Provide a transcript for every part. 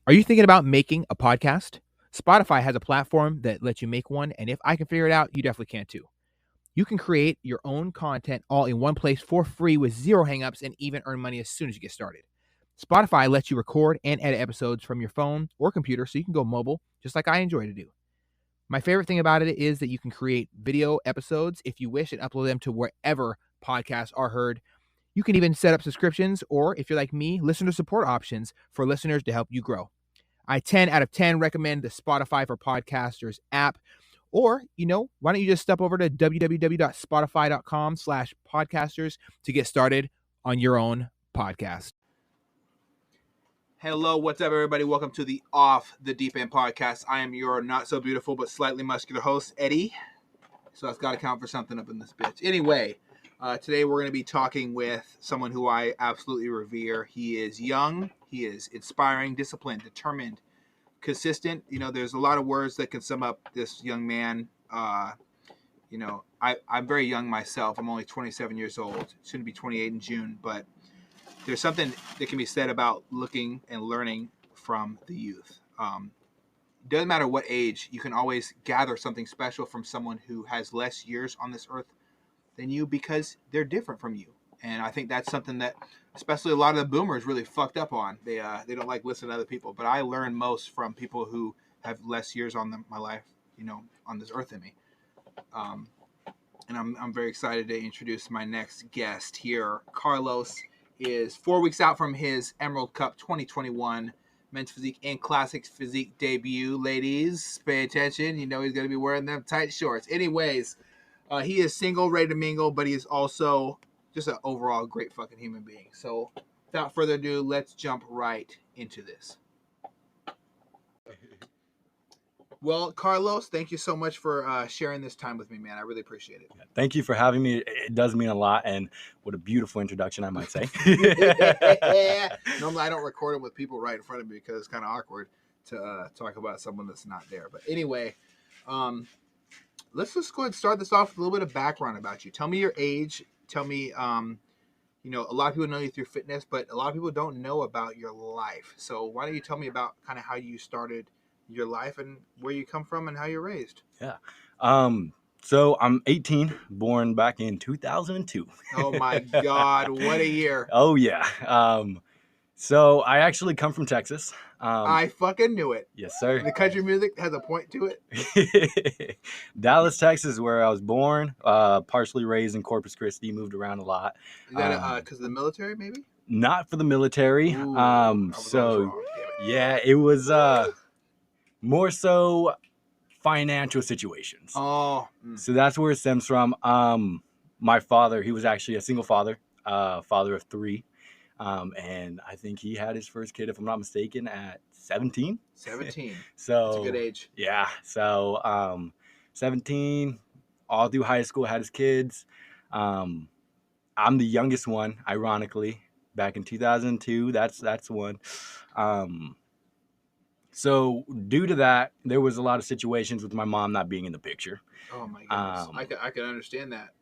Are you thinking about making a podcast? Spotify has a platform that lets you make one, and if I can figure it out, you definitely can too. You can create your own content all in one place for free with zero hangups and even earn money as soon as you get started. Spotify lets you record and edit episodes from your phone or computer so you can go mobile, just like I enjoy to do. My favorite thing about it is that you can create video episodes if you wish and upload them to wherever podcasts are heard. You can even set up subscriptions, or if you're like me, listener support options for listeners to help you grow. I 10 out of 10 recommend the Spotify for Podcasters app. Or, why don't you just step over to www.spotify.com/podcasters to get started on your own podcast. Hello, what's up, everybody? Welcome to the Off the Deep End podcast. I am your not so beautiful but slightly muscular host, Eddie. So that's got to count for something up in this bitch. Anyway, today we're going to be talking with someone who I absolutely revere. He is young, he is inspiring, disciplined, determined, consistent. There's a lot of words that can sum up this young man. I'm very young myself. I'm only 27 years old, soon to be 28 in June, but there's something that can be said about looking and learning from the youth. Doesn't matter what age, you can always gather something special from someone who has less years on this earth than you because they're different from you. And I think that's something that especially a lot of the boomers really fucked up on. They don't like listening to other people. But I learn most from people who have less years on my life, on this earth than me. And I'm very excited to introduce my next guest here. Carlos is 4 weeks out from his Emerald Cup 2021 Men's Physique and Classics Physique debut. Ladies, pay attention. He's going to be wearing them tight shorts. Anyways, he is single, ready to mingle, but he is also just an overall great fucking human being. So without further ado, let's jump right into this. Well, Carlos, thank you so much for sharing this time with me, man. I really appreciate it. Thank you for having me. It does mean a lot, and what a beautiful introduction, I might say. Normally, I don't record it with people right in front of me because it's kind of awkward to talk about someone that's not there. But anyway, let's just go ahead and start this off with a little bit of background about you. Tell me your age. Tell me, a lot of people know you through fitness, but a lot of people don't know about your life. So why don't you tell me about kind of how you started your life and where you come from and how you're raised? Yeah. So I'm 18, born back in 2002. Oh my God, what a year. Oh yeah. So I actually come from Texas. I fucking knew it. Yes, sir. The country music has a point to it. Dallas, Texas, where I was born, partially raised in Corpus Christi, moved around a lot. Is that because of the military, maybe? Not for the military. Yeah, it was more so financial situations. Oh. So that's where it stems from. My father, he was actually a single father, father of three. And I think he had his first kid, if I'm not mistaken, at 17. 17. So that's a good age. Yeah. So 17, all through high school, had his kids. I'm the youngest one, ironically, back in 2002. That's one. So due to that, there was a lot of situations with my mom not being in the picture. Oh my goodness. I can understand that.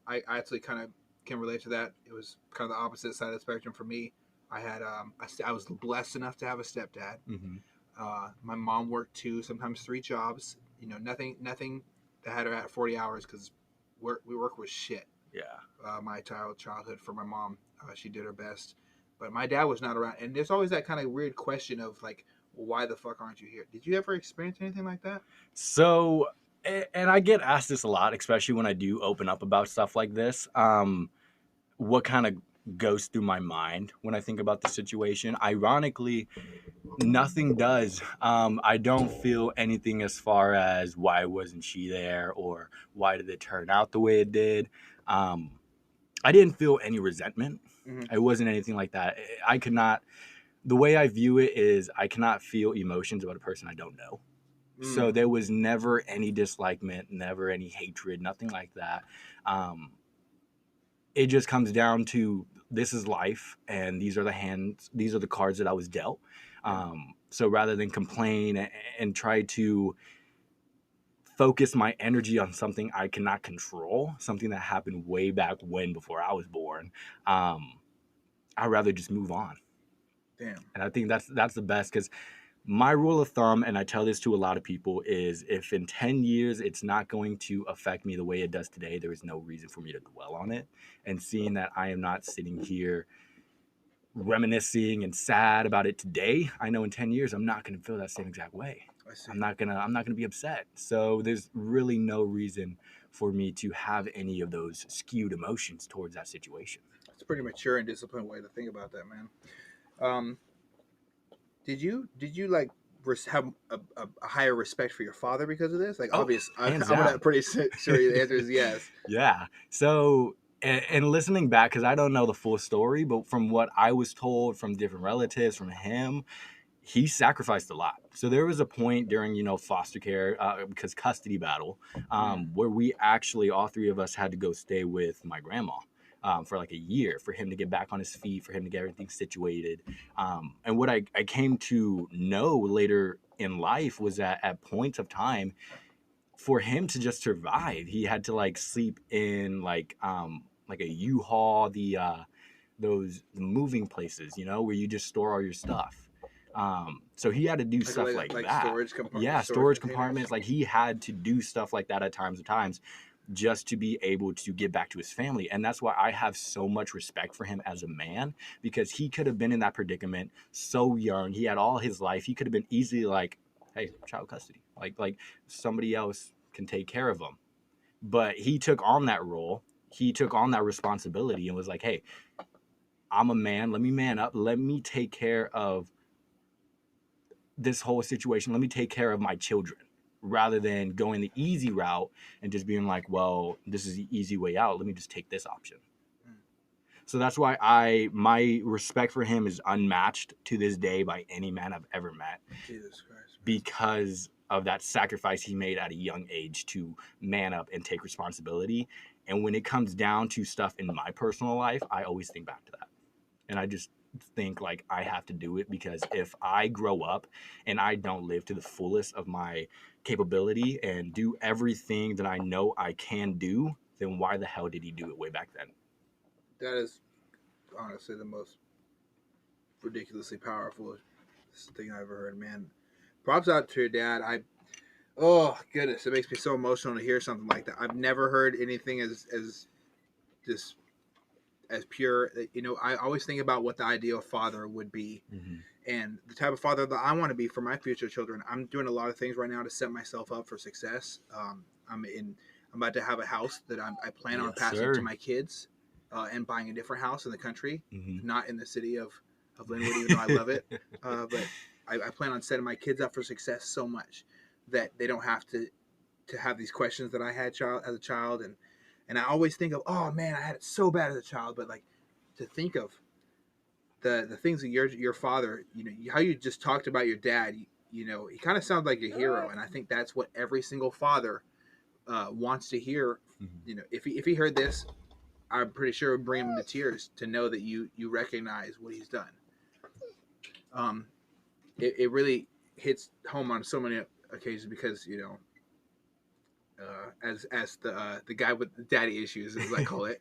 I actually kind of can relate to that. It was kind of the opposite side of the spectrum for me. I had I was blessed enough to have a stepdad. Mm-hmm. My mom worked 2, sometimes 3 jobs. Nothing that had her at 40 hours because we work with shit. Yeah. My childhood for my mom, she did her best, but my dad was not around. And there's always that kind of weird question of like, well, why the fuck aren't you here? Did you ever experience anything like that? So, and I get asked this a lot, especially when I do open up about stuff like this. What kind of goes through my mind when I think about the situation? Ironically, nothing does. I don't feel anything as far as why wasn't she there or why did it turn out the way it did. I didn't feel any resentment. Mm-hmm. It wasn't anything like that. I could not. The way I view it is I cannot feel emotions about a person I don't know. So there was never any dislikement, never any hatred, nothing like that. It just comes down to this is life, and these are the cards that I was dealt. So rather than complain and try to focus my energy on something I cannot control, something that happened way back when before I was born, I'd rather just move on. Damn. And I think that's the best, because My rule of thumb, and I tell this to a lot of people, is if in 10 years it's not going to affect me the way it does today, there is no reason for me to dwell on it. And seeing that I am not sitting here reminiscing and sad about it today, I know in 10 years I'm not going to feel that same exact way. I'm not gonna be upset. So there's really no reason for me to have any of those skewed emotions towards that situation. It's a pretty mature and disciplined way to think about that, man. Um, did you like have a higher respect for your father because of this? Like, Oh, obvious, hands I'm down. pretty sure the answer is yes. Yeah. So, and listening back, because I don't know the full story, but from what I was told from different relatives, from him, he sacrificed a lot. So there was a point during, foster care, because custody battle, where we actually, all three of us had to go stay with my grandma. For like a year, for him to get back on his feet, for him to get everything situated. And what I came to know later in life was that at points of time, for him to just survive, he had to like sleep in like a U-Haul, those moving places, where you just store all your stuff. So he had to do stuff like that. Storage compartments. Yeah, storage compartments. Containers. Like he had to do stuff like that at times just to be able to get back to his family. And that's why I have so much respect for him as a man, because he could have been in that predicament so young. He had all his life. He could have been easily like, hey, child custody. Like somebody else can take care of him. But he took on that role. He took on that responsibility and was like, hey, I'm a man. Let me man up. Let me take care of this whole situation. Let me take care of my children, rather than going the easy route and just being like, well, this is the easy way out. Let me just take this option. So that's why my respect for him is unmatched to this day by any man I've ever met. Jesus Christ. Because of that sacrifice he made at a young age to man up and take responsibility. And when it comes down to stuff in my personal life, I always think back to that. And I just think like I have to do it, because if I grow up and I don't live to the fullest of my capability and do everything that I know I can do, then why the hell did he do it way back then? That is honestly the most ridiculously powerful thing I've ever heard, man. Props out to your dad. Oh goodness, it makes me so emotional to hear something like that. I've never heard anything as just as pure. I always think about what the ideal father would be, and the type of father that I want to be for my future children. I'm doing a lot of things right now to set myself up for success. I'm about to have a house that I plan on passing to my kids, and buying a different house in the country, not in the city of Linwood, even though I love it. But I plan on setting my kids up for success so much that they don't have to have these questions that I had as a child, and I always think of, oh man, I had it so bad as a child, but like to think of the things that your father, how you just talked about your dad, he kind of sounds like a hero, and I think that's what every single father wants to hear. If he heard this, I'm pretty sure it would bring him to tears to know that you recognize what he's done. It really hits home on so many occasions, because as the guy with the daddy issues, as I call it,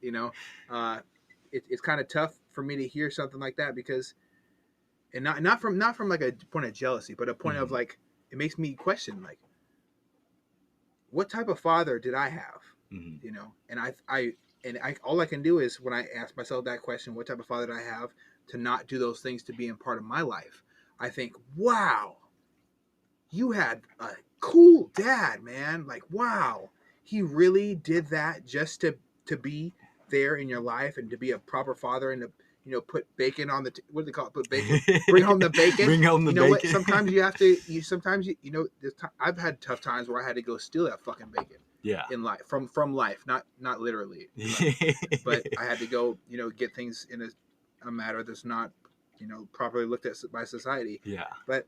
it's kind of tough for me to hear something like that, because, and not from like a point of jealousy, but a point of like, it makes me question, like, what type of father did I have? And I all I can do is, when I ask myself that question, what type of father did I have, to not do those things to be in part of my life, I think, wow, you had a cool dad, man. Like, wow, he really did that just to be there in your life and to be a proper father, and to put bacon on the what do they call it? Put bacon, bring home the bacon. Bring home the bacon. What? Sometimes you have to. Sometimes I've had tough times where I had to go steal that fucking bacon. Yeah. In life, from life, not literally, but I had to go, get things in a matter that's not, properly looked at by society. Yeah. But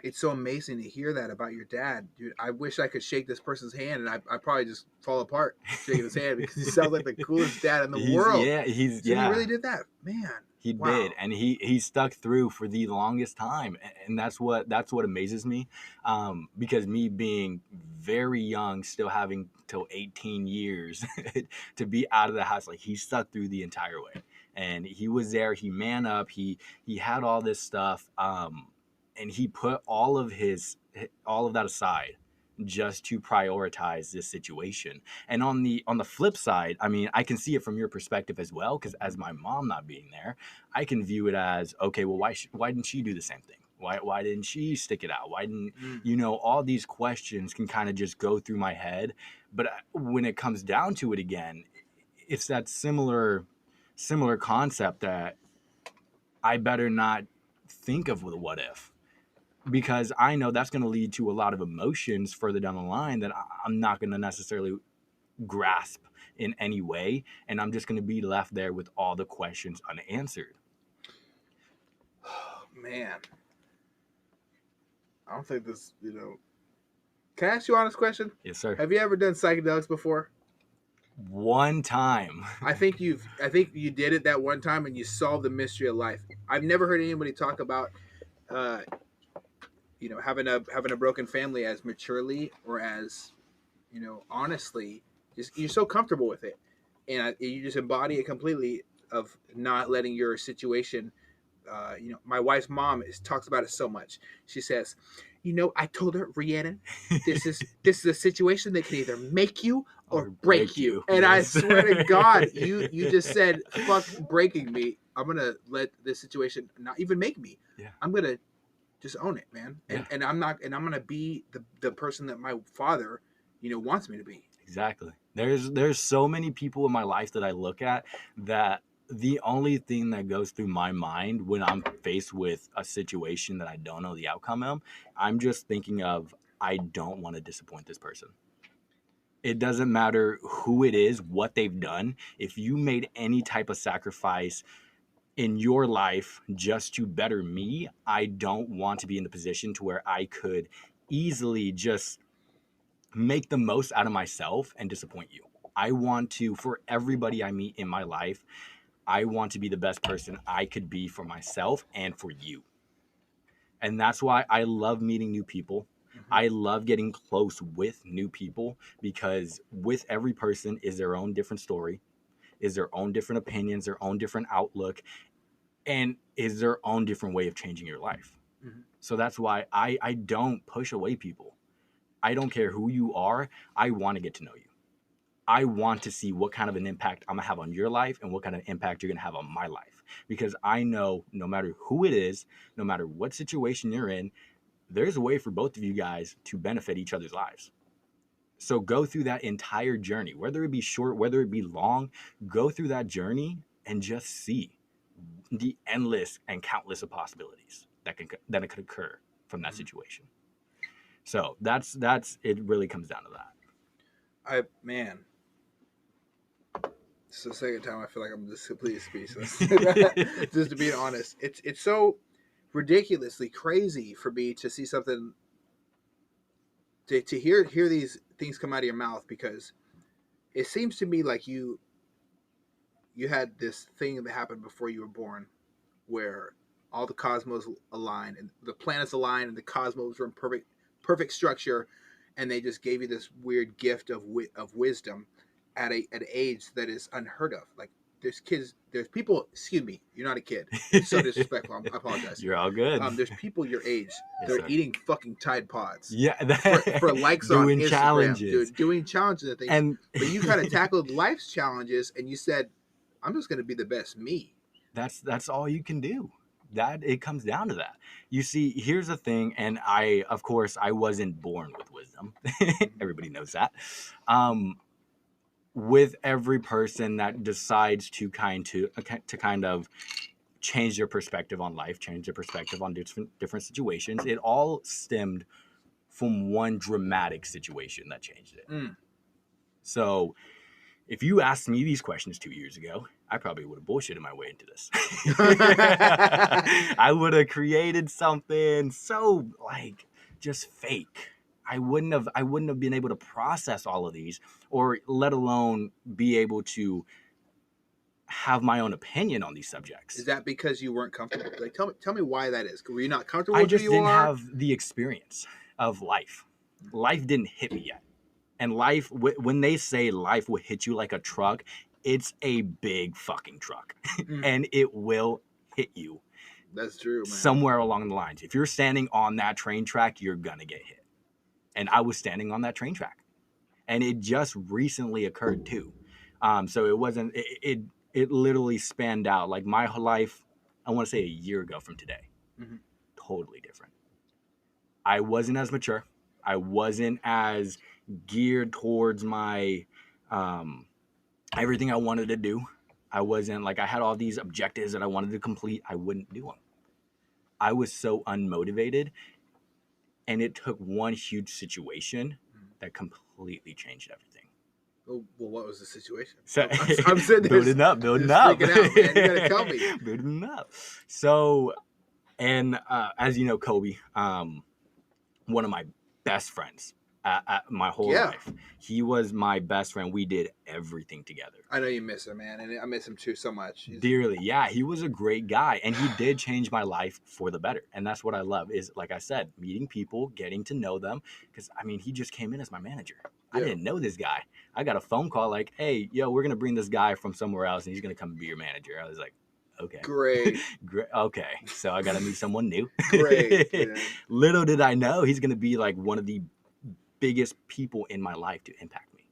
it's so amazing to hear that about your dad, dude. I wish I could shake this person's hand, and I probably just fall apart shaking his hand, because he sounds like the coolest dad in the world. Yeah, he really did that, man. He did, and he stuck through for the longest time, and that's what amazes me, because me being very young, still having till 18 years to be out of the house, like he stuck through the entire way, and he was there. He man up. He had all this stuff, and he put all of that aside just to prioritize this situation. And on the flip side, I mean, I can see it from your perspective as well, because as my mom not being there, I can view it as, okay, well, why didn't she do the same thing? Why didn't she stick it out? Why didn't all these questions can kind of just go through my head. But when it comes down to it again, it's that similar concept that I better not think of the what if, because I know that's going to lead to a lot of emotions further down the line that I'm not going to necessarily grasp in any way, and I'm just going to be left there with all the questions unanswered. Oh, man, I don't think this, Can I ask you an honest question? Yes, sir. Have you ever done psychedelics before? One time. I think you did it that one time, and you solved the mystery of life. I've never heard anybody talk about, having a broken family as maturely or as, honestly. Just you're so comfortable with it, and you just embody it completely of not letting your situation. My wife's mom talks about it so much. She says, I told her, Rhiannon, this is a situation that can either make you or break you. And yes. I swear to God, you just said, fuck breaking me. I'm gonna let this situation not even make me. Yeah. I'm gonna just own it, man. And I'm gonna be the person that my father, wants me to be. Exactly. There's so many people in my life that I look at that the only thing that goes through my mind when I'm faced with a situation that I don't know the outcome of, I'm just thinking of, I don't want to disappoint this person. It doesn't matter who it is, what they've done. If you made any type of sacrifice in your life just to better me, I don't want to be in the position to where I could easily just make the most out of myself and disappoint you. I want to, for everybody I meet in my life, I want to be the best person I could be for myself and for you. And that's why I love meeting new people. Mm-hmm. I love getting close with new people, because with every person is their own different story, is their own different opinions, their own different outlook, and is their own different way of changing your life. Mm-hmm. So that's why I don't push away people. I don't care who you are. I want to get to know you. I want to see what kind of an impact I'm going to have on your life and what kind of impact you're going to have on my life. Because I know no matter who it is, no matter what situation you're in, there's a way for both of you guys to benefit each other's lives. So go through that entire journey, whether it be short, whether it be long, go through that journey and just see the endless and countless of possibilities that could occur from that situation. So that's it. Really comes down to that. It's the second time I feel like I'm just completely speechless. Just to be honest, it's so ridiculously crazy for me to see something, to hear these things come out of your mouth, because it seems to me like you had this thing that happened before you were born, where all the cosmos aligned and the planets aligned and the cosmos were in perfect structure, and they just gave you this weird gift of wisdom at an age that is unheard of. Like, there's people, excuse me, you're not a kid. It's so disrespectful. I apologize. You're all good. There's people your age. Yes, they're sir. Eating fucking Tide Pods. Yeah. For likes doing on Instagram. Challenges. Doing challenges and things. But you kind of tackled life's challenges, and you said, I'm just going to be the best me. That's all you can do. That it comes down to that. You see, here's the thing, and of course I wasn't born with wisdom. Everybody knows that. With every person that decides to kind of change their perspective on life, change their perspective on different situations, it all stemmed from one dramatic situation that changed it. So if you asked me these questions 2 years ago, I probably would have bullshitted my way into this. I would have created something so just fake. I wouldn't have been able to process all of these, or let alone be able to have my own opinion on these subjects. Is that because you weren't comfortable? Like, tell me why that is. Were you not comfortable? I just didn't have the experience of life. Life didn't hit me yet. And life, when they say life will hit you like a truck, it's a big fucking truck. And it will hit you. That's true, man. Somewhere along the lines. If you're standing on that train track, you're going to get hit. And I was standing on that train track. And it just recently occurred too. So it wasn't, it literally spanned out. Like my life, I want to say a year ago from today. Mm-hmm. Totally different. I wasn't as mature. I wasn't as geared towards my, everything I wanted to do. I wasn't like, I had all these objectives that I wanted to complete. I wouldn't do them. I was so unmotivated. And it took one huge situation that completely changed everything. Well, what was the situation? So, I'm sitting there building up. freaking out, man. You gotta tell me. Building up. So, and as you know, Kobe, one of my best friends my whole life. He was my best friend. We did everything together. I know you miss him, man, and I miss him too so much. Dearly, yeah. He was a great guy, and he did change my life for the better. And that's what I love is, like I said, meeting people, getting to know them. Because, I mean, he just came in as my manager. I didn't know this guy. I got a phone call like, hey, yo, we're going to bring this guy from somewhere else, and he's going to come be your manager. I was like, okay. Great. Okay. So I got to meet someone new. Great. Man. Little did I know he's going to be like one of the biggest people in my life to impact me.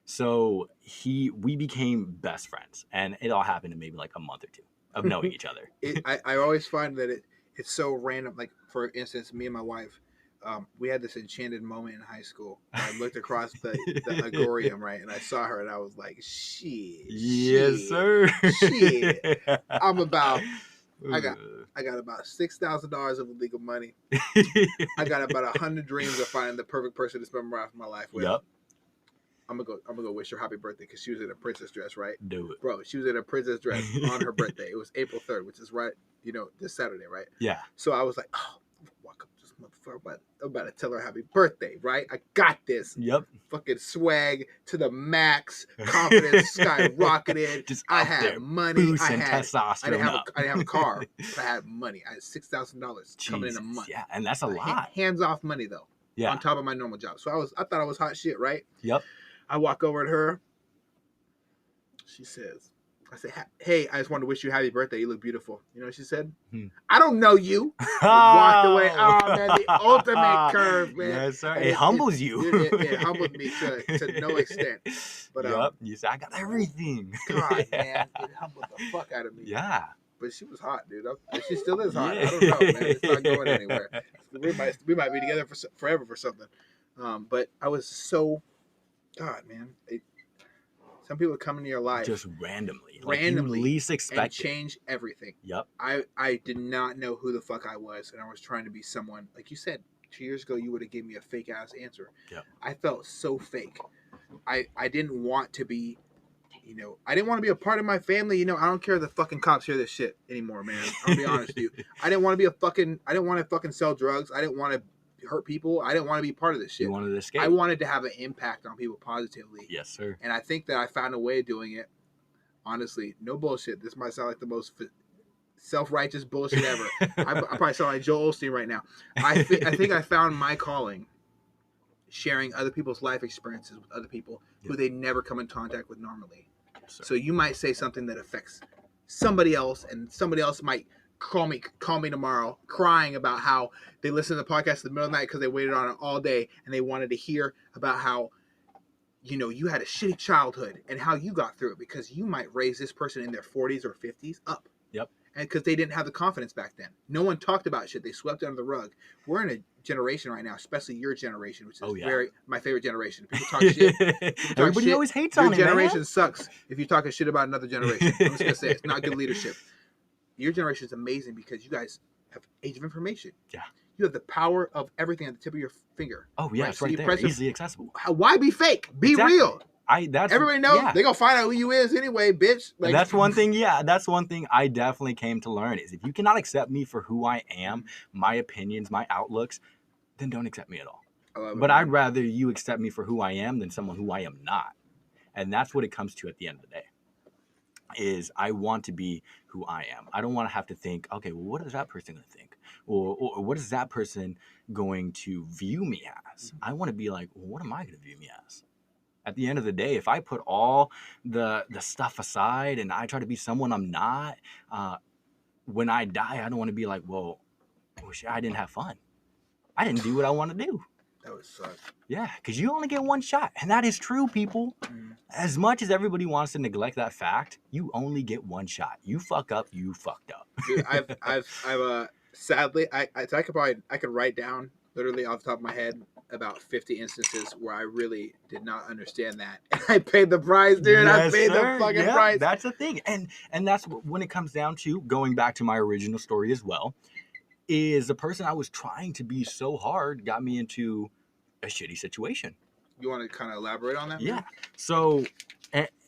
So we became best friends, and it all happened in maybe like a month or two of knowing each other. I always find that it's so random. Like, for instance, me and my wife, we had this enchanted moment in high school. I looked across the agorium, right, and I saw her, and I was like, shit. Yes, sir. Shit. I got about $6,000 of illegal money. I got about 100 dreams of finding the perfect person to spend my life with. Yep. I'm gonna go wish her happy birthday because she was in a princess dress, right? Do it, bro. She was in a princess dress on her birthday. It was April 3rd, which is right, this Saturday, right? Yeah. So I was like, oh, walk up to this motherfucker. I'm about to tell her happy birthday, right? I got this. Yep. Fucking swag to the max, confidence skyrocketed. Just I had money. Boosting testosterone. I didn't have a car, but I had money. I had $6,000 coming in a month. Yeah, and that's a lot. Hands off money though. Yeah. On top of my normal job. So I thought I was hot shit, right? Yep. I walk over to her. She says, I say, hey, I just wanted to wish you happy birthday. You look beautiful. You know what she said? I don't know you. Walked away. Oh, man, the ultimate curve, man. Yes, sir. It humbles you. It humbled me to no extent. But yep. You say, I got everything. God, man. It humbled the fuck out of me. Yeah. But she was hot, dude. She still is hot. Yeah. I don't know, man. It's not going anywhere. We might be together forever for something. But I was so... God, man. Some people come into your life just randomly, you least expect and change everything. Yep. I did not know who the fuck I was, and I was trying to be someone like you said 2 years ago. You would have given me a fake ass answer. Yep. I felt so fake. I didn't want to be, I didn't want to be a part of my family. I don't care if the fucking cops hear this shit anymore, man. I'll be honest with you. I didn't want to be I didn't want to fucking sell drugs. I didn't want to hurt people. I didn't want to be part of this shit. You wanted to escape. I wanted to have an impact on people positively. Yes, sir. And I think that I found a way of doing it. Honestly, no bullshit. This might sound like the most self-righteous bullshit ever. I probably sound like Joel Osteen right now. I think I found my calling sharing other people's life experiences with other people who they never come in contact with normally. Yes, so you might say something that affects somebody else, and somebody else might call me tomorrow crying about how they listened to the podcast in the middle of the night because they waited on it all day and they wanted to hear about how you had a shitty childhood and how you got through it, because you might raise this person in their 40s or 50s up. Yep. And because they didn't have the confidence back then. No one talked about shit. They swept it under the rug. We're in a generation right now, especially your generation, which is my favorite generation. People talk shit. Everybody always hates on it. Your generation sucks if you're talking shit about another generation. I'm just going to say it's not good leadership. Your generation is amazing because you guys have age of information. Yeah. You have the power of everything at the tip of your finger. Oh, yeah. Right? It's right there. Easily accessible. Why be fake? Be real. Everybody knows. Yeah. They're going to find out who you is anyway, bitch. Like, that's one thing. Yeah. That's one thing I definitely came to learn is if you cannot accept me for who I am, my opinions, my outlooks, then don't accept me at all. But I'd rather you accept me for who I am than someone who I am not. And that's what it comes to at the end of the day. Is I want to be who I am. I don't want to have to think, okay, well, what is that person going to think? Or what is that person going to view me as? I want to be like, well, what am I going to view me as? At the end of the day, if I put all the stuff aside and I try to be someone I'm not, when I die, I don't want to be like, well, shit, I didn't have fun. I didn't do what I want to do. That would suck. Yeah, because you only get one shot. And that is true, people. As much as everybody wants to neglect that fact, you only get one shot. You fuck up, you fucked up. Dude, I've sadly, I could write down literally off the top of my head about 50 instances where I really did not understand that. And I paid the price, dude. Yes, I paid sir. the fucking Yeah, price. That's the thing. And that's when it comes down to going back to my original story as well, is the person I was trying to be so hard got me into a shitty situation. You want to kind of elaborate on that? Yeah. Man? So,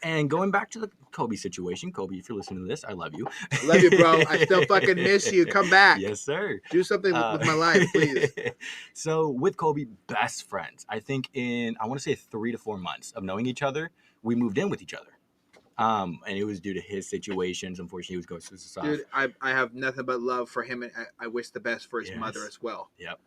and going back to the Kobe situation, Kobe, if you're listening to this, I love you. I love you, bro. I still fucking miss you. Come back. Yes, sir. Do something with my life, please. So with Kobe, best friends. I think I want to say 3 to 4 months of knowing each other, we moved in with each other. And it was due to his situations. Unfortunately, he was going through some stuff. Dude, I have nothing but love for him, and I wish the best for his mother as well. Yep.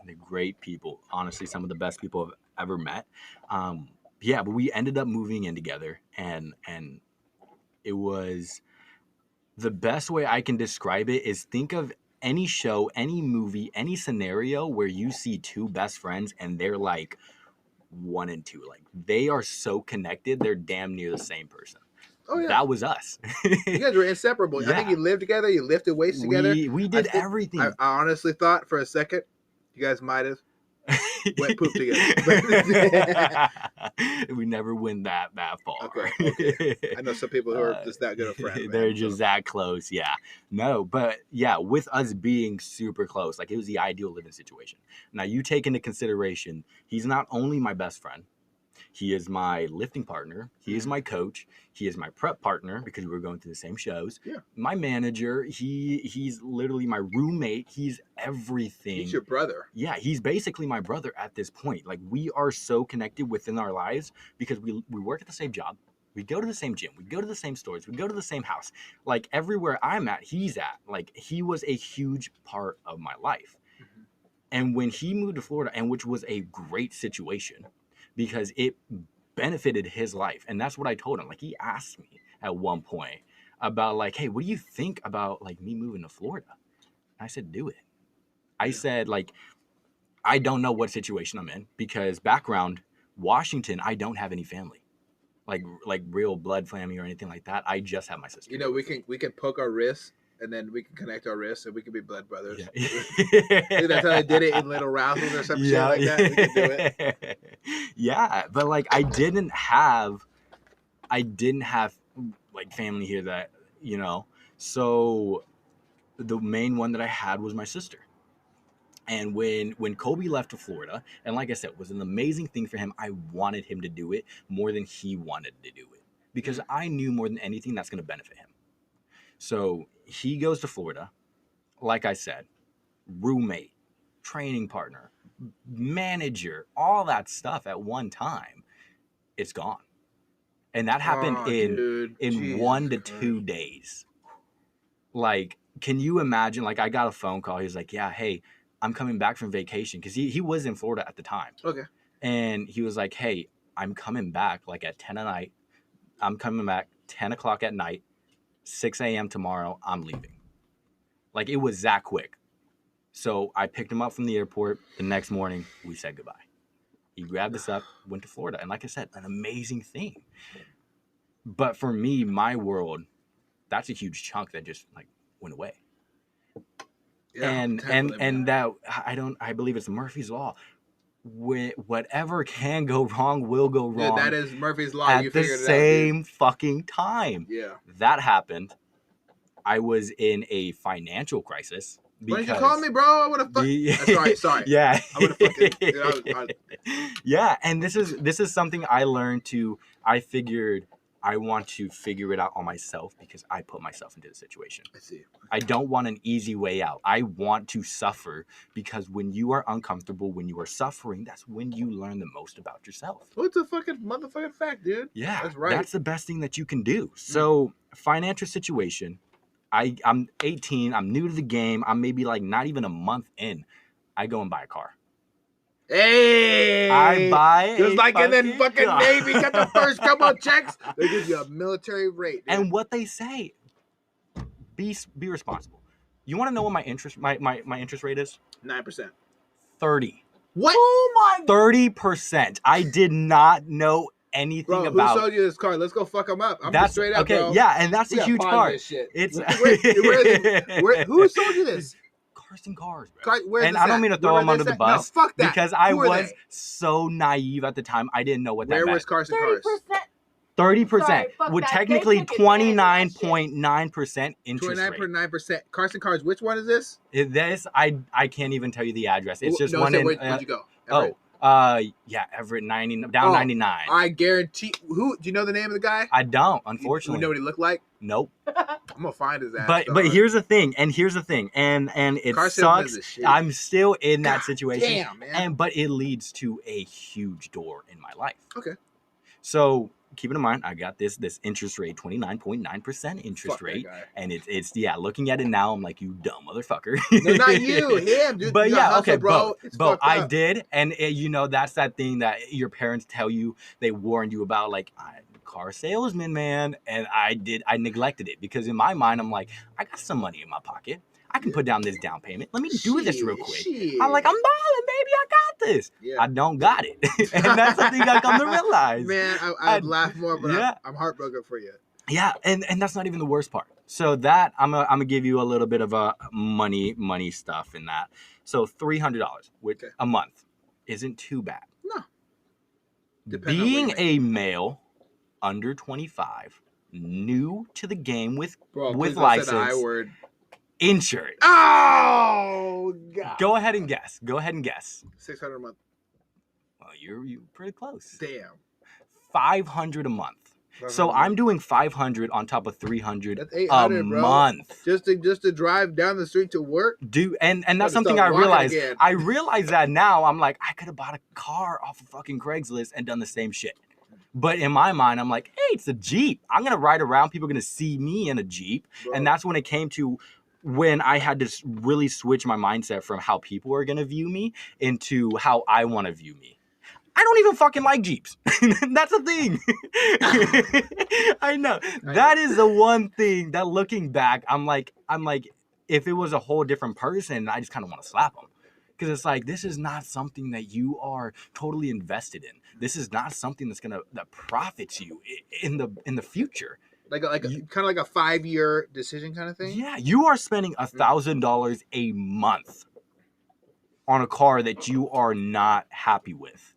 They're great people. Honestly, some of the best people I've ever met. But we ended up moving in together, and it was the best way I can describe it is think of any show, any movie, any scenario where you see two best friends and they're like 1 and 2. Like they are so connected, they're damn near the same person. Oh, yeah. That was us. You guys were inseparable. Yeah. I think you lived together, you lifted weights together. We did everything. I honestly thought for a second you guys might have wet poop together. We never went that far. Okay. I know some people who are just that good of friends. They're just that close, yeah. No, but yeah, with us being super close, like it was the ideal living situation. Now you take into consideration, he's not only my best friend, he is my lifting partner. He is my coach. He is my prep partner because we were going through the same shows. Yeah. My manager. He's literally my roommate. He's everything. He's your brother. Yeah, he's basically my brother at this point. Like we are so connected within our lives because we work at the same job. We go to the same gym. We go to the same stores. We go to the same house. Like everywhere I'm at, he's at. Like he was a huge part of my life. Mm-hmm. And when he moved to Florida, and which was a great situation, because it benefited his life. And that's what I told him. Like he asked me at one point about like, hey, what do you think about like me moving to Florida? And I said, do it. I said, like, I don't know what situation I'm in because background, Washington, I don't have any family. Like real blood family or anything like that. I just have my sister. You know, we can poke our wrists and then we can connect our wrists and we can be blood brothers. Yeah. That's how they did it in Little Rascals or some shit like that. We can do it. Yeah, but like I didn't have like family here that, you know. So the main one that I had was my sister. And when Kobe left to Florida, and like I said, it was an amazing thing for him. I wanted him to do it more than he wanted to do it because I knew more than anything that's going to benefit him. So he goes to Florida, like I said, roommate, training partner, manager, all that stuff at one time, it's gone. And that happened in 1 to 2 days. Like, can you imagine? Like, I got a phone call. He was like, yeah, hey, I'm coming back from vacation. Because he was in Florida at the time. Okay. And he was like, hey, I'm coming back like at 10 at night. I'm coming back 10 o'clock at night. 6 a.m. tomorrow, I'm leaving. Like, it was that quick. So I picked him up from the airport. The next morning, we said goodbye. He grabbed us up, went to Florida. And like I said, an amazing thing. But for me, my world, that's a huge chunk that just, like, went away. Yeah, and that, I believe it's Murphy's Law. Whatever can go wrong will go wrong. Yeah, that is Murphy's Law. At the same fucking time. Yeah. That happened. I was in a financial crisis. Why didn't you call me, bro? I would have sorry. Yeah. I would have fucking... Yeah, and this is something I learned to... I figured I want to figure it out on myself because I put myself into the situation. I see. I don't want an easy way out. I want to suffer because when you are uncomfortable, when you are suffering, that's when you learn the most about yourself. Well, it's a fucking motherfucking fact, dude. Yeah, that's right. That's the best thing that you can do. So, financial situation, I'm 18. I'm new to the game. I'm maybe like not even a month in. I go and buy a car. Hey, I buy just like in the fucking car. Navy, got the first couple of checks. They give you a military rate, dude. And what they say, Be responsible. You want to know what my interest rate is? 9%. 30. What? Oh my 30%. I did not know anything Bro, about. who sold you this car? Let's go fuck him up. I'm just straight up, okay, bro. yeah, and that's We a gotta huge pause part. this shit. It's who sold you this? Carson Cars, bro. Where's And this I don't at? mean to throw Where him are under they the at? bus No, fuck that. because I Who are was they? so naive at the time. I didn't know what Where that was meant. Carson Cars? 30%. Sorry, fuck With that. technically They took advantage of that shit. 29.9% interest rate. 29.9%. Carson Cars. Which one is this? This I can't even tell you the address. It's just no, one say, in. where'd you go? Everett? Yeah, Everett 99. I guarantee. Who? Do you know the name of the guy? I don't, You unfortunately. know what he looked like? Nope. I'm gonna find his ass. But here's the thing, and it Car sucks. salesman is a shitty. I'm still in that God situation, damn, man. but it leads to a huge door in my life. Okay. So keep in mind, I got this interest rate, 29.9% interest Fuck rate, that guy. and it's looking at it now, I'm like, you dumb motherfucker. No, not you, him, dude. But You yeah, hustle, okay, bro. It's both. fucked I up. did, and that's that thing that your parents tell you, they warned you about, like, car salesman, man, and I neglected it because in my mind, I'm like, I got some money in my pocket. I can put down this down payment. Let me do this real quick. I'm like, I'm balling, baby. I got this. Yeah. I don't got it. And that's the thing I come to realize. Man, I'd laugh more, but yeah. I'm heartbroken for you. Yeah, and that's not even the worst part. So that I'm gonna give you a little bit of a money stuff in that. So $300 with a month isn't too bad. No. Being a male under 25, new to the game with license, the I word. Insured. Oh God. Go ahead and guess. $600 a month. Well, you're pretty close. Damn. $500 a month. So I'm doing 500 on top of 300 That's 800, a bro. month. Just to drive down the street to work. Dude, and that's something I realized. I realized that now. I'm like, I could have bought a car off of fucking Craigslist and done the same shit. But in my mind, I'm like, hey, it's a Jeep. I'm gonna ride around. People are gonna see me in a Jeep, bro. And that's when it came to when I had to really switch my mindset from how people are gonna view me into how I want to view me. I don't even fucking like Jeeps. That's the thing. I know. That is the one thing that looking back, I'm like, if it was a whole different person, I just kind of want to slap them. Because it's like, this is not something that you are totally invested in. This is not something that profits you in the future. Like kind of like a 5-year decision kind of thing? Yeah, you are spending $1,000 a month on a car that you are not happy with.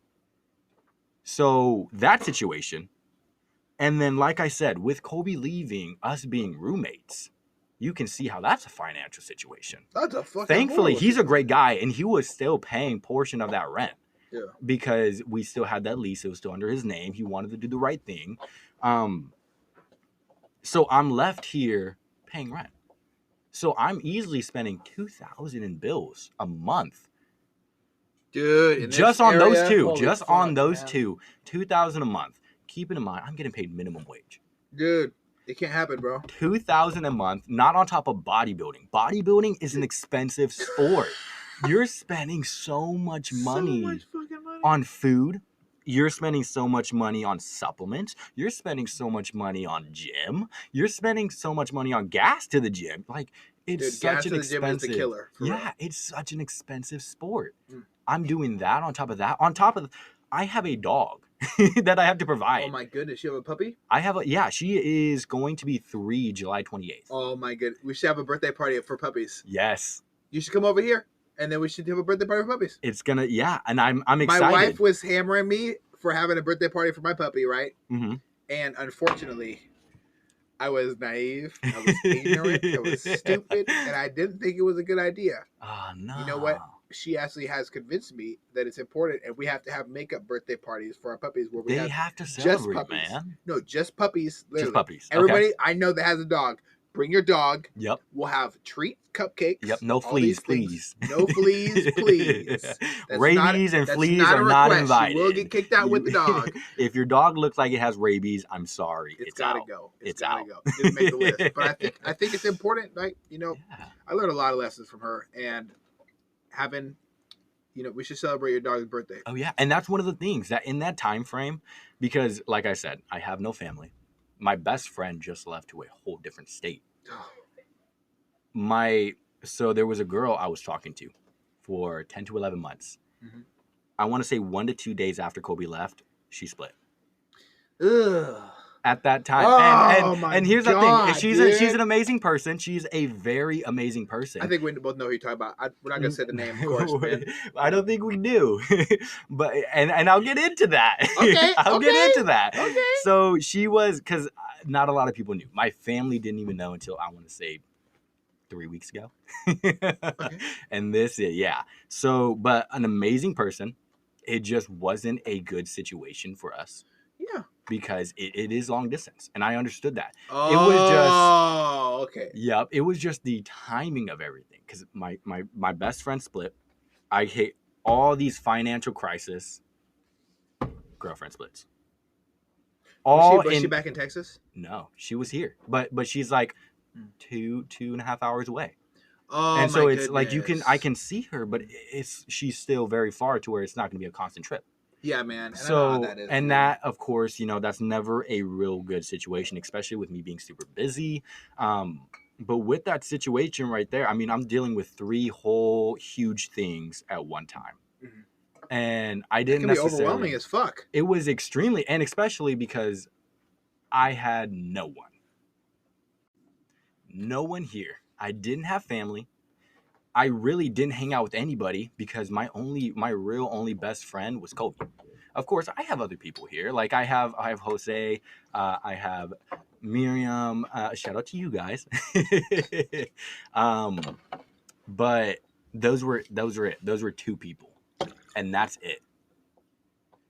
So that situation, and then like I said, with Kobe leaving, us being roommates, you can see how that's a financial situation. That's a fucking Thankfully, he's a great guy, and he was still paying portion of that rent. Yeah. Because we still had that lease. It was still under his name. He wanted to do the right thing. So I'm left here paying rent. So I'm easily spending $2,000 in bills a month. Dude, just on those two, $2,000 a month. Keeping in mind, I'm getting paid minimum wage. Dude, it can't happen, bro. $2,000 a month, not on top of bodybuilding. Bodybuilding is an expensive sport. You're spending so much money on food. You're spending so much money on supplements. You're spending so much money on gym. You're spending so much money on gas to the gym. Like, it's such an expensive. Gym is the killer. Yeah, it's such an expensive sport. I'm doing that on top of that. On top of, I have a dog that I have to provide. Oh my goodness, you have a puppy? I have she is going to be 3 July 28th. Oh my goodness, we should have a birthday party for puppies. Yes. You should come over here, and then we should have a birthday party for puppies. It's gonna, and I'm excited. My wife was hammering me for having a birthday party for my puppy, right? Mm-hmm. And unfortunately, I was naive, I was ignorant, I was stupid, and I didn't think it was a good idea. Oh no. You know what? She actually has convinced me that it's important, and we have to have makeup birthday parties for our puppies where we have to celebrate, just puppies. Man. No, just puppies. Literally. Just puppies. Everybody I know that has a dog, bring your dog. Yep. We'll have treat cupcakes. Yep. No fleas, please. No fleas, please. Rabies and fleas are not invited. You will get kicked out with the dog. If your dog looks like it has rabies, I'm sorry. It's gotta out. go. It's gotta out. go. It didn't make the list. But I think it's important. Like, I learned a lot of lessons from her, and having. We should celebrate your dog's birthday. Oh, yeah. And that's one of the things that in that time frame, because like I said, I have no family. My best friend just left to a whole different state. So there was a girl I was talking to for 10 to 11 months. Mm-hmm. I want to say 1 to 2 days after Kobe left, she split. Ugh. At that time. Oh my and here's God, the thing. She's an amazing person. She's a very amazing person. I think we both know who you're talking about. We're not gonna say the name, of course, man. I don't think we do. But and I'll get into that. Okay. I'll get into that. Okay. So she was, because not a lot of people knew. My family didn't even know until, I want to say, 3 weeks ago. Okay. And this, yeah. So, but an amazing person. It just wasn't a good situation for us. Yeah. Because it is long distance, and I understood that. Oh, it was just okay. Yep, it was just the timing of everything. Because my best friend split. I hit all these financial crises. Girlfriend splits. Was she back in Texas? No, she was here, but she's like 2.5 hours away. Oh, and so my it's goodness. like I can see her, but she's still very far to where it's not going to be a constant trip. Yeah, man. And so I know how that is, and man. that, of course, that's never a real good situation, especially with me being super busy. But with that situation right there, I mean, I'm dealing with 3 whole huge things at one time. Mm-hmm. And I didn't necessarily. It can be overwhelming as fuck. It was extremely, and especially because I had no one. No one here. I didn't have family. I really didn't hang out with anybody because my real only best friend was Kobe. Of course, I have other people here. Like I have Jose, I have Miriam. Shout out to you guys. But those were it. Those were 2 people, and that's it.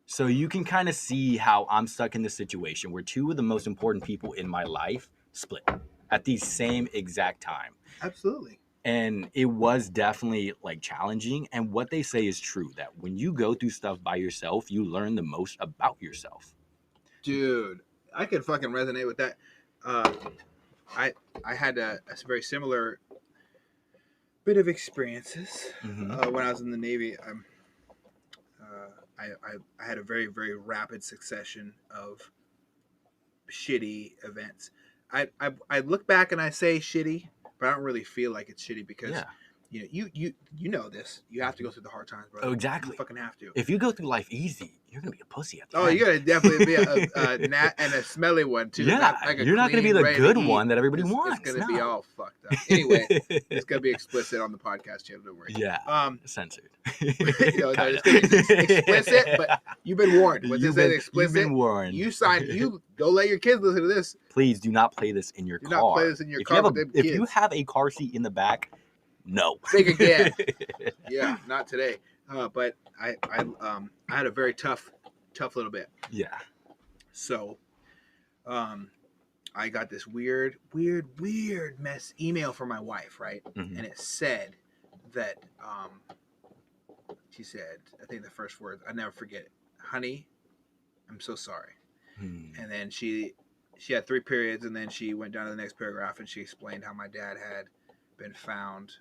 So you can kind of see how I'm stuck in this situation where 2 of the most important people in my life split at the same exact time. Absolutely. And it was definitely like challenging. And what they say is true, that when you go through stuff by yourself, you learn the most about yourself. Dude, I could fucking resonate with that. I had a very similar bit of experiences when I was in the Navy. I had a very, very rapid succession of shitty events. I look back and I say shitty, but I don't really feel like it's shitty because you know this. You have to go through the hard times, brother. Oh, exactly. You fucking have to. If you go through life easy, you're gonna be a pussy at the end. Oh, you're gonna definitely be a gnat and a smelly one too. Yeah, you're not gonna be the good one that everybody wants. It's gonna be all fucked up. Anyway, it's gonna be explicit on the podcast channel. Don't worry. Yeah. Censored. It's gonna be explicit, but you've been warned. When this is explicit, you've been warned. You signed. You don't let your kids listen to this. Please do not play this in your car. Do not play this in your car. If you have a car seat in the back, no. Think again. Yeah, not today. But I had a very tough little bit. Yeah. So, I got this weird mess email from my wife, right? Mm-hmm. And it said that she said, I think the first words, I never forget it. Honey, I'm so sorry. And then she had 3 periods, and then she went down to the next paragraph and she explained how my dad had been found,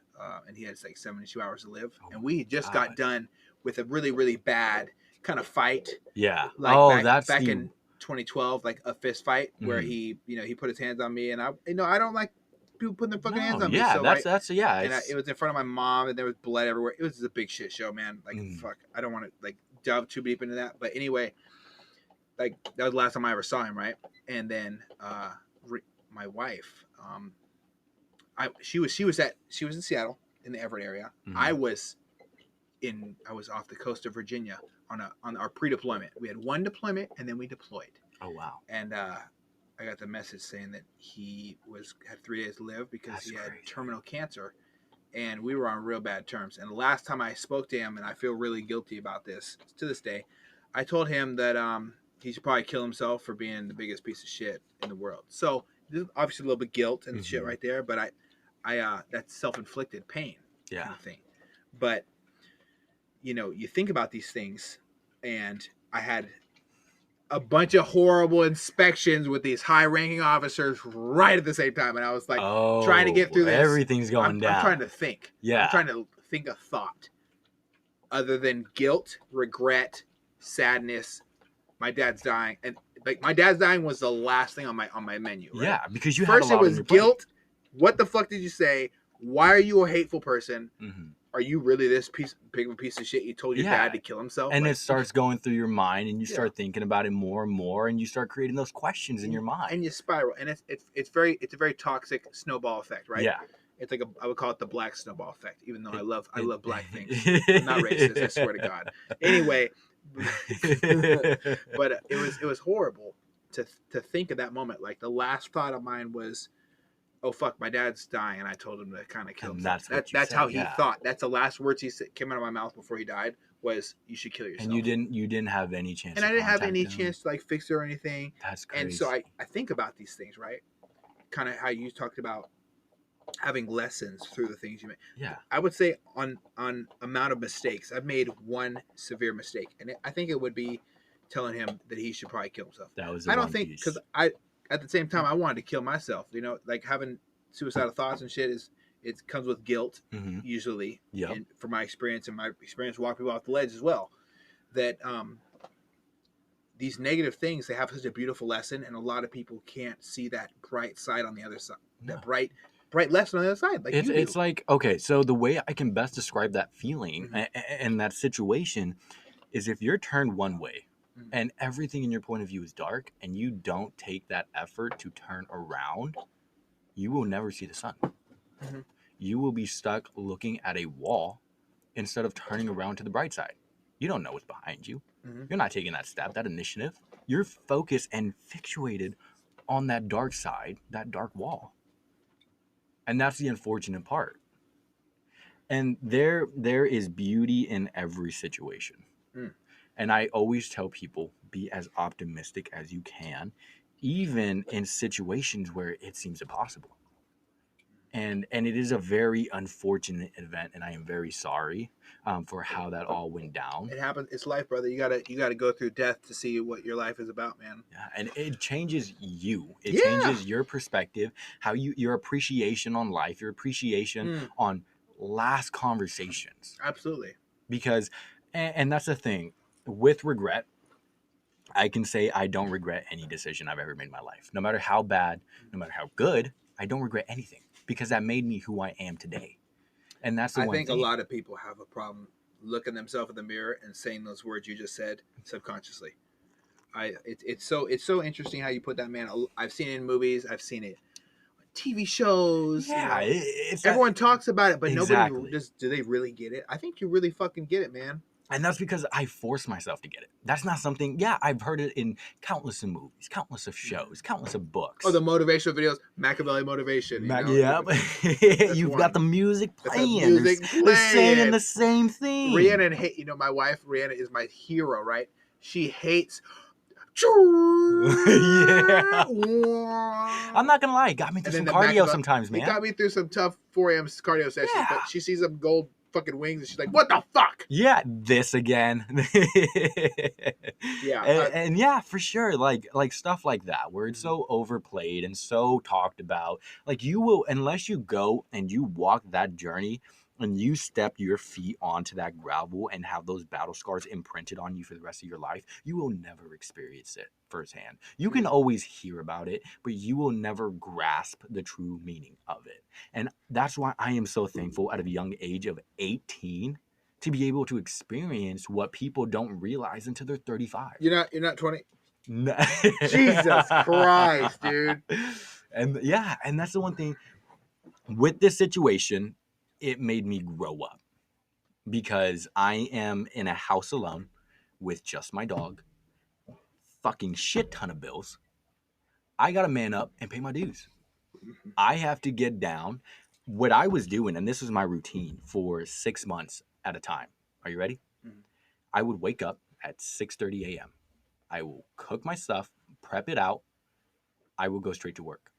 and he had like 72 hours to live. And we just got done with a really, really bad kind of fight. Yeah. Like back in 2012, like a fist fight where he put his hands on me, and I don't like people putting their fucking hands on me. Yeah, so, that's yeah. And it was in front of my mom, and there was blood everywhere. It was just a big shit show, man. Like fuck, I don't want to like delve too deep into that, but anyway, like that was the last time I ever saw him, right? And then my wife, she was in Seattle in the Everett area. Mm-hmm. I was off the coast of Virginia on our pre-deployment. We had 1 deployment and then we deployed. Oh wow! And I got the message saying that he had 3 days to live because he had terminal cancer, and we were on real bad terms. And the last time I spoke to him, and I feel really guilty about this to this day, I told him that he should probably kill himself for being the biggest piece of shit in the world. So there's obviously a little bit guilt and shit right there, but I that's self-inflicted pain kind of thing. But you think about these things, and I had a bunch of horrible inspections with these high-ranking officers right at the same time, and I was like trying to get through this. Everything's going down. I'm trying to think. Yeah. I'm trying to think of thought other than guilt, regret, sadness. My dad's dying, and like my dad's dying was the last thing on my menu. Right? Yeah, because you first had a lot it was guilt. What the fuck did you say? Why are you a hateful person? Mm-hmm. Are you really this big of a piece of shit? You told your dad to kill himself, and like, it starts going through your mind, and you Yeah. start thinking about it more and more, and you start creating those questions in your and mind. you spiral, and it's a very toxic snowball effect, right? Yeah. It's like I would call it the black snowball effect, even though I love black things. I'm I'm not racist, I swear to God. Anyway, but it was horrible to think of that moment. Like the last thought of mine was, oh fuck, my dad's dying, and I told him to kind of kill And himself. that's what you That's said, how he yeah. thought. That's the last words came out of my mouth before he died, was you should kill yourself. And you didn't have any chance. And to I didn't have contact any him. chance to like fix it or anything. That's crazy. And so I think about these things, right? Kind of how you talked about having lessons through the things you made. Yeah. I would say on amount of mistakes, I've made one severe mistake, and I think it would be telling him that he should probably kill himself. That was I don't think, because at the same time I wanted to kill myself. You know, like having suicidal thoughts and shit it comes with guilt, usually. Yeah. And from my experience walking people off the ledge as well, that these negative things, they have such a beautiful lesson, and a lot of people can't see that bright side on the other side. No. That bright lesson on the other side. Like it's like, okay, so the way I can best describe that feeling and that situation is if you're turned one way and everything in your point of view is dark, and you don't take that effort to turn around, you will never see the sun. You will be stuck looking at a wall instead of turning around to the bright side. You don't know what's behind you. You're not taking that step, that initiative. You're focused and fixated on that dark side, that dark wall. And that's the unfortunate part. And there is beauty in every situation. And I always tell people, be as optimistic as you can, even in situations where it seems impossible. And it is a very unfortunate event, and I am very sorry for how that all went down. It happens. It's life, brother. You gotta go through death to see what your life is about, man. Yeah, and it changes you. It changes your perspective, how your appreciation on life, your appreciation on last conversations. Absolutely. Because, and that's the thing, with regret, I can say I don't regret any decision I've ever made in my life. No matter how bad, no matter how good, I don't regret anything, because that made me who I am today. And that's the one thing. I think a lot of people have a problem looking themselves in the mirror and saying those words you just said subconsciously. It's so interesting how you put that, man. I've seen it in movies. I've seen it on TV shows. Yeah, you know, everyone talks about it, but nobody do they really get it? I think you really fucking get it, man. And that's because I force myself to get it. That's not something, I've heard it in countless of movies, countless of shows, countless of books. Oh, the motivational videos, Machiavelli motivation. You've got the music playing. They're saying the same thing. Rihanna, my wife, Rihanna, is my hero, right? She hates... Yeah. I'm not gonna lie, it got me through some cardio sometimes, man. It got me through some tough 4 a.m. cardio sessions, but she sees them gold fucking wings and she's like, what the fuck? Yeah, this again. And yeah, for sure, like stuff like that, where it's so overplayed and so talked about. Like, you will, unless you go and you walk that journey and you step your feet onto that gravel and have those battle scars imprinted on you for the rest of your life, you will never experience it firsthand. You can always hear about it, but you will never grasp the true meaning of it. And that's why I am so thankful at a young age of 18 to be able to experience what people don't realize until they're 35. You're not 20? No. Jesus Christ, dude. And that's the one thing with this situation. It made me grow up, because I am in a house alone with just my dog, fucking shit ton of bills. I got to man up and pay my dues. I have to get down. What I was doing, and this was my routine for 6 months at a time. Are you ready? I would wake up at 6:30 a.m. I will cook my stuff, prep it out. I will go straight to work.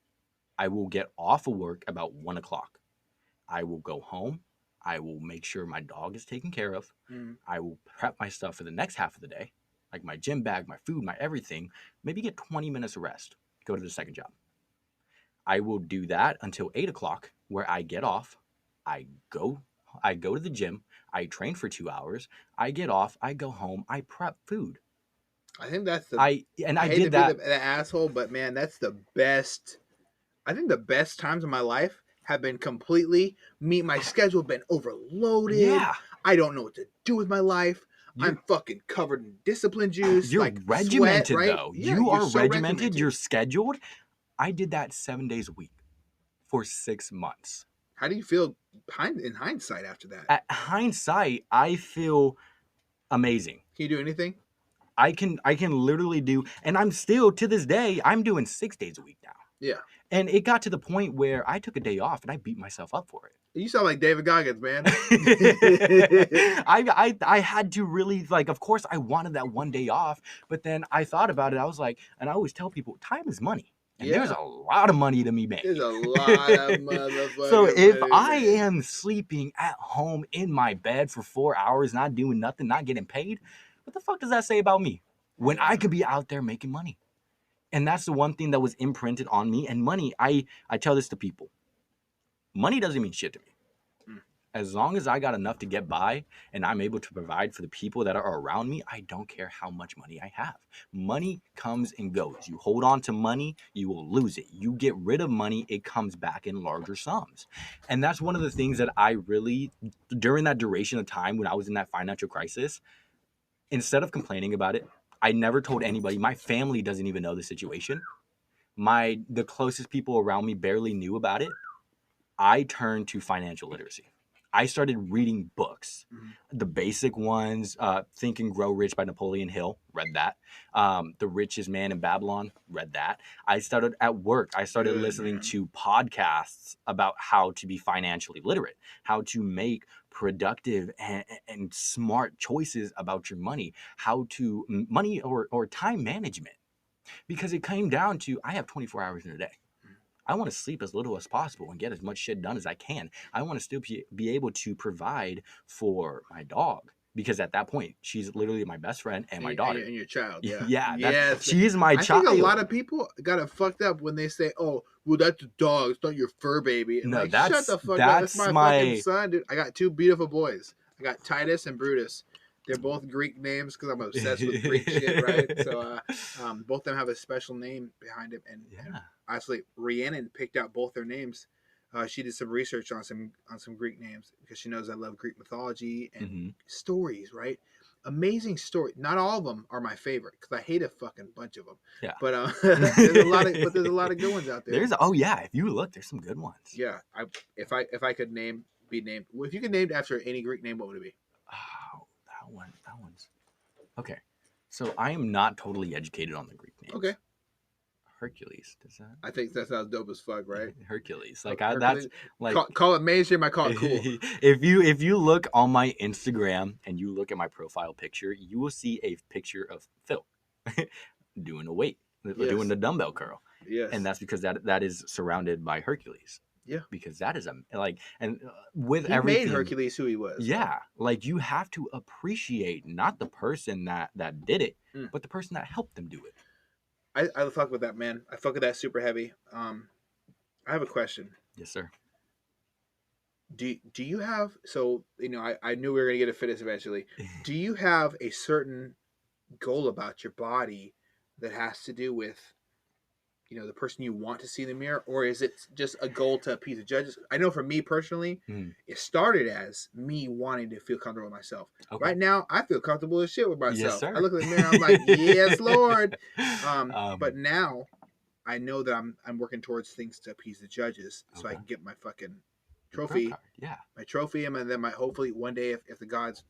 I will get off of work about 1 o'clock. I will go home. I will make sure my dog is taken care of. I will prep my stuff for the next half of the day, like my gym bag, my food, my everything. Maybe get 20 minutes of rest. Go to the second job. I will do that until 8 o'clock, where I get off. I go to the gym. I train for 2 hours. I get off. I go home. I prep food. I think that's the... I did that. The asshole, but man, that's the best. I think the best times of my life have been completely my schedule has been overloaded. Yeah. I don't know what to do with my life. I'm fucking covered in discipline juice. You're like regimented, sweat, right? though. Yeah, You you're are so regimented. You're scheduled. I did that 7 days a week for 6 months. How do you feel in hindsight after that? At hindsight, I feel amazing. Can you do anything? I can literally do, and I'm still, to this day, I'm doing 6 days a week now. Yeah. And it got to the point where I took a day off and I beat myself up for it. You sound like David Goggins, man. I had to really, like, of course I wanted that one day off, but then I thought about it. I was like, and I always tell people, time is money. And there's a lot of money to be made. There's a lot of motherfucking So if money, I man. am sleeping at home in my bed for 4 hours, not doing nothing, not getting paid, what the fuck does that say about me? When I could be out there making money. And that's the one thing that was imprinted on me. And money, I tell this to people. Money doesn't mean shit to me. As long as I got enough to get by and I'm able to provide for the people that are around me, I don't care how much money I have. Money comes and goes. You hold on to money, you will lose it. You get rid of money, it comes back in larger sums. And that's one of the things that I really, during that duration of time when I was in that financial crisis, instead of complaining about it, I never told anybody. My family doesn't even know the situation. The closest people around me barely knew about it. I turned to financial literacy. I started reading books, the basic ones, Think and Grow Rich by Napoleon Hill, read that. The Richest Man in Babylon, read that. I started at work. I started listening to podcasts about how to be financially literate, how to make productive and smart choices about your money, how to money or time management. Because it came down to, I have 24 hours in a day. I want to sleep as little as possible and get as much shit done as I can. I want to still be able to provide for my dog, because at that point, she's literally my best friend and my daughter. And your child, yeah. Yeah, she's my child. I think a lot of people got it fucked up when they say, oh, well, that's a dog. It's not your fur baby. And no, like, that's, shut the fuck up. That's my fucking son, dude. I got 2 beautiful boys. I got Titus and Brutus. They're both Greek names because I'm obsessed with Greek shit, right? So both of them have a special name behind it. And actually, Rhiannon picked out both their names. She did some research on some Greek names because she knows I love Greek mythology and stories, right? Amazing story. Not all of them are my favorite because I hate a fucking bunch of them. Yeah. But there's a lot of good ones out there. If you look, there's some good ones. Yeah. If I could be named, well, if you could name after any Greek name, what would it be? Oh, that one's okay. So I am not totally educated on the Greek names. Okay. Hercules, does that? I think that sounds dope as fuck, right? Hercules, Hercules. That's like call it mainstream. I call it cool. If you look on my Instagram and you look at my profile picture, you will see a picture of Phil doing a weight, doing the dumbbell curl. Yes, and that's because that is surrounded by Hercules. Yeah, because that is with he everything. Made Hercules who he was. Yeah, like you have to appreciate not the person that did it, but the person that helped them do it. I fuck with that, man. I fuck with that super heavy. I have a question. Yes, sir. Do you have, so I knew we were gonna get a fitness eventually. Do you have a certain goal about your body that has to do with the person you want to see in the mirror, or is it just a goal to appease the judges? I know for me personally, it started as me wanting to feel comfortable with myself. Okay. Right now, I feel comfortable as shit with myself. Yes, sir. I look in the mirror, I'm like, yes, Lord. But now I know that I'm working towards things to appease the judges, so I can get my fucking trophy. Yeah, my trophy, and then hopefully one day, if the gods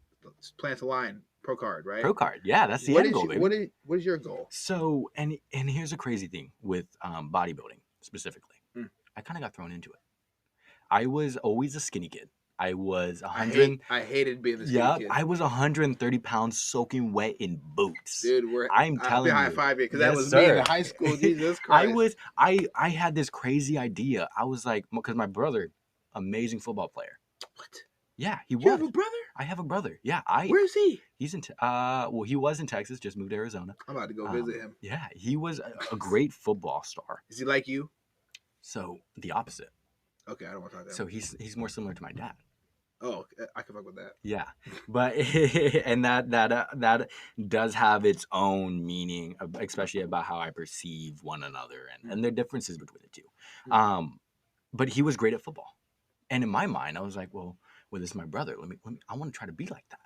plant a line. Pro card, right? Pro card, yeah, that's the end goal, baby. What is your goal? So, and here's a crazy thing with bodybuilding specifically. I kind of got thrown into it. I was always a skinny kid. I was 100. I hated being the skinny kid. I was 130 pounds soaking wet in boots. Dude, I'm telling you. High five you because that was me in high school. Jesus Christ. I had this crazy idea. I was like, because my brother, amazing football player. What? Yeah, he was. You have a brother? I have a brother. Yeah, Where is he? He's in. Well, he was in Texas. Just moved to Arizona. I'm about to go visit him. Yeah, he was a great football star. Is he like you? So the opposite. Okay, I don't want to talk to him. So he's more similar to my dad. Oh, I can fuck with that. Yeah, but and that does have its own meaning, especially about how I perceive one another and their differences between the two. but he was great at football. And in my mind, I was like, well, this is my brother. Let me. I want to try to be like that.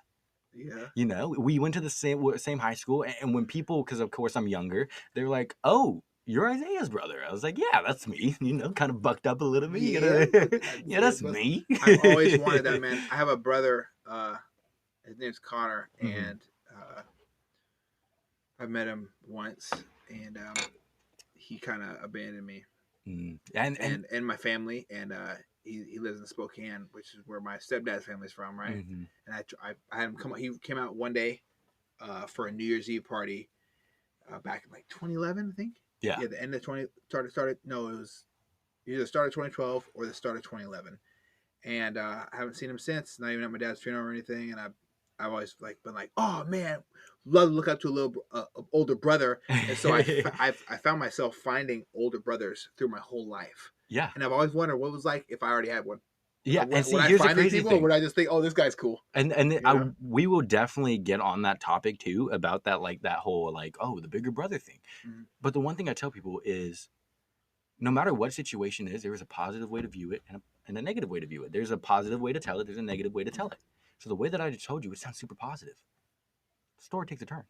Yeah. You know, we went to the same high school, and when people, because of course I'm younger, they're like, "Oh, you're Isaiah's brother." I was like, "Yeah, that's me." You know, kind of bucked up a little bit. Yeah. Yeah, that's me. I've always wanted that, man. I have a brother. His name's Connor, Mhm. and I met him once, and he kind of abandoned me and my family, and he lives in Spokane, which is where my stepdad's family's from, right? Mhm. And I had him come. He came out one day for a New Year's Eve party back in like 2011, I think. Yeah. Yeah, the end of 20 started. No, it was either the start of 2012 or the start of 2011. And I haven't seen him since. Not even at my dad's funeral or anything. And I've always like been like, oh man, love to look up to a little older brother. And so I found myself finding older brothers through my whole life. Yeah. And I've always wondered what it was like if I already had one. Yeah, and see, would I here's the find these crazy people, or thing. would I just think, oh, this guy's cool? And You know? we will definitely get on that topic too, about that, like that whole like, oh, the bigger brother thing. Mhm. But the one thing I tell people is, no matter what situation is, there is a positive way to view it and a negative way to view it. There's a positive way to tell it. There's a negative way to tell it. So the way that I just told you, it sounds super positive. The story takes a turn.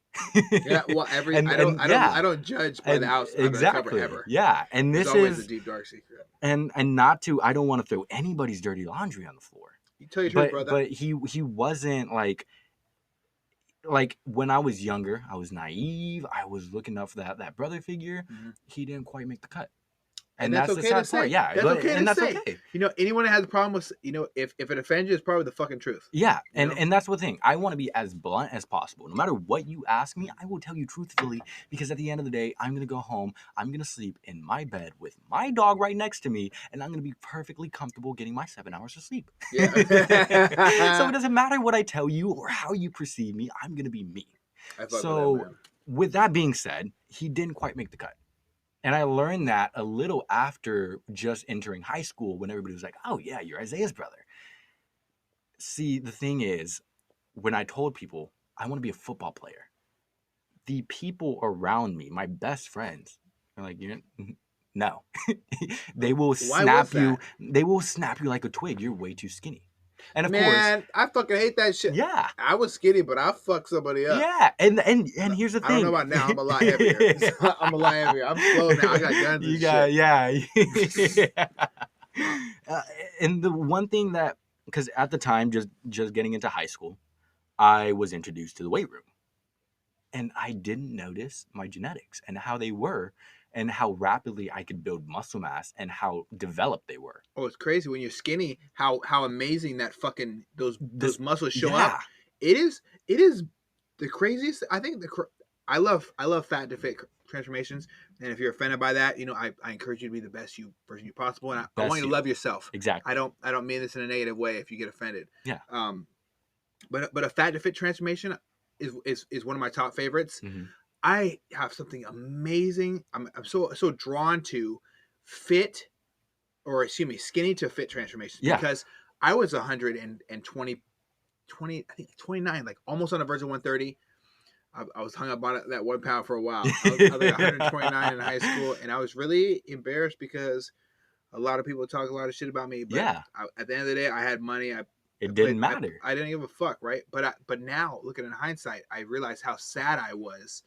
Yeah, well, I don't judge by the outside exactly. of the cover ever. Yeah, and There's this always is a deep dark secret. and not to. I don't want to throw anybody's dirty laundry on the floor. You tell your truth, brother. But he wasn't like when I was younger, I was naive. I was looking up for that brother figure. Mhm. He didn't quite make the cut. And that's the okay sad to say. part. Yeah, That's okay to say. okay. You know, anyone that has a problem with, if it offends you, it's probably the fucking truth. Yeah, You know? and that's the thing. I want to be as blunt as possible. No matter what you ask me, I will tell you truthfully, because at the end of the day, I'm going to go home, I'm going to sleep in my bed with my dog right next to me, and I'm going to be perfectly comfortable getting my 7 hours of sleep. Yeah. So it doesn't matter what I tell you or how you perceive me, I'm going to be me. So with that being said, he didn't quite make the cut. And I learned that a little after just entering high school, when everybody was like, oh yeah, you're Isaiah's brother. See, the thing is, when I told people I want to be a football player, the people around me, my best friends, are like, no. They will snap you. They will snap you like a twig. You're way too skinny. And of course, I fucking hate that shit. Yeah, I was skinny, but I fucked somebody up. Yeah, and here's the thing. I don't know about now. I'm a lot heavier. I'm a lot heavier. I'm slow now. I got guns. And shit. Yeah. And the one thing that, because at the time, just getting into high school, I was introduced to the weight room, and I didn't notice my genetics and how they were, and how rapidly I could build muscle mass and how developed they were. Oh, it's crazy when you're skinny. How amazing that fucking those muscles show up. It is the craziest. I think I love fat to fit transformations, and if you're offended by that, I encourage you to be the best person you possible, and I want you to love yourself. Exactly. I don't mean this in a negative way if you get offended. Yeah. But a fat to fit transformation is one of my top favorites. Mm-hmm. I have something amazing. I'm so drawn to skinny to fit transformations. Yeah. Because I was 120, I think 29, like almost on the verge of 130. I was hung up on that 1 pound for a while. I was like 129 in high school, and I was really embarrassed because a lot of people talk a lot of shit about me. But at the end of the day, I had money. It didn't matter. I didn't give a fuck, right? But now, looking in hindsight, I realized how sad I was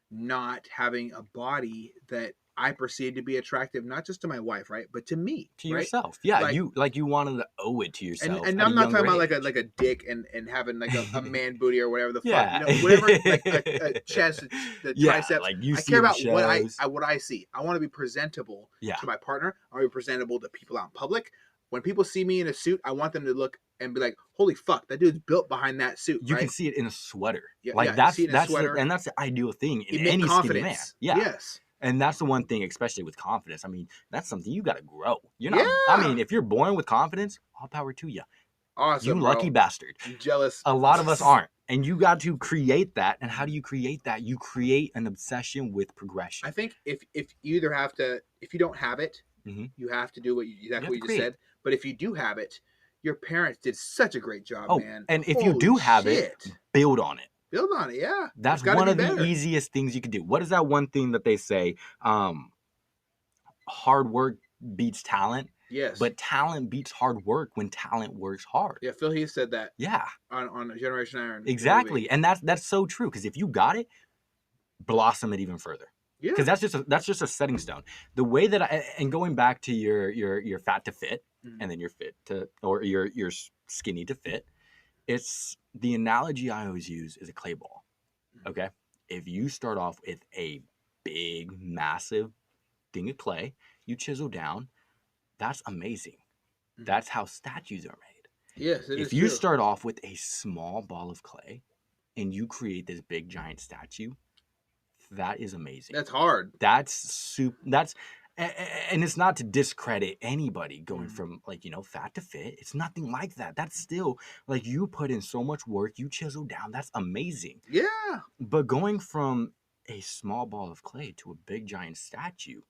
not having a body that I perceived to be attractive, not just to my wife, right, but to me, to yourself. Yeah, you wanted to owe it to yourself. And I'm not talking about like a dick and having like a man booty or whatever the fuck, whatever, like a chest, the triceps. Like you I care about what I see. I want to be presentable to my partner. I want to be presentable to people out in public. When people see me in a suit, I want them to look and be like, "Holy fuck, that dude's built behind that suit." You can see it in a sweater. That's the ideal thing in any skinny man. Yeah. Yes. And that's the one thing, especially with confidence. I mean, that's something you got to grow. You're not. I mean, if you're born with confidence, all power to you. Awesome, you lucky bastard. I'm jealous. A lot of us aren't, and you got to create that. And how do you create that? You create an obsession with progression. I think if you either have to, if you don't have it, you have to do what you just said. But if you do have it, your parents did such a great job, man. And if you do have it, build on it. Build on it, yeah. That's one of the easiest things you can do. What is that one thing that they say? Hard work beats talent. Yes. But talent beats hard work when talent works hard. Yeah, Phil Heath said that Yeah, on Generation Iron. the movie. exactly. And that's so true, because if you got it, blossom it even further. Yeah. Because that's just a setting stone. The way that and going back to your fat to fit, Mhm. and then your fit to, or your skinny to fit, it's the analogy I always use is a clay ball. Mhm. Okay, if you start off with a big, massive thing of clay, you chisel down. That's amazing. Mhm. That's how statues are made. Yes, it is If you true. start off with a small ball of clay and you create this big giant statue, that is amazing. That's hard. That's super. That's and it's not to discredit anybody going Mhm. from, like, fat to fit. It's nothing like that. That's still, like, you put in so much work, you chisel down. That's amazing. Yeah. But going from a small ball of clay to a big giant statue,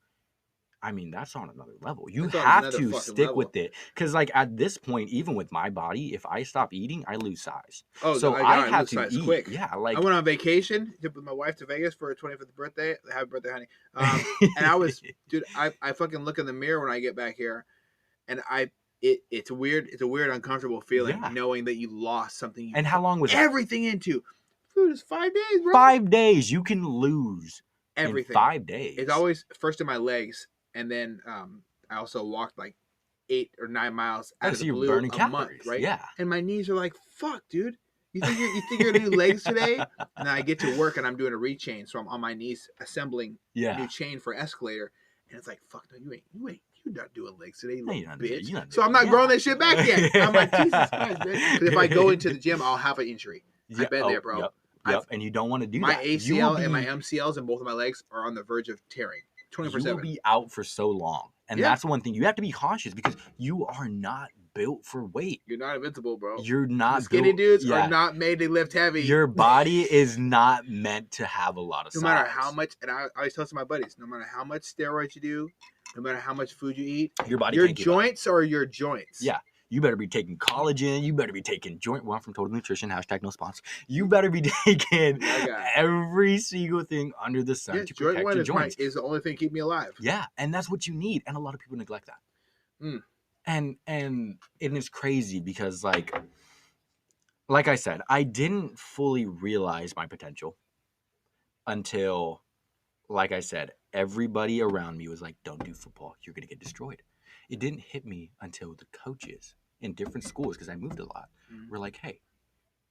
I mean, that's on another level. You That's on have another to fucking stick level. with it, because, like, at this point, even with my body, if I stop eating, I lose size. Oh, So I I have lose to size eat. quick. Yeah, I like went on vacation with my wife to Vegas for her 25th birthday. Happy birthday, honey. And I was, dude, I fucking look in the mirror when I get back here, and it's a weird, uncomfortable feeling Yeah. knowing that you lost something you And how long was it? everything into. Dude, it's 5 days, bro. 5 days. You can lose Everything. in 5 days. It's always first in my legs, and then I also walked like 8 or 9 miles out of so the you're blue burning a calories. month, right? Yeah. And my knees are like, fuck, dude. You think you're gonna do legs today? And I get to work and I'm doing a rechain, so I'm on my knees assembling Yeah. new chain for escalator, and it's like, fuck, no, you're not doing legs today, you No, little you're not bitch. you're not So doing I'm not it. growing Yeah. that shit back yet. I'm like, Jesus Christ, man. Because if I go into the gym, I'll have an injury. Yeah. I've been there, bro. Yep. I've- And you don't want to do My that. ACL and my MCLs and both of my legs are on the verge of tearing. You will 24/7. be out for so long. And Yeah. that's one thing. You have to be cautious, because you are not built for weight. You're not invincible, bro. You're not The skinny built, dudes yeah. are not made to lift heavy. Your body is not meant to have a lot of No size. matter how much, and I always tell my buddies, no matter how much steroids you do, no matter how much food you eat, your body your can't keep up. joints are your joints. Yeah. You better be taking collagen. You better be taking joint. Well, I'm from Total Nutrition. # no sponsor. You better be taking every single thing under the sun to joint protect one your joints. is the only thing keeping me alive. Yeah, and that's what you need. And a lot of people neglect that. Mm. And it's crazy, because, like I said, I didn't fully realize my potential until, like I said, everybody around me was like, don't do football. You're going to get destroyed. It didn't hit me until the coaches in different schools, because I moved a lot, were like, hey,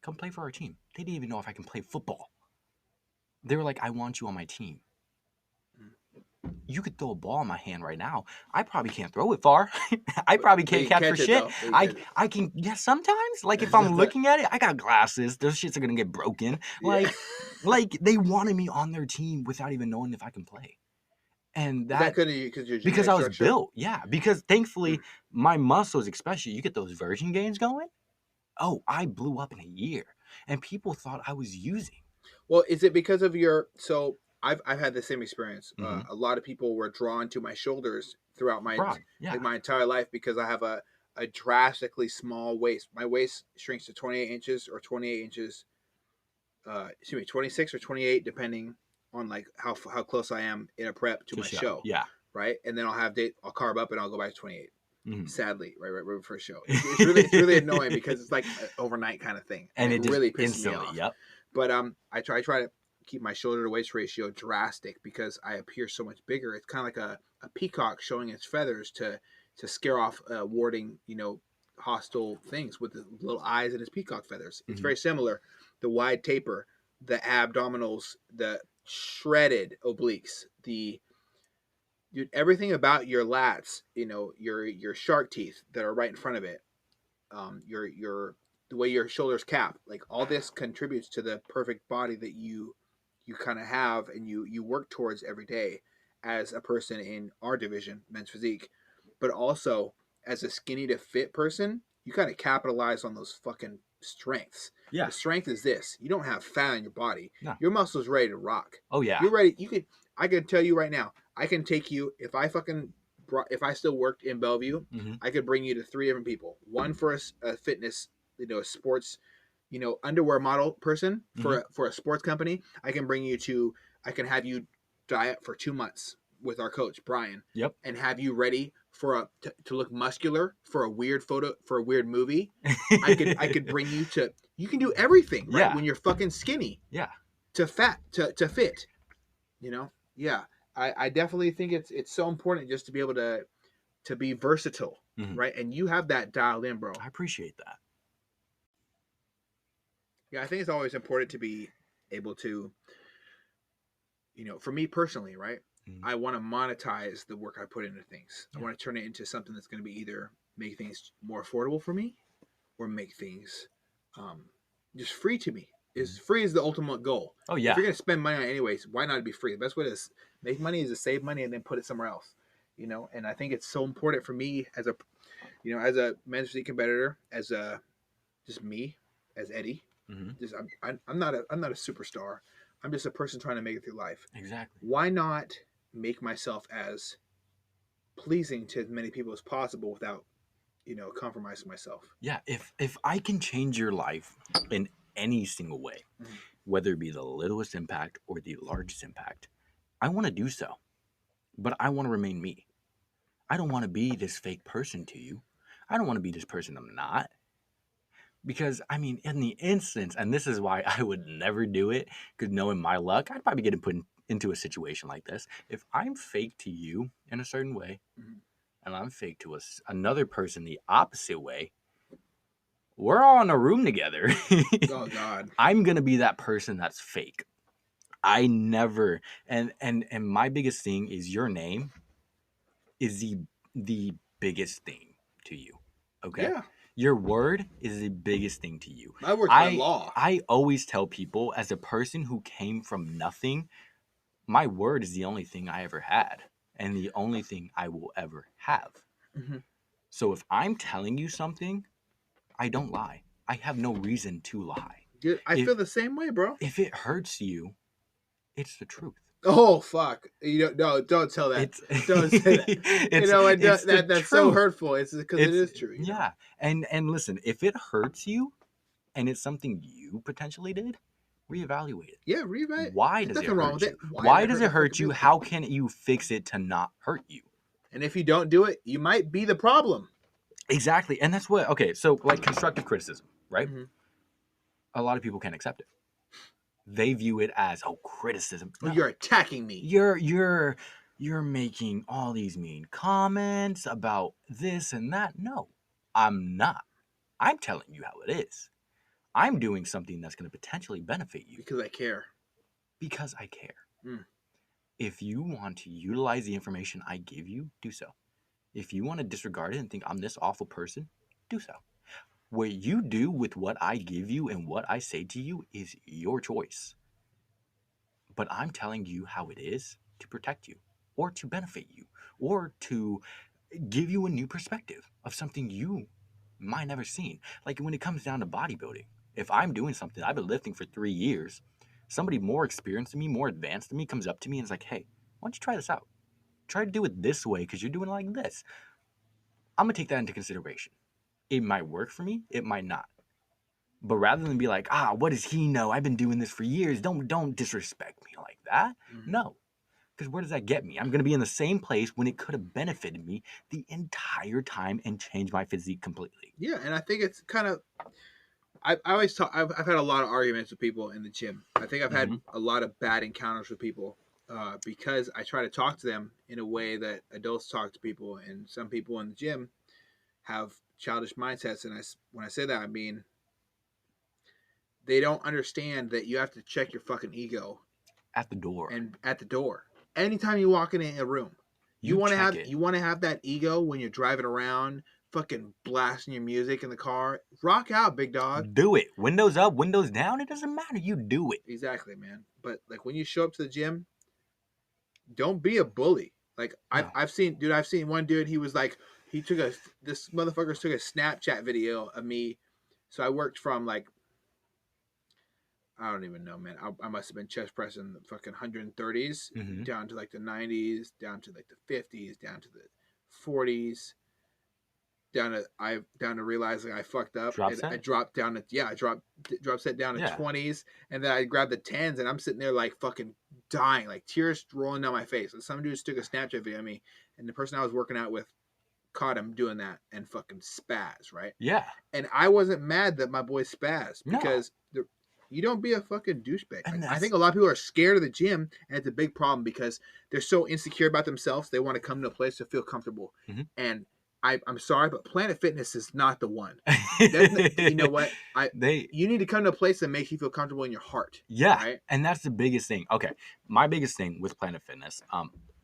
come play for our team. They didn't even know if I can play football. They were like, I want you on my team. You could throw a ball in my hand right now. I probably can't throw it far. I probably can't catch for shit. I can, yeah, sometimes. Like, if I'm looking at it, I got glasses. Those shits are going to get broken. Like, they wanted me on their team without even knowing if I can play. And that because I was built. Yeah, because thankfully my muscles, especially, you get those virgin gains going. Oh, I blew up in a year, and people thought I was using. Well, is it because of your? So I've had the same experience. A lot of people were drawn to my shoulders throughout my my entire life, because I have a drastically small waist. My waist shrinks to 28 inches or 28 inches. 26 or 28, depending on like how close I am in a prep to my show. Yeah. Right. And then I'll carb up and I'll go back to 28. Sadly, right before a show. It's really annoying, because it's like an overnight kind of thing, and it really pisses instantly me off. Yep. But I try to keep my shoulder to waist ratio drastic, because I appear so much bigger. It's kind of like a peacock showing its feathers to scare off warding hostile things with the little eyes and his peacock feathers. It's very similar. The wide taper, the abdominals, the shredded obliques, everything about your lats, your shark teeth that are right in front of it, the way your shoulders cap, like all this contributes to the perfect body that you kind of have, and you work towards every day as a person in our division, men's physique, but also as a skinny to fit person, you kind of capitalize on those fucking strengths. Yeah. The strength is this: you don't have fat in your body. No. Your muscles ready to rock. Oh yeah. You're ready. I can tell you right now, I can take you, if I still worked in Bellevue, I could bring you to 3 different people. One for a fitness, a sports, underwear model person for a sports company. I can have you diet for 2 months, with our coach Brian. Yep. And have you ready for to look muscular for a weird photo for a weird movie. I could bring you to. You can do everything, right? Yeah. When you're fucking skinny. Yeah. To fit. You know. Yeah. I definitely think it's so important just to be able to be versatile, right? And you have that dialed in, bro. I appreciate that. Yeah, I think it's always important to be able to, for me personally, right? I want to monetize the work I put into things. I want to turn it into something that's going to be either make things more affordable for me or make things just free to me. Free is the ultimate goal. Oh, yeah. If you're going to spend money on it anyways, why not be free? The best way to make money is to save money and then put it somewhere else. And I think it's so important for me as a men's physique competitor, as me, as Eddie. Just I'm not a superstar. I'm just a person trying to make it through life. Exactly. Why not make myself as pleasing to as many people as possible without, compromising myself? Yeah. If I can change your life in any single way, whether it be the littlest impact or the largest impact, I want to do so. But I want to remain me. I don't want to be this fake person to you. I don't want to be this person I'm not. Because, I mean, in the instance, and this is why I would never do it, because knowing my luck, I'd probably get put into a situation like this. If I'm fake to you in a certain way, and I'm fake to another person the opposite way, we're all in a room together. Oh, God. I'm going to be that person that's fake. I never, and my biggest thing is your name is the biggest thing to you. Okay? Yeah. Your word is the biggest thing to you. My word's my law. I always tell people, as a person who came from nothing, my word is the only thing I ever had and the only thing I will ever have. So if I'm telling you something, I don't lie. I have no reason to lie. Dude, I feel the same way, bro. If it hurts you, it's the truth. Oh, fuck! Don't tell that. Don't say that. That's so hurtful. It's because it is true. Yeah, and listen, if it hurts you, and it's something you potentially did, reevaluate it. Yeah, reevaluate. Why does it hurt you? Why does it hurt you? How can you fix it to not hurt you? And if you don't do it, you might be the problem. Exactly, and that's what. Okay, so like constructive criticism, right? A lot of people can't accept it. They view it as criticism. No. You're attacking me. You're making all these mean comments about this and that. No, I'm not. I'm telling you how it is. I'm doing something that's going to potentially benefit you. Because I care. Because I care. If you want to utilize the information I give you, do so. If you want to disregard it and think I'm this awful person, do so. What you do with what I give you and what I say to you is your choice. But I'm telling you how it is to protect you or to benefit you or to give you a new perspective of something you might never seen. Like when it comes down to bodybuilding, if I'm doing something, I've been lifting for 3 years, somebody more experienced than me, more advanced than me comes up to me and is like, hey, why don't you try this out? Try to do it this way because you're doing it like this. I'm going to take that into consideration. It might work for me. It might not. But rather than be like, what does he know? I've been doing this for years. Don't disrespect me like that. No. Because where does that get me? I'm going to be in the same place when it could have benefited me the entire time and changed my physique completely. Yeah, and I think it's kind of... I always talk... I've had a lot of arguments with people in the gym. I think I've had a lot of bad encounters with people because I try to talk to them in a way that adults talk to people. And some people in the gym have childish mindsets. And when I say that, I mean... they don't understand that you have to check your fucking ego at the door. And at the door, anytime you walk in a room, you want to have that ego when you're driving around, fucking blasting your music in the car. Rock out, big dog. Do it. Windows up, windows down. It doesn't matter. You do it. Exactly, man. But like when you show up to the gym, don't be a bully. Like I've seen one dude. He was like, this motherfucker took a Snapchat video of me. So I worked from like, I don't even know, man. I must have been chest pressing the fucking 130s down to like the 90s, down to like the 50s, down to the 40s, down to realizing I fucked up. Drop And I set? dropped down to I drop set down to Yeah. 20s, and then I grabbed the 10s, and I'm sitting there like fucking dying, like tears rolling down my face. And some dude took a Snapchat video of me, and the person I was working out with caught him doing that and fucking spaz, right? Yeah. And I wasn't mad that my boy spaz No. because you don't be a fucking douchebag. And I think a lot of people are scared of the gym, and it's a big problem because they're so insecure about themselves. They want to come to a place to feel comfortable. Mhm. And I'm sorry, but Planet Fitness is not the one. You know what? You need to come to a place that makes you feel comfortable in your heart. Yeah, right? and that's the biggest thing. Okay, my biggest thing with Planet Fitness,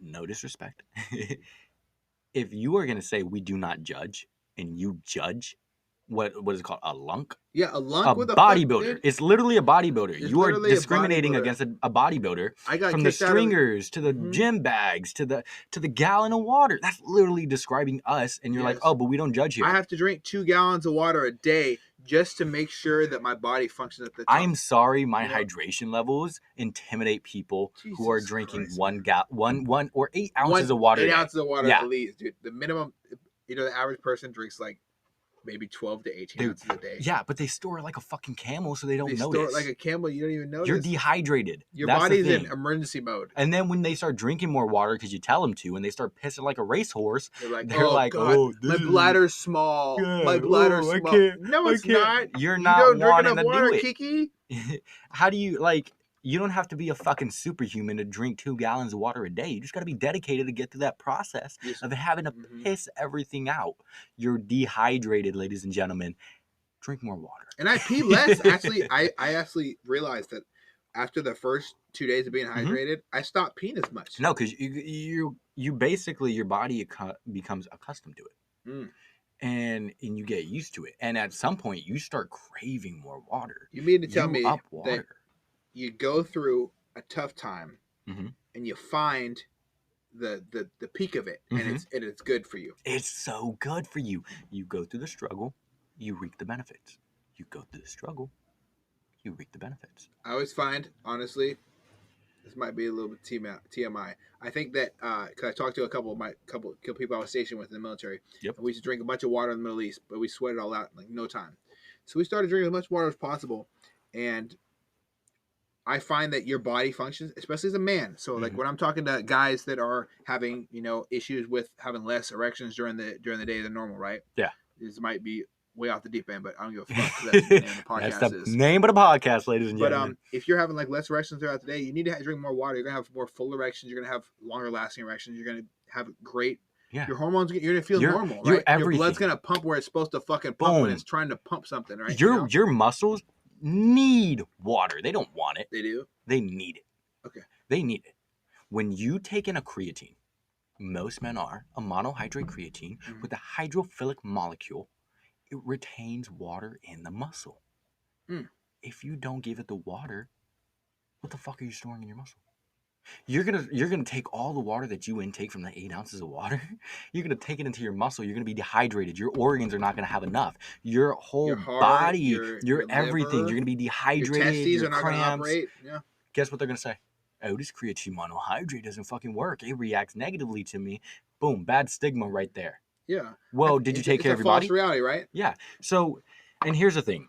no disrespect. If you are gonna say we do not judge, and you judge, what is it called? A lunk? Yeah, a lunk with a bodybuilder. It's literally a bodybuilder. It's You are literally a discriminating bodybuilder. against a bodybuilder. I got From the kicked out of stringers to the Mhm. gym bags to the gallon of water. That's literally describing us, and you're like, Yes. oh, but we don't judge here. I have to drink 2 gallons of water a day just to make sure that my body functions at the top. I'm sorry, my You know? hydration levels intimidate people who are Jesus drinking Christ, one or 8 ounces of water. 8 a day. ounces of water Yeah. at least, dude. The minimum, the average person drinks like maybe 12 to 18 ounces a day. Yeah, but they store it like a fucking camel, so they don't They notice. store it like a camel, you don't even notice. You're dehydrated. Your That's body's the in thing. emergency mode. And then when they start drinking more water because you tell them to, and they start pissing like a racehorse, They're like, God, oh, my bladder's small. Yeah, My bladder's I small. can't- No, I it's can't. not. You're You not don't drink wanting enough to water, do it. Kiki. How do you you don't have to be a fucking superhuman to drink 2 gallons of water a day. You just got to be dedicated to get through that process of having to piss everything out. You're dehydrated, ladies and gentlemen. Drink more water. And I pee less. Actually, I actually realized that after the first 2 days of being hydrated, I stopped peeing as much. No, because you basically, your body becomes accustomed to it. And you get used to it. And at some point, you start craving more water. You mean to tell me up water. that you go through a tough time and you find the peak of it, and it's good for you. It's so good for you. You go through the struggle, you reap the benefits. You go through the struggle, you reap the benefits. I always find, honestly, this might be a little bit TMI. I think that because I talked to a couple people I was stationed with in the military. Yep. And we used to drink a bunch of water in the Middle East, but we sweat it all out in like no time. So we started drinking as much water as possible, and I find that your body functions, especially as a man. So like when I'm talking to guys that are having issues with having less erections during the day than normal, right? Yeah. This might be way off the deep end, but I don't give a fuck. That's the name of the podcast. That's the name of the podcast, ladies and gentlemen. But if you're having like less erections throughout the day, you need to drink more water. You're gonna have more full erections. You're gonna have longer lasting erections. You're gonna have great. Yeah. Your hormones. You're gonna feel normal, right? Your blood's gonna pump where it's supposed to fucking pump when it's trying to pump something, right? Your muscles need water. They don't want it. They do. They need it. Okay. They need it. When you take in a creatine, most men are a monohydrate creatine with a hydrophilic molecule. It retains water in the muscle. If you don't give it the water, what the fuck are you storing in your muscle? You're gonna take all the water that you intake from the 8 ounces of water. You're gonna take it into your muscle. You're gonna be dehydrated. Your organs are not gonna have enough. Your whole body, your everything. Liver, you're gonna be dehydrated. Your testes are not gonna operate. Yeah. Guess what they're gonna say? Oh, this creatine monohydrate doesn't fucking work. It reacts negatively to me. Boom, bad stigma right there. Yeah. Well, did you take care of your body? It's a false reality, right? Yeah. So, and here's the thing.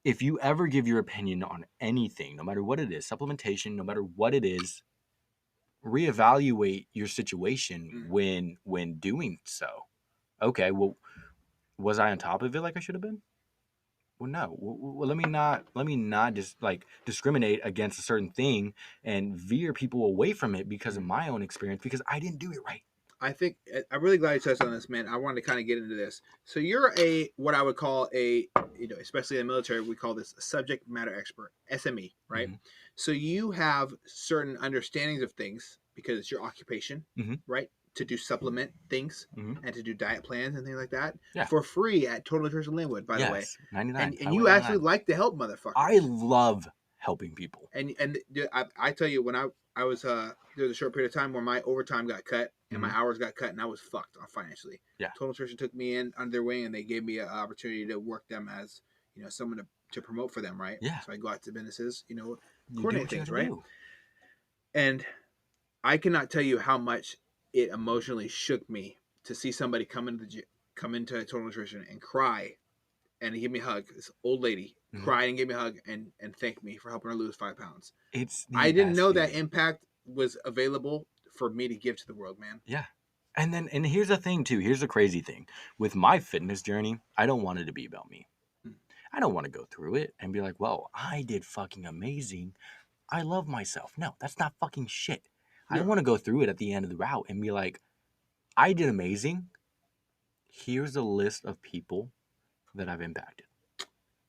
If you ever give your opinion on anything, no matter what it is, supplementation, no matter what it is, reevaluate your situation when doing so. Okay, well, was I on top of it like I should have been? Well, no. Well, let me not just discriminate against a certain thing and veer people away from it because of my own experience, because I didn't do it right. I think I'm really glad you touched on this, man. I wanted to kind of get into this. So you're what I would call especially in the military, we call this a subject matter expert, SME, right? So you have certain understandings of things because it's your occupation, right? To do supplement things and to do diet plans and things like that for free at Total Nutrition Linwood, by the way. 99. And you actually like to help motherfuckers. I love helping people. And I tell you, when I was there was a short period of time where my overtime got cut and my hours got cut and I was fucked financially. Yeah. Total Nutrition took me in under their wing and they gave me an opportunity to work them as someone to promote for them, right? Yeah. So I go out to businesses, coordinate things, right? And I cannot tell you how much it emotionally shook me to see somebody come come into Total Nutrition and cry and give me a hug. This old lady Mhm. cried and gave me a hug and thanked me for helping her lose 5 pounds. It's the I didn't best know that feeling. impact was available for me to give to the world, man. Yeah. And here's the thing too. Here's the crazy thing. With my fitness journey, I don't want it to be about me. Mm. I don't want to go through it and be like, well, I did fucking amazing. I love myself. No, that's not fucking shit. I don't No. want to go through it at the end of the route and be like, I did amazing. Here's a list of people that I've impacted.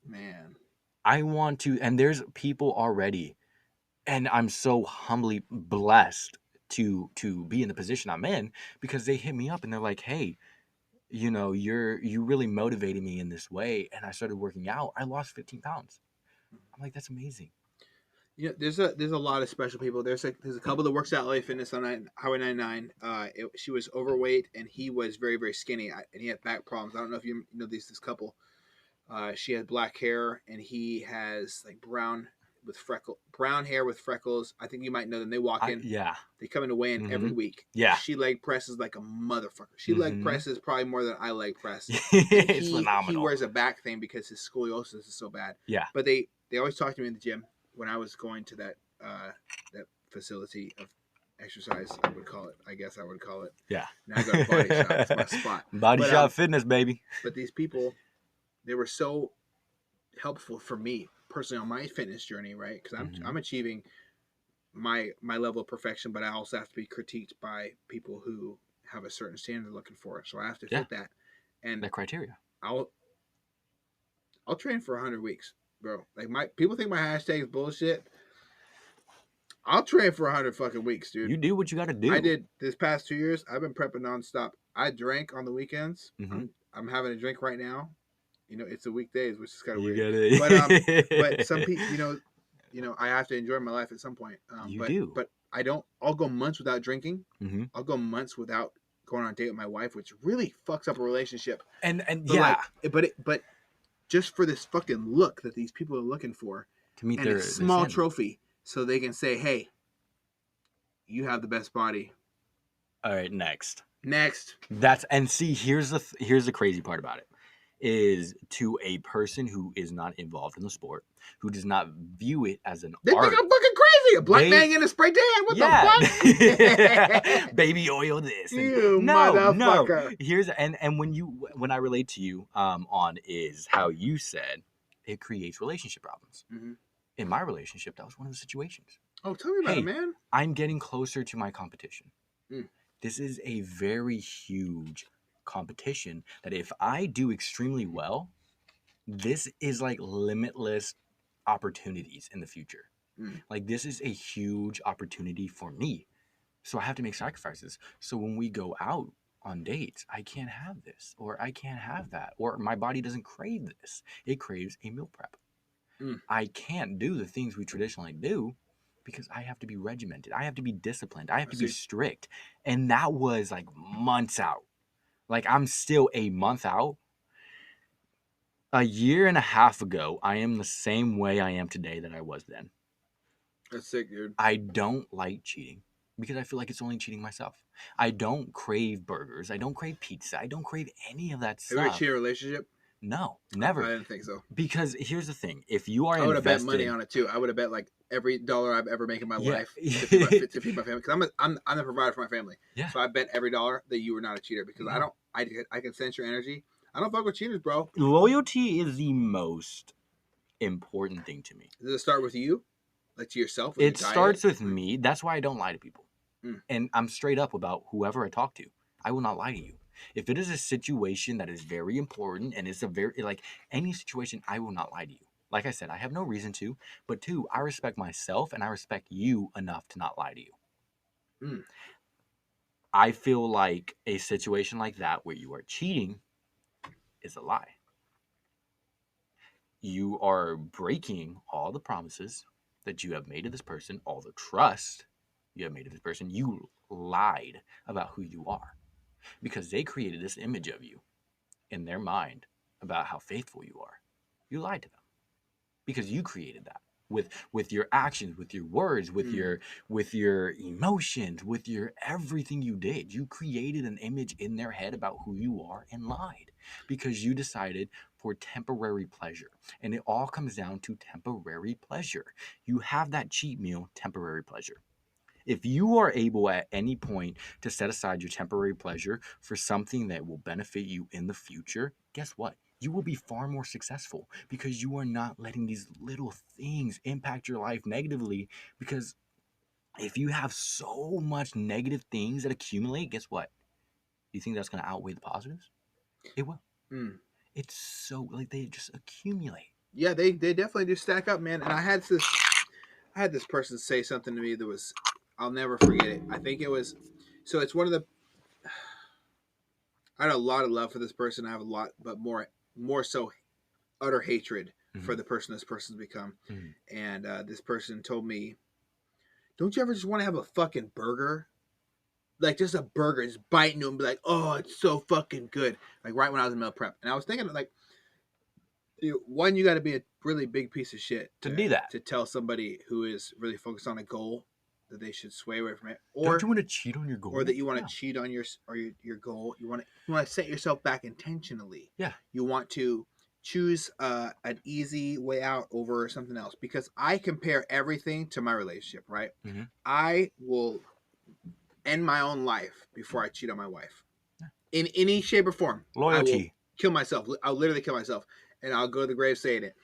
Man. I want to, and there's people already, and I'm so humbly blessed to be in the position I'm in because they hit me up and they're like, hey, you really motivated me in this way, and I started working out. I lost 15 pounds. I'm like, that's amazing. There's a lot of special people. There's a couple that works at LA Fitness on Highway 99. She was overweight and he was very, very skinny, and he had back problems. I don't know if you know this couple. She had black hair and he has like brown hair with freckles. I think you might know them. They walk in. Yeah. They come in to weigh in every week. Yeah. She leg presses like a motherfucker. She leg presses probably more than I leg press. It's he phenomenal. wears a back thing because his scoliosis is so bad. Yeah. But they always talk to me in the gym when I was going to that facility of exercise. I would call it. I guess I would call it. Yeah. Now I go to Body Shop. It's my spot. Body Shop Fitness, baby. But these people, they were so helpful for me personally on my fitness journey, right? Because I'm achieving my level of perfection, but I also have to be critiqued by people who have a certain standard looking for. So I have to fit that and that criteria. I'll train for 100 weeks, bro. Like my people think my hashtag is bullshit. I'll train for 100 fucking weeks, dude. You do what you got to do. I did this past 2 years. I've been prepping nonstop. I drank on the weekends. I'm having a drink right now. It's the weekdays, which is kind of weird. But some people, I have to enjoy my life at some point. But I don't. I'll go months without drinking. I'll go months without going on a date with my wife, which really fucks up a relationship. But just for this fucking look that these people are looking for, to meet and a small trophy, so they can say, "Hey, you have the best body." All right, next. See, here's the crazy part about it. Is to a person who is not involved in the sport, who does not view it as an art. Think I'm fucking crazy. A black man in a spray tan. What the fuck? Baby oil this. Motherfucker. Here's when I relate to you on is how you said it creates relationship problems. In my relationship, that was one of the situations. Oh, tell me about it, man. I'm getting closer to my competition. This is a very huge competition that if I do extremely well, this is like limitless opportunities in the future. Like this is a huge opportunity for me. So I have to make sacrifices. So when we go out on dates, I can't have this or I can't have that or my body doesn't crave this. It craves a meal prep. I can't do the things we traditionally do because I have to be regimented. I have to be disciplined. I have to be strict. And that was like months out. Like I'm still a month out. A year and a half ago, I am the same way I am today that I was then. That's sick, dude. I don't like cheating because I feel like it's only cheating myself. I don't crave burgers. I don't crave pizza. I don't crave any of that stuff. Have you ever cheated a relationship? No, never. I didn't think so. Because here's the thing. If you are I would have bet money on it too. I would have bet like every dollar I've ever made in my life to feed my family. Because I'm the provider for my family. Yeah. So I bet every dollar that you were not a cheater because I can sense your energy. I don't fuck with cheaters, bro. Loyalty is the most important thing to me. Does it start with you? Like to yourself? It starts with me. That's why I don't lie to people. And I'm straight up about whoever I talk to. I will not lie to you. If it is a situation that is very important and it's a very, like any situation, I will not lie to you. Like I said, I have no reason to. But two, I respect myself and I respect you enough to not lie to you. I feel like a situation like that where you are cheating is a lie. You are breaking all the promises that you have made to this person, all the trust you have made to this person. You lied about who you are because they created this image of you in their mind about how faithful you are. You lied to them because you created that. with your actions, with your words, with your emotions, with your everything you did. You created an image in their head about who you are and lied because you decided for temporary pleasure. And it all comes down to temporary pleasure. You have that cheat meal, temporary pleasure. If you are able at any point to set aside your temporary pleasure for something that will benefit you in the future, guess what? You will be far more successful because you are not letting these little things impact your life negatively. Because if you have so much negative things that accumulate, guess what? You think that's going to outweigh the positives? It will. It's so like they just accumulate. Yeah, they definitely do stack up, man. And I had this person say something to me that was, I'll never forget it. I think it was, so it's one of the, I had a lot of love for this person. I have a lot, but more so utter hatred for the person this person's become. And this person told me, don't you ever just want to have a fucking burger? Like just a burger, just bite into it and be like, oh, it's so fucking good. Like right when I was in meal prep. And I was thinking like, one, you got to be a really big piece of shit to do that. To tell somebody who is really focused on a goal that they should sway away from it. Or don't you want to cheat on your goal? Or that you want to cheat on your goal. You want to set yourself back intentionally. Yeah. You want to choose an easy way out over something else. Because I compare everything to my relationship, right? I will end my own life before I cheat on my wife. In any shape or form. Loyalty. I will kill myself. I'll literally kill myself. And I'll go to the grave saying it.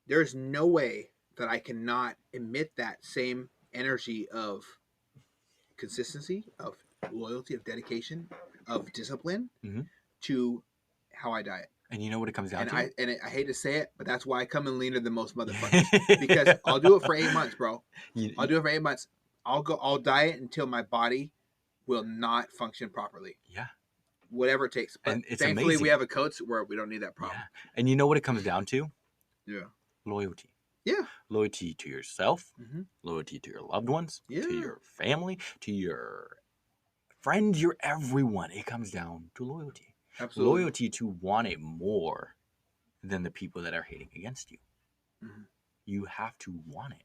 There's no way that I cannot emit that same energy of consistency, of loyalty, of dedication, of discipline to how I diet. And you know what it comes down to? I hate to say it, but that's why I come in leaner than most motherfuckers. Because I'll do it for 8 months, bro. I'll do it for 8 months. I'll diet until my body will not function properly. Yeah. Whatever it takes. But it's thankfully amazing. we have a coach where we don't need that problem. Yeah. And you know what it comes down to? Yeah. Loyalty. Yeah. Loyalty to yourself, loyalty to your loved ones, to your family, to your friends, your everyone. It comes down to loyalty. Absolutely. Loyalty to want it more than the people that are hating against you. You have to want it.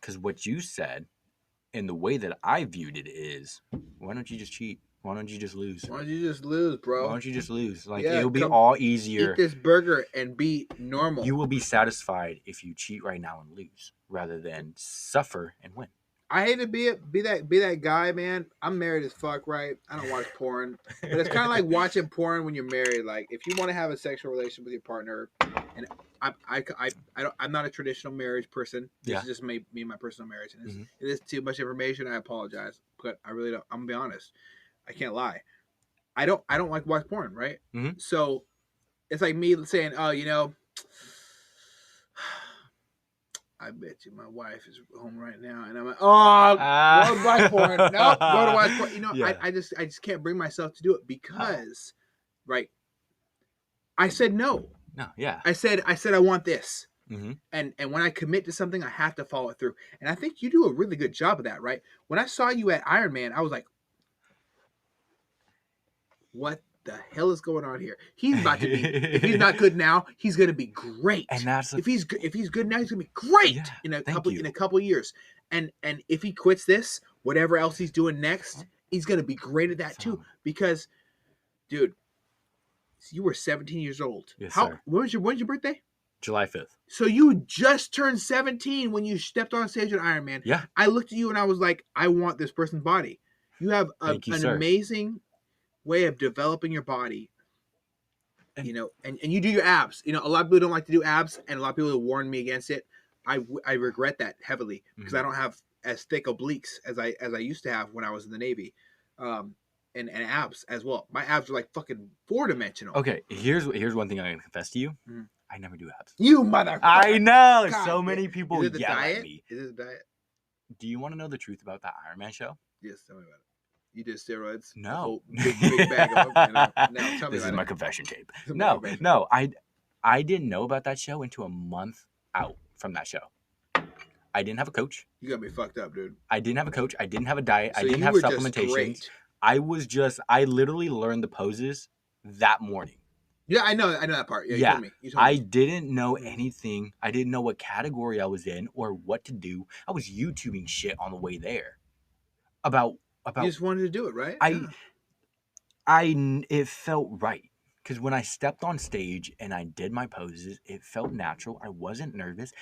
Because what you said and the way that I viewed it is, why don't you just cheat? Why don't you just lose? Why don't you just lose, bro? Why don't you just lose? Like, it'll be all easier. Eat this burger and be normal. You will be satisfied if you cheat right now and lose, rather than suffer and win. I hate to be that guy, man. I'm married as fuck, right? I don't watch porn, but it's kind of like watching porn when you're married. Like, if you want to have a sexual relationship with your partner, and I'm not a traditional marriage person. This is just me and my personal marriage. And it is too much information. I apologize, but I really don't. I'm gonna be honest. I can't lie. I don't like watch porn, right? So it's like me saying, oh, you know, I bet you my wife is home right now, and I'm like, oh, go to watch porn. No, go to watch porn. You know, I just can't bring myself to do it because, right? I said no. No, yeah. I said I want this, and when I commit to something, I have to follow it through. And I think you do a really good job of that, right? When I saw you at Iron Man, I was like, what the hell is going on here? He's about to be, if he's not good now, he's going to be great. And that's if he's good now, he's going to be great in a couple years. And if he quits this, whatever else he's doing next, he's going to be great at that too. Because, dude, you were 17 years old. Yes, sir. When's your birthday? July 5th. So you just turned 17 when you stepped on stage at Iron Man. Yeah. I looked at you and I was like, I want this person's body. You have an amazing way of developing your body, you know, and you do your abs. You know, a lot of people don't like to do abs, and a lot of people warn me against it. I regret that heavily because I don't have as thick obliques as I used to have when I was in the Navy, and abs as well. My abs are like fucking 4-dimensional. Okay, here's one thing I'm gonna confess to you. I never do abs. You motherfucker! I know. God, so many people yell diet? at me. Is it the diet? Do you want to know the truth about that Iron Man show? Yes, tell me about it. You did steroids? No. Big bag of them. Now, tell me this about is my it. confession tape. No. I didn't know about that show until a month out from that show. I didn't have a coach. You got me fucked up, dude. I didn't have a coach. I didn't have a diet. So I didn't have supplementation. I literally learned the poses that morning. Yeah, I know that part. Yeah, you Yeah, told me. I didn't know Mhm. anything. I didn't know what category I was in or what to do. I was YouTubing shit on the way there about You about just wanted to do it, right? I Yeah. it felt right because when I stepped on stage and I did my poses, it felt natural. I wasn't nervous.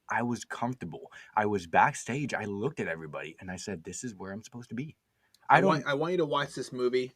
I was comfortable. I was backstage. I looked at everybody and I said, "This is where I'm supposed to be." I don't. I want you to watch this movie.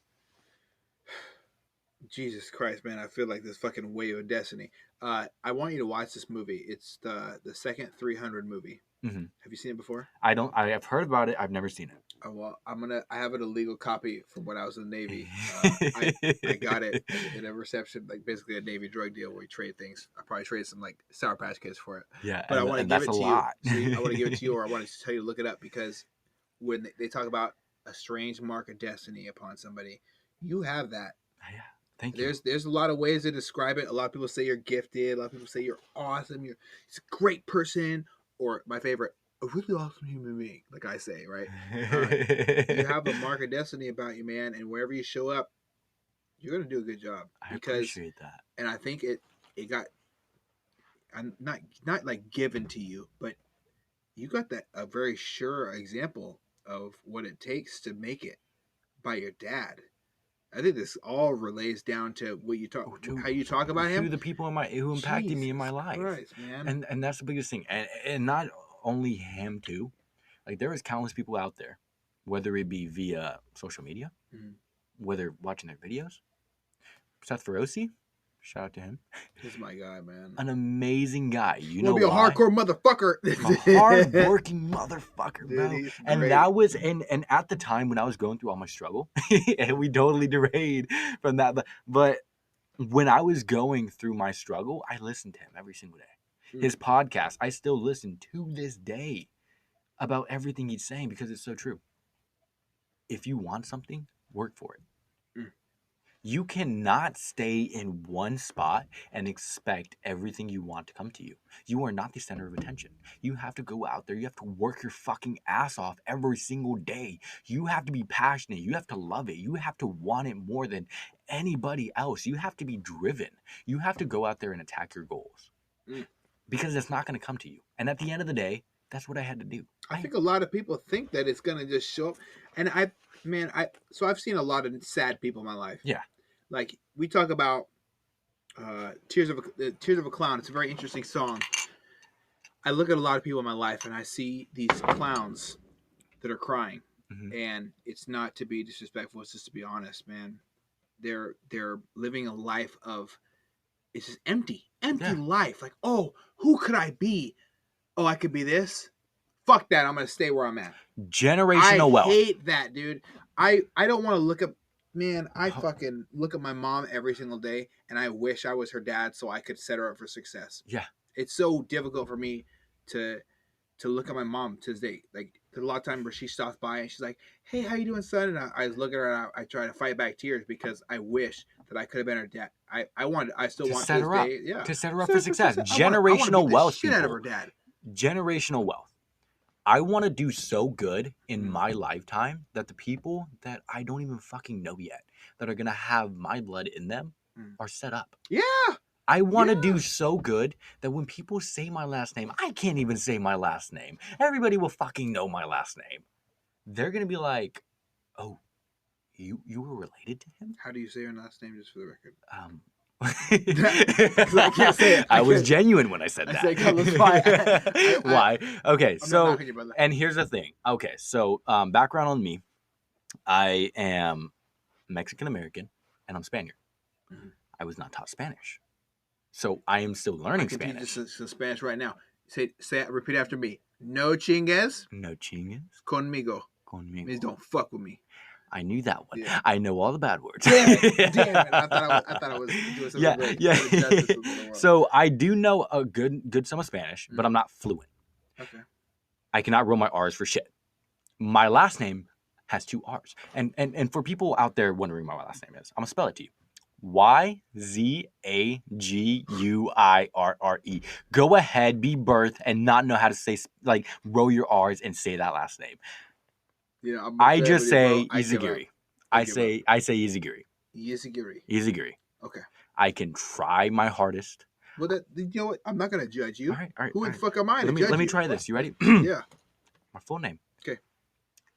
Jesus Christ, man! I feel like this fucking wave of destiny. I want you to watch this movie. It's the second 300 movie. Mhm. Have you seen it before? I don't. I have heard about it. I've never seen Well, I have an illegal copy from when I was in the Navy. I got it it. in a reception, like basically a Navy drug deal where we trade things. I probably traded some like Sour Patch Kids for it, Yeah, but I want to and give that's it a to you. lot. So I want to give it to you, or I want to tell you to look it up because when they talk about a strange mark of destiny upon somebody, you have that. Yeah, thank you. There's a lot of ways to describe it. A lot of people say you're gifted. A lot of people say you're awesome. You're a great person, or my favorite, a really awesome human being. Like I say, right? You have a mark of destiny about you, man. And wherever you show up, you're gonna do a good job. I appreciate that. And I think it got not like given to you, but you got that a very sure example of what it takes to make it by your dad. I think this all relates down to what you talk, how you talk about to him. the people who impacted me in my Jesus life, Christ, man. and that's the biggest thing, and not only him too. Like there is countless people out there, whether it be via social media, Mhm. whether watching their videos. Seth Ferosi, shout out to him. He's my guy, man. An amazing guy. You know Wanna be a why? hardcore motherfucker. A hardworking motherfucker, Dude, bro. he's And great. that was and at the time when I was going through all my struggle, and we totally derailed from that. But when I was going through my struggle, I listened to him every single day. His podcast, I still listen to this day about everything he's saying because it's so true. If you want something, work for it. You cannot stay in one spot and expect everything you want to come to you. You are not the center of attention. You have to go out there. You have to work your fucking ass off every single day. You have to be passionate. You have to love it. You have to want it more than anybody else. You have to be driven. You have to go out there and attack your goals because it's not going to come to you. And at the end of the day, that's what I had to do. I think a lot of people think that it's gonna just show up, and I've seen a lot of sad people in my life. Yeah. Like we talk about Tears of a Clown. It's a very interesting song. I look at a lot of people in my life and I see these clowns that are crying, and it's not to be disrespectful. It's just to be honest, man. They're living a life of it's just empty life. Like, oh, who could I be? Oh, I could be this. Fuck that. I'm gonna stay where I'm at. Generational wealth. I hate that, dude. I don't want to look up. Man, I fucking look at my mom every single day, and I wish I was her dad so I could set her up for success. Yeah. It's so difficult for me to look at my mom to this day. Like there's a lot of time where she stops by and she's like, "Hey, how you doing, son?" And I look at her and I try to fight back tears because I wish that I could have been her dad. I still want to set her up. day, yeah, to set her up for success. I Generational wanna wealth. shit out of her dad. Generational wealth. I want to do so good in my lifetime that the people that I don't even fucking know yet that are going to have my blood in them are set up. Yeah. I want to do so good that when people say my last name, I can't even say my last name. Everybody will fucking know my last name. They're going to be like, "Oh, you were related to him?" How do you say your last name, just for the record? I can't say it. I was genuine when I said that. Why? Okay, so and here's the thing. Okay, so background on me. I am Mexican American and I'm Spaniard. I was not taught Spanish, so I am still learning Spanish. Teach some Spanish right now. Repeat after me. No chingues. No chingues. Conmigo. Conmigo. Means don't fuck with me. I knew that one. Yeah. I know all the bad words. Damn it. I thought I was doing something yeah. So I do know a good some of Spanish, but I'm not fluent. Okay. I cannot roll my R's for shit. My last name has 2 R's. And for people out there wondering what my last name is, I'm going to spell it to you. Yzaguirre. Go ahead, be birth, and not know how to say, like, roll your R's and say that last name. Yeah, I just say Izaguirre. I say Izaguirre. Izaguirre. Izaguirre. Okay. I can try my hardest. Well, you know what? I'm not gonna judge you. All right. Who the fuck am I to judge Let me you? try this. You ready? Yeah. My full name. Okay.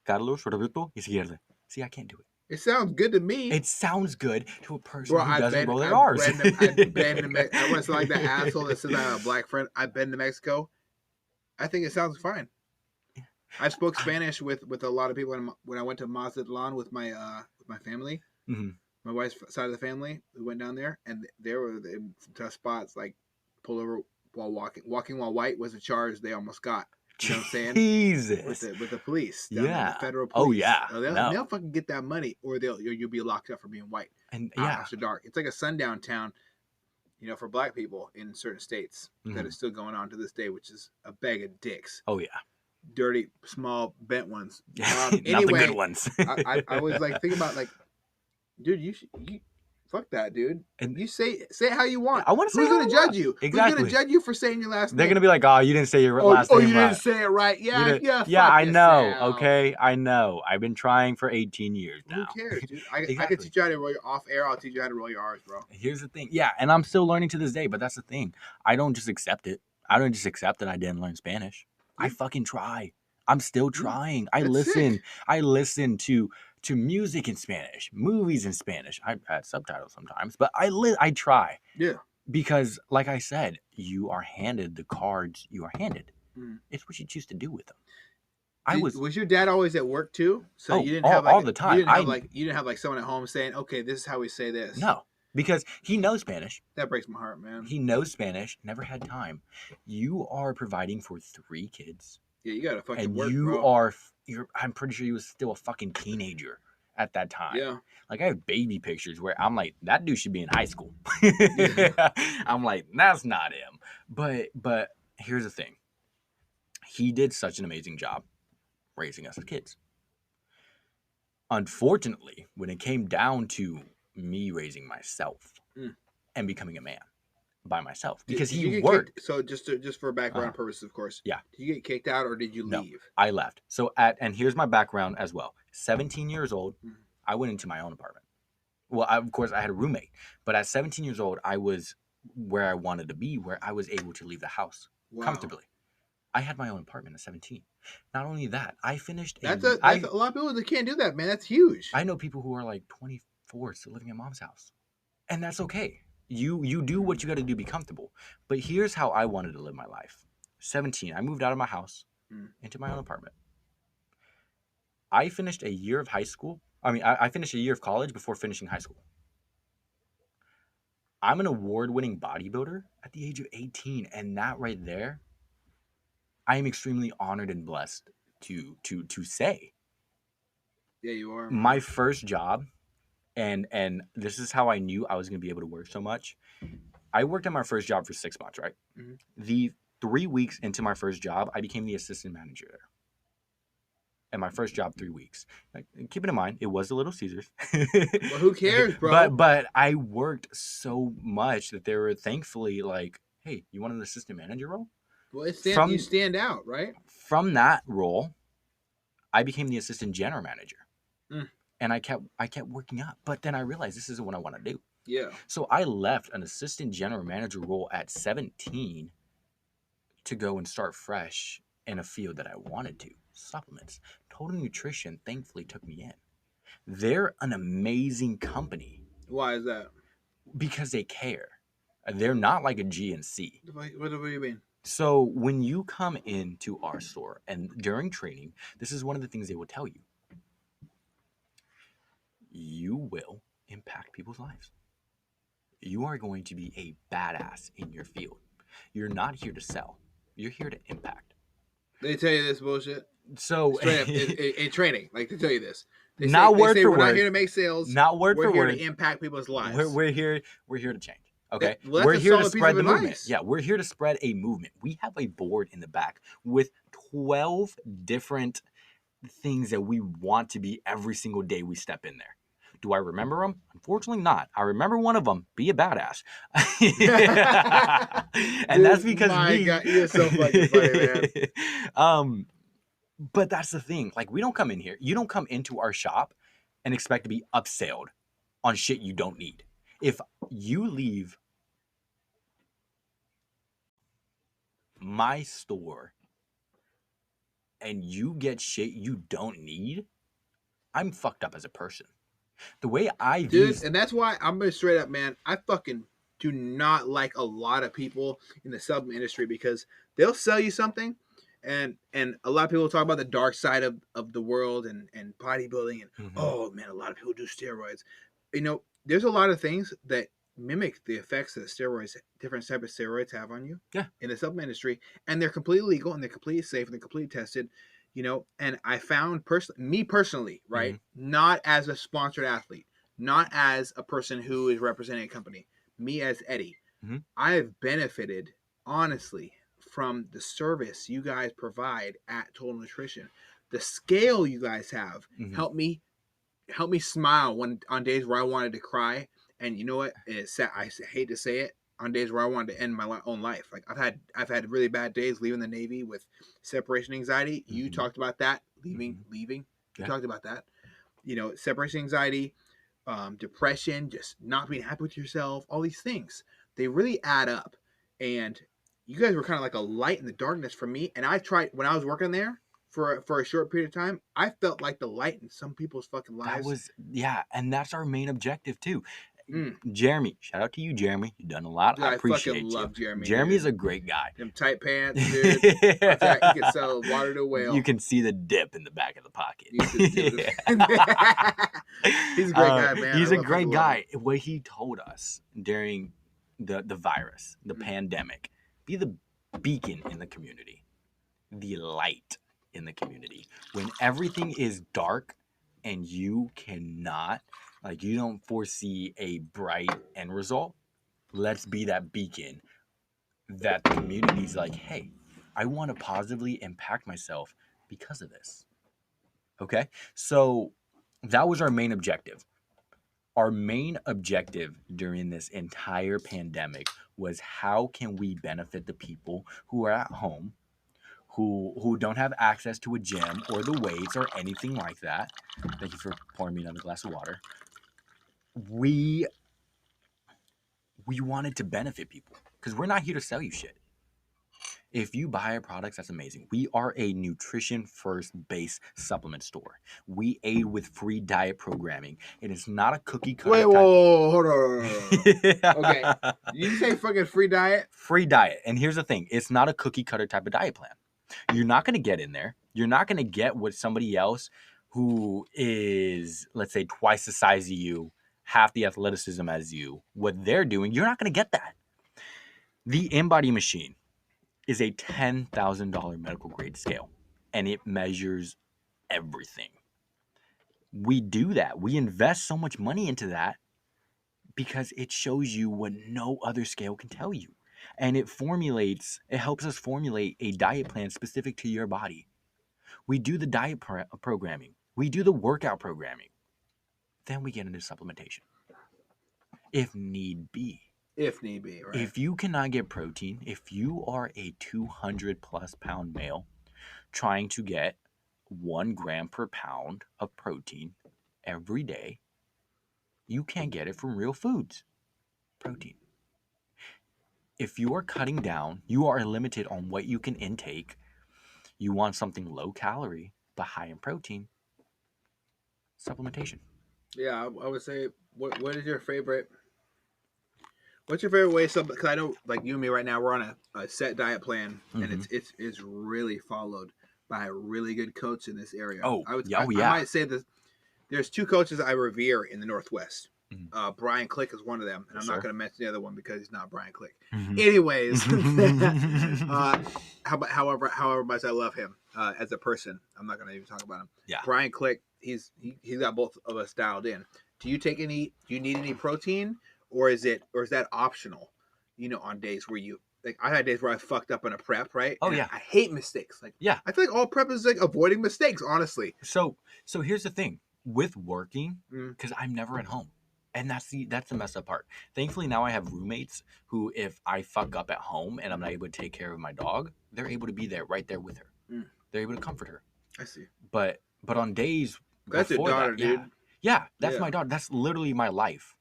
Carlos Roberto Izquierdo. See, I can't do it. It sounds good to me. It sounds good to a person Bro, who doesn't roll their R's. I've been to I was like that asshole that says I have a black friend. I've been to Mexico. I think it sounds fine. I spoke Spanish with a lot of people when I went to Mazatlan with my family, my wife's side of the family. We went down there, and there were in some tough spots, like pull over while walking while white was a charge they almost got. You know what I'm saying? Jesus. With the police, Yeah, the federal police. Oh yeah, they'll fucking get that money, or you'll be locked up for being white. And after dark, it's like a sundown town. You know, for black people in certain states, that is still going on to this day, which is a bag of dicks. Oh yeah. Dirty, small, bent ones. Not the good ones. I was like thinking about like, dude, you fuck that, dude. And you say it how you want. I want to say who's gonna judge you? Exactly. Who's gonna judge you for saying your last name? They're gonna be like, oh, you didn't say your last name. Oh, you didn't say it right. Yeah. Yeah, I know. Okay, I know. I've been trying for 18 years now. Who cares, dude? I can teach you how to roll your off air. I'll teach you how to roll your R's, bro. Here's the thing. Yeah, and I'm still learning to this day, but that's the thing. I don't just accept it. I don't just accept that I didn't learn Spanish. I fucking try. I'm still trying. I listen. Sick. I listen to music in Spanish, movies in Spanish. I add subtitles sometimes, but I try. Yeah. Because, like I said, you are handed the cards you are handed. It's what you choose to do with them. Was your dad always at work too? So you didn't have all the time. You didn't have like someone at home saying, "Okay, this is how we say this." No, because he knows Spanish. That breaks my heart, man. He knows Spanish. Never had time. You are providing for 3 kids. Yeah, you gotta fucking and work, you bro. are. I'm pretty sure he was still a fucking teenager at that time. Yeah. Like I have baby pictures where I'm like, that dude should be in high school. I'm like, that's not him. But here's the thing. He did such an amazing job raising us as kids. Unfortunately, when it came down to me raising myself and becoming a man by myself, because he worked. So just for background purposes, of course. Yeah. Did you get kicked out or did you leave? No, I left. So and here's my background as well. 17 years old, I went into my own apartment. Well, of course, I had a roommate, but at 17 years old, I was where I wanted to be, where I was able to leave the house comfortably. I had my own apartment at 17. Not only that, I finished. That's a lot of people that can't do that, man. That's huge. I know people who are like 24 still living at mom's house, and that's okay. You do what you got to do to be comfortable. But here's how I wanted to live my life. 17, I moved out of my house into my own apartment. I finished a year of high school. I finished a year of college before finishing high school. I'm an award-winning bodybuilder at the age of 18, and that right there, I am extremely honored and blessed to say. Yeah, you are. My first job, and this is how I knew I was going to be able to work so much. I worked at my first job for 6 months, right? The 3 weeks into my first job, I became the assistant manager there. And my first job, 3 weeks. Like, keep it in mind, it was a Little Caesars. Well, who cares, bro? But I worked so much that they were thankfully like, hey, you want an assistant manager role? Well, you stand out, right? From that role, I became the assistant general manager. And I kept working up. But then I realized this isn't what I want to do. Yeah. So I left an assistant general manager role at 17 to go and start fresh in a field that I wanted to. Supplements. Total Nutrition thankfully took me in. They're an amazing company. Why is that? Because they care. They're not like a GNC. What do you mean? So when you come into our store and during training, this is one of the things they will tell you. You will impact people's lives. You are going to be a badass in your field. You're not here to sell. You're here to impact. They tell you this bullshit? So straight up, in training, like they tell you this. They not say, word for word. We're not here to make sales. Not word for word. We're here to impact people's lives. We're here to change. Okay, well, we're here to spread the movement. Yeah, we're here to spread a movement. We have a board in the back with 12 different things that we want to be every single day we step in there. Do I remember them? Unfortunately not. I remember one of them, be a badass. And that's because God, you're so fucking funny, man. But that's the thing. Like, we don't come in here. You don't come into our shop and expect to be upselled on shit you don't need. If you leave my store and you get shit you don't need, I'm fucked up as a person. The way I view, dude, and that's why I'm gonna straight up, man. I fucking do not like a lot of people in the supplement industry because they'll sell you something, and a lot of people talk about the dark side of the world and bodybuilding, and oh man, a lot of people do steroids. You know, there's a lot of things that mimic the effects that steroids, different types of steroids have on you. Yeah. In the supplement industry, and they're completely legal and they're completely safe and they're completely tested. You know, and I found me personally, right, not as a sponsored athlete, not as a person who is representing a company, me as Eddie, I have benefited honestly from the service you guys provide at Total Nutrition. The scale you guys have helped me smile when on days where I wanted to cry. And you know what? It's sad. I hate to say it. On days where I wanted to end my own life, like I've had really bad days leaving the Navy with separation anxiety. You talked about that leaving. You talked about that. You know, separation anxiety, depression, just not being happy with yourself. All these things, they really add up. And you guys were kind of like a light in the darkness for me. And I tried when I was working there for a short period of time. I felt like the light in some people's fucking lives. And that's our main objective too. Jeremy, shout out to you, Jeremy. You've done a lot. Dude, I appreciate fucking you. love Jeremy. Jeremy's a great guy. Them tight pants, dude. You can sell water to a whale. You can see the dip in the back of the pocket. He's a great guy, man. He's a great guy. What he told us during the virus, the pandemic, be the beacon in the community, the light in the community. When everything is dark and you cannot, like, you don't foresee a bright end result, let's be that beacon that the community's like, hey, I want to positively impact myself because of this. Okay? So that was our main objective. Our main objective during this entire pandemic was how can we benefit the people who are at home, who don't have access to a gym or the weights or anything like that. Thank you for pouring me another glass of water. We wanted to benefit people because we're not here to sell you shit. If you buy our products, that's amazing. We are a nutrition first based supplement store. We aid with free diet programming. It is not a cookie cutter. Wait, whoa, hold on. Okay. You say fucking free diet? Free diet. And here's the thing. It's not a cookie cutter type of diet plan. You're not going to get in there. You're not going to get what somebody else who is, let's say, twice the size of you, half the athleticism as you, what they're doing. You're not going to get that. The InBody machine is a $10,000 medical grade scale, and it measures everything. We do that. We invest so much money into that because it shows you what no other scale can tell you. And it helps us formulate a diet plan specific to your body. We do the diet programming. We do the workout programming. Then we get into supplementation. If need be. If need be, right? If you cannot get protein, if you are a 200 plus pound male trying to get 1 gram per pound of protein every day, you can't get it from real foods. Protein. If you are cutting down, you are limited on what you can intake. You want something low calorie but high in protein. Supplementation. Yeah, I would say, what is your favorite? What's your favorite way? Because I know, like you and me right now, we're on a set diet plan, and it's really followed by a really good coach in this area. I might say that there's 2 coaches I revere in the Northwest. Brian Click is one of them, and I'm not going to mention the other one because he's not Brian Click. Anyways, however much I love him as a person, I'm not going to even talk about him. Yeah, Brian Click, he's got both of us dialed in. Do you need any protein? Or is that optional, on days where I had days where I fucked up in a prep, right? Oh, and yeah. I hate mistakes. I feel like all prep is like avoiding mistakes, honestly. So here's the thing with working, because I'm never at home. And that's the messed up part. Thankfully, now I have roommates who, if I fuck up at home and I'm not able to take care of my dog, they're able to be there right there with her. They're able to comfort her. I see. But on days that's your daughter, dude. Yeah, that's my daughter. That's literally my life.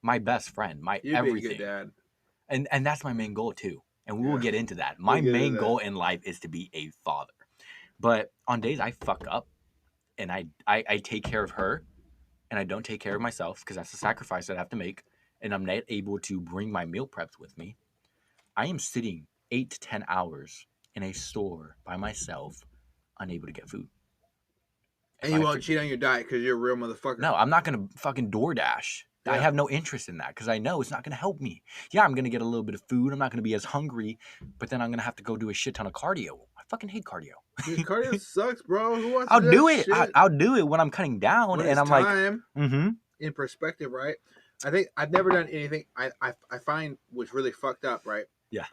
my best friend, my You'd everything. be a good dad. And that's my main goal too. And we will get into that. We'll My get into main that. goal in life is to be a father. But on days I fuck up and I take care of her and I don't take care of myself because that's a sacrifice that I have to make, and I'm not able to bring my meal preps with me, I am sitting 8 to 10 hours in a store by myself, unable to get food. And you won't cheat on your diet because you're a real motherfucker. No, I'm not going to fucking DoorDash. Yeah. I have no interest in that because I know it's not going to help me. Yeah, I'm going to get a little bit of food. I'm not going to be as hungry, but then I'm going to have to go do a shit ton of cardio. I fucking hate cardio. Dude, cardio sucks, bro. Who wants I'll to do it. shit? I'll do it when I'm cutting down, when and I'm time, like, in perspective, right? I think I've never done anything. I find what's really fucked up, right? Yeah.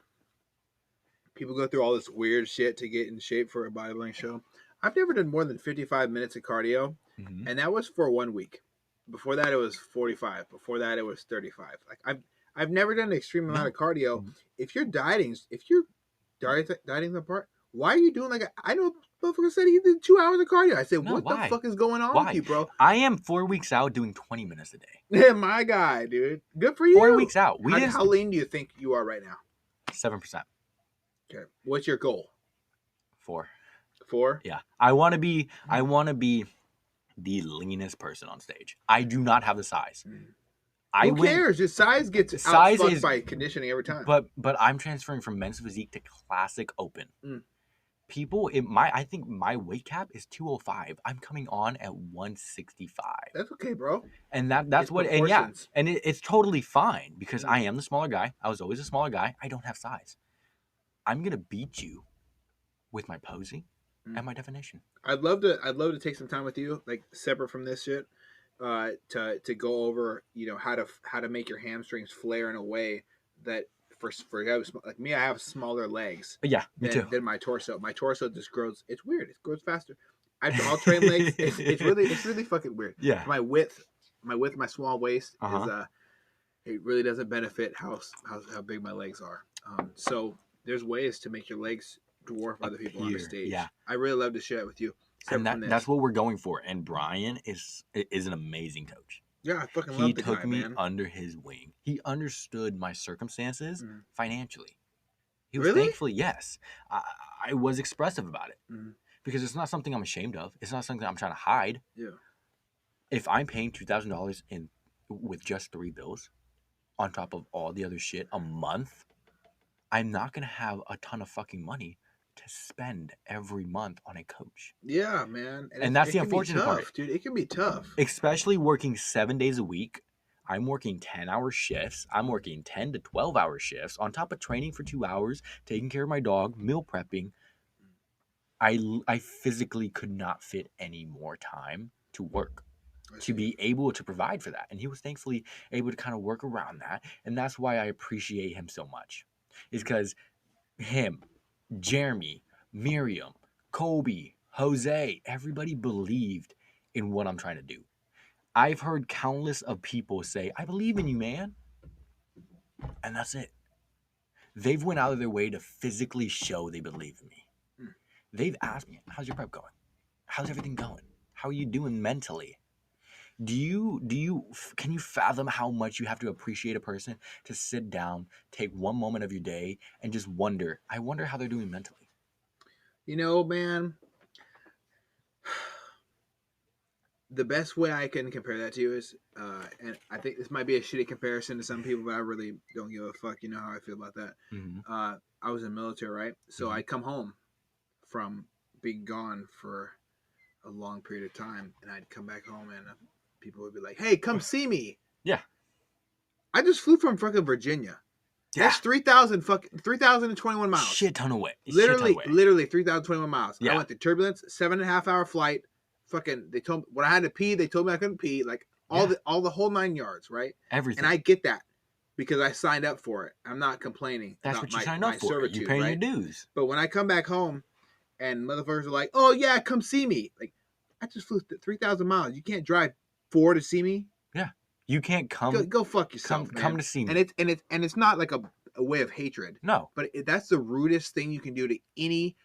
People go through all this weird shit to get in shape for a bodybuilding show. I've never done more than 55 minutes of cardio, and that was for 1 week. Before that, it was 45. Before that, it was 35. Like I've never done an extreme amount of cardio. If you're dieting the part, why are you doing like I know a motherfucker said he did 2 hours of cardio. I said, what the fuck is going on with you, bro? I am 4 weeks out doing 20 minutes a day. Yeah, my guy, dude. Good for you. 4 weeks out. How lean do you think you are right now? 7%. Okay. What's your goal? 4. 4? Yeah. I want to be the leanest person on stage. I do not have the size. Who cares? Your size gets outfucked by conditioning every time. But I'm transferring from men's physique to classic open. People, I think my weight cap is 205. I'm coming on at 165. That's okay, bro. And that's what, and it's totally fine because I am the smaller guy. I was always a smaller guy. I don't have size. I'm gonna beat you with my posing and my definition. I'd love to take some time with you, like separate from this shit, to go over, how to make your hamstrings flare in a way that for guys like me, I have smaller legs. Yeah, me too. Than my torso. My torso just grows. It's weird. It grows faster. I'll train legs. It's really fucking weird. Yeah. My width, my small waist is it really doesn't benefit how big my legs are. So there's ways to make your legs dwarf other people on the stage. Yeah. I really love to share it with you. And that's what we're going for. And Brian is an amazing coach. Yeah, I fucking love the guy, He took me man. under his wing. He understood my circumstances financially. He was Really? thankfully, yes. I was expressive about it because it's not something I'm ashamed of. It's not something I'm trying to hide. Yeah. If I'm paying $2,000 with just 3 bills on top of all the other shit a month, I'm not going to have a ton of fucking money to spend every month on a coach. Yeah, man. And that's the unfortunate part. Dude, it can be tough. Especially working 7 days a week. I'm working 10-hour shifts. I'm working 10 to 12-hour shifts on top of training for 2 hours, taking care of my dog, meal prepping. I physically could not fit any more time to work to be able to provide for that. And he was thankfully able to kind of work around that. And that's why I appreciate him so much. Is because him, Jeremy, Miriam, Kobe, Jose, everybody believed in what I'm trying to do. I've heard countless of people say, I believe in you, man. And that's it. They've went out of their way to physically show they believe in me. They've asked me, how's your prep going? How's everything going? How are you doing mentally? Can you fathom how much you have to appreciate a person to sit down, take one moment of your day, and just I wonder how they're doing mentally? Man, the best way I can compare that to you is, and I think this might be a shitty comparison to some people, but I really don't give a fuck. You know how I feel about that. I was in the military, right? So I'd come home from being gone for a long period of time, and I'd come back home, and people would be like, "Hey, come see me." Yeah. I just flew from fucking Virginia. Yeah. That's 3,021 miles. Shit ton away. Literally 3,021 miles. Yeah. I went through turbulence, 7.5-hour flight. Fucking, they told me when I had to pee, they told me I couldn't pee. Like all the whole 9 yards, right? Everything. And I get that because I signed up for it. I'm not complaining. That's about what you signed up for. You're paying your dues. But when I come back home, and motherfuckers are like, "Oh yeah, come see me." Like, I just flew 3,000 miles. You can't drive 4 to see me. Yeah, you can't come. Go fuck yourself. Come to see me. And it's not like a way of hatred. No, but that's the rudest thing you can do to any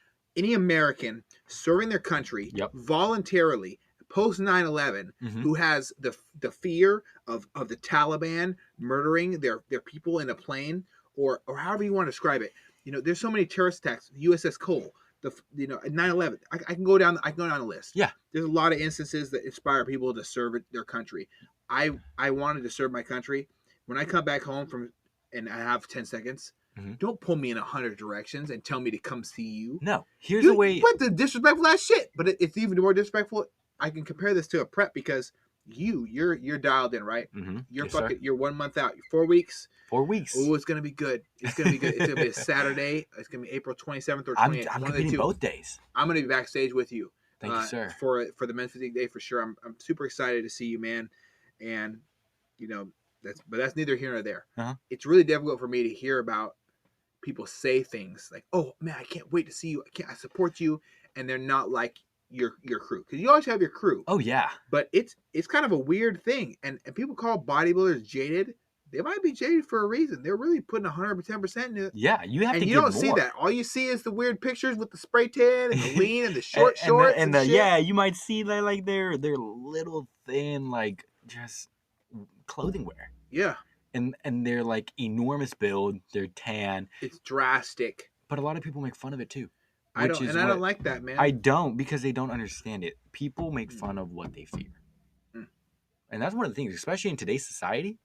American serving their country voluntarily, post 9/11 who has the fear of the Taliban murdering their people in a plane, or however you want to describe it. There's so many terrorist attacks. USS Cole, 9/11. I can go down the list. Yeah. There's a lot of instances that inspire people to serve their country. I wanted to serve my country. When I come back home and I have 10 seconds, don't pull me in 100 directions and tell me to come see you. No, here's the way. What the disrespectful ass shit. But it's even more disrespectful. I can compare this to a prep because you're dialed in, right? You're you're 1 month out. 4 weeks. 4 weeks. Oh, it's gonna be good. It's gonna be good. It's gonna be a Saturday. It's gonna be April 27th or 28th. I'm competing both days. I'm gonna be backstage with you. Thank you, sir. For the Men's Physique Day for sure. I'm super excited to see you, man. And that's neither here nor there. It's really difficult for me to hear about people say things like, "Oh man, I can't wait to see you. I support you," and they're not like your crew, because you always have your crew. Oh yeah. But it's kind of a weird thing, and people call bodybuilders jaded. They might be jaded for a reason. They're really putting 110% in it. Yeah, you have to. And you don't see that. All you see is the weird pictures with the spray tan and the lean and the short and shorts and shit. Yeah, you might see that like their little thin like just clothing wear. Yeah. And they're like enormous build. They're tan. It's drastic. But a lot of people make fun of it too. I don't like that, man. I don't, because they don't understand it. People make fun of what they fear. And that's one of the things, especially in today's society.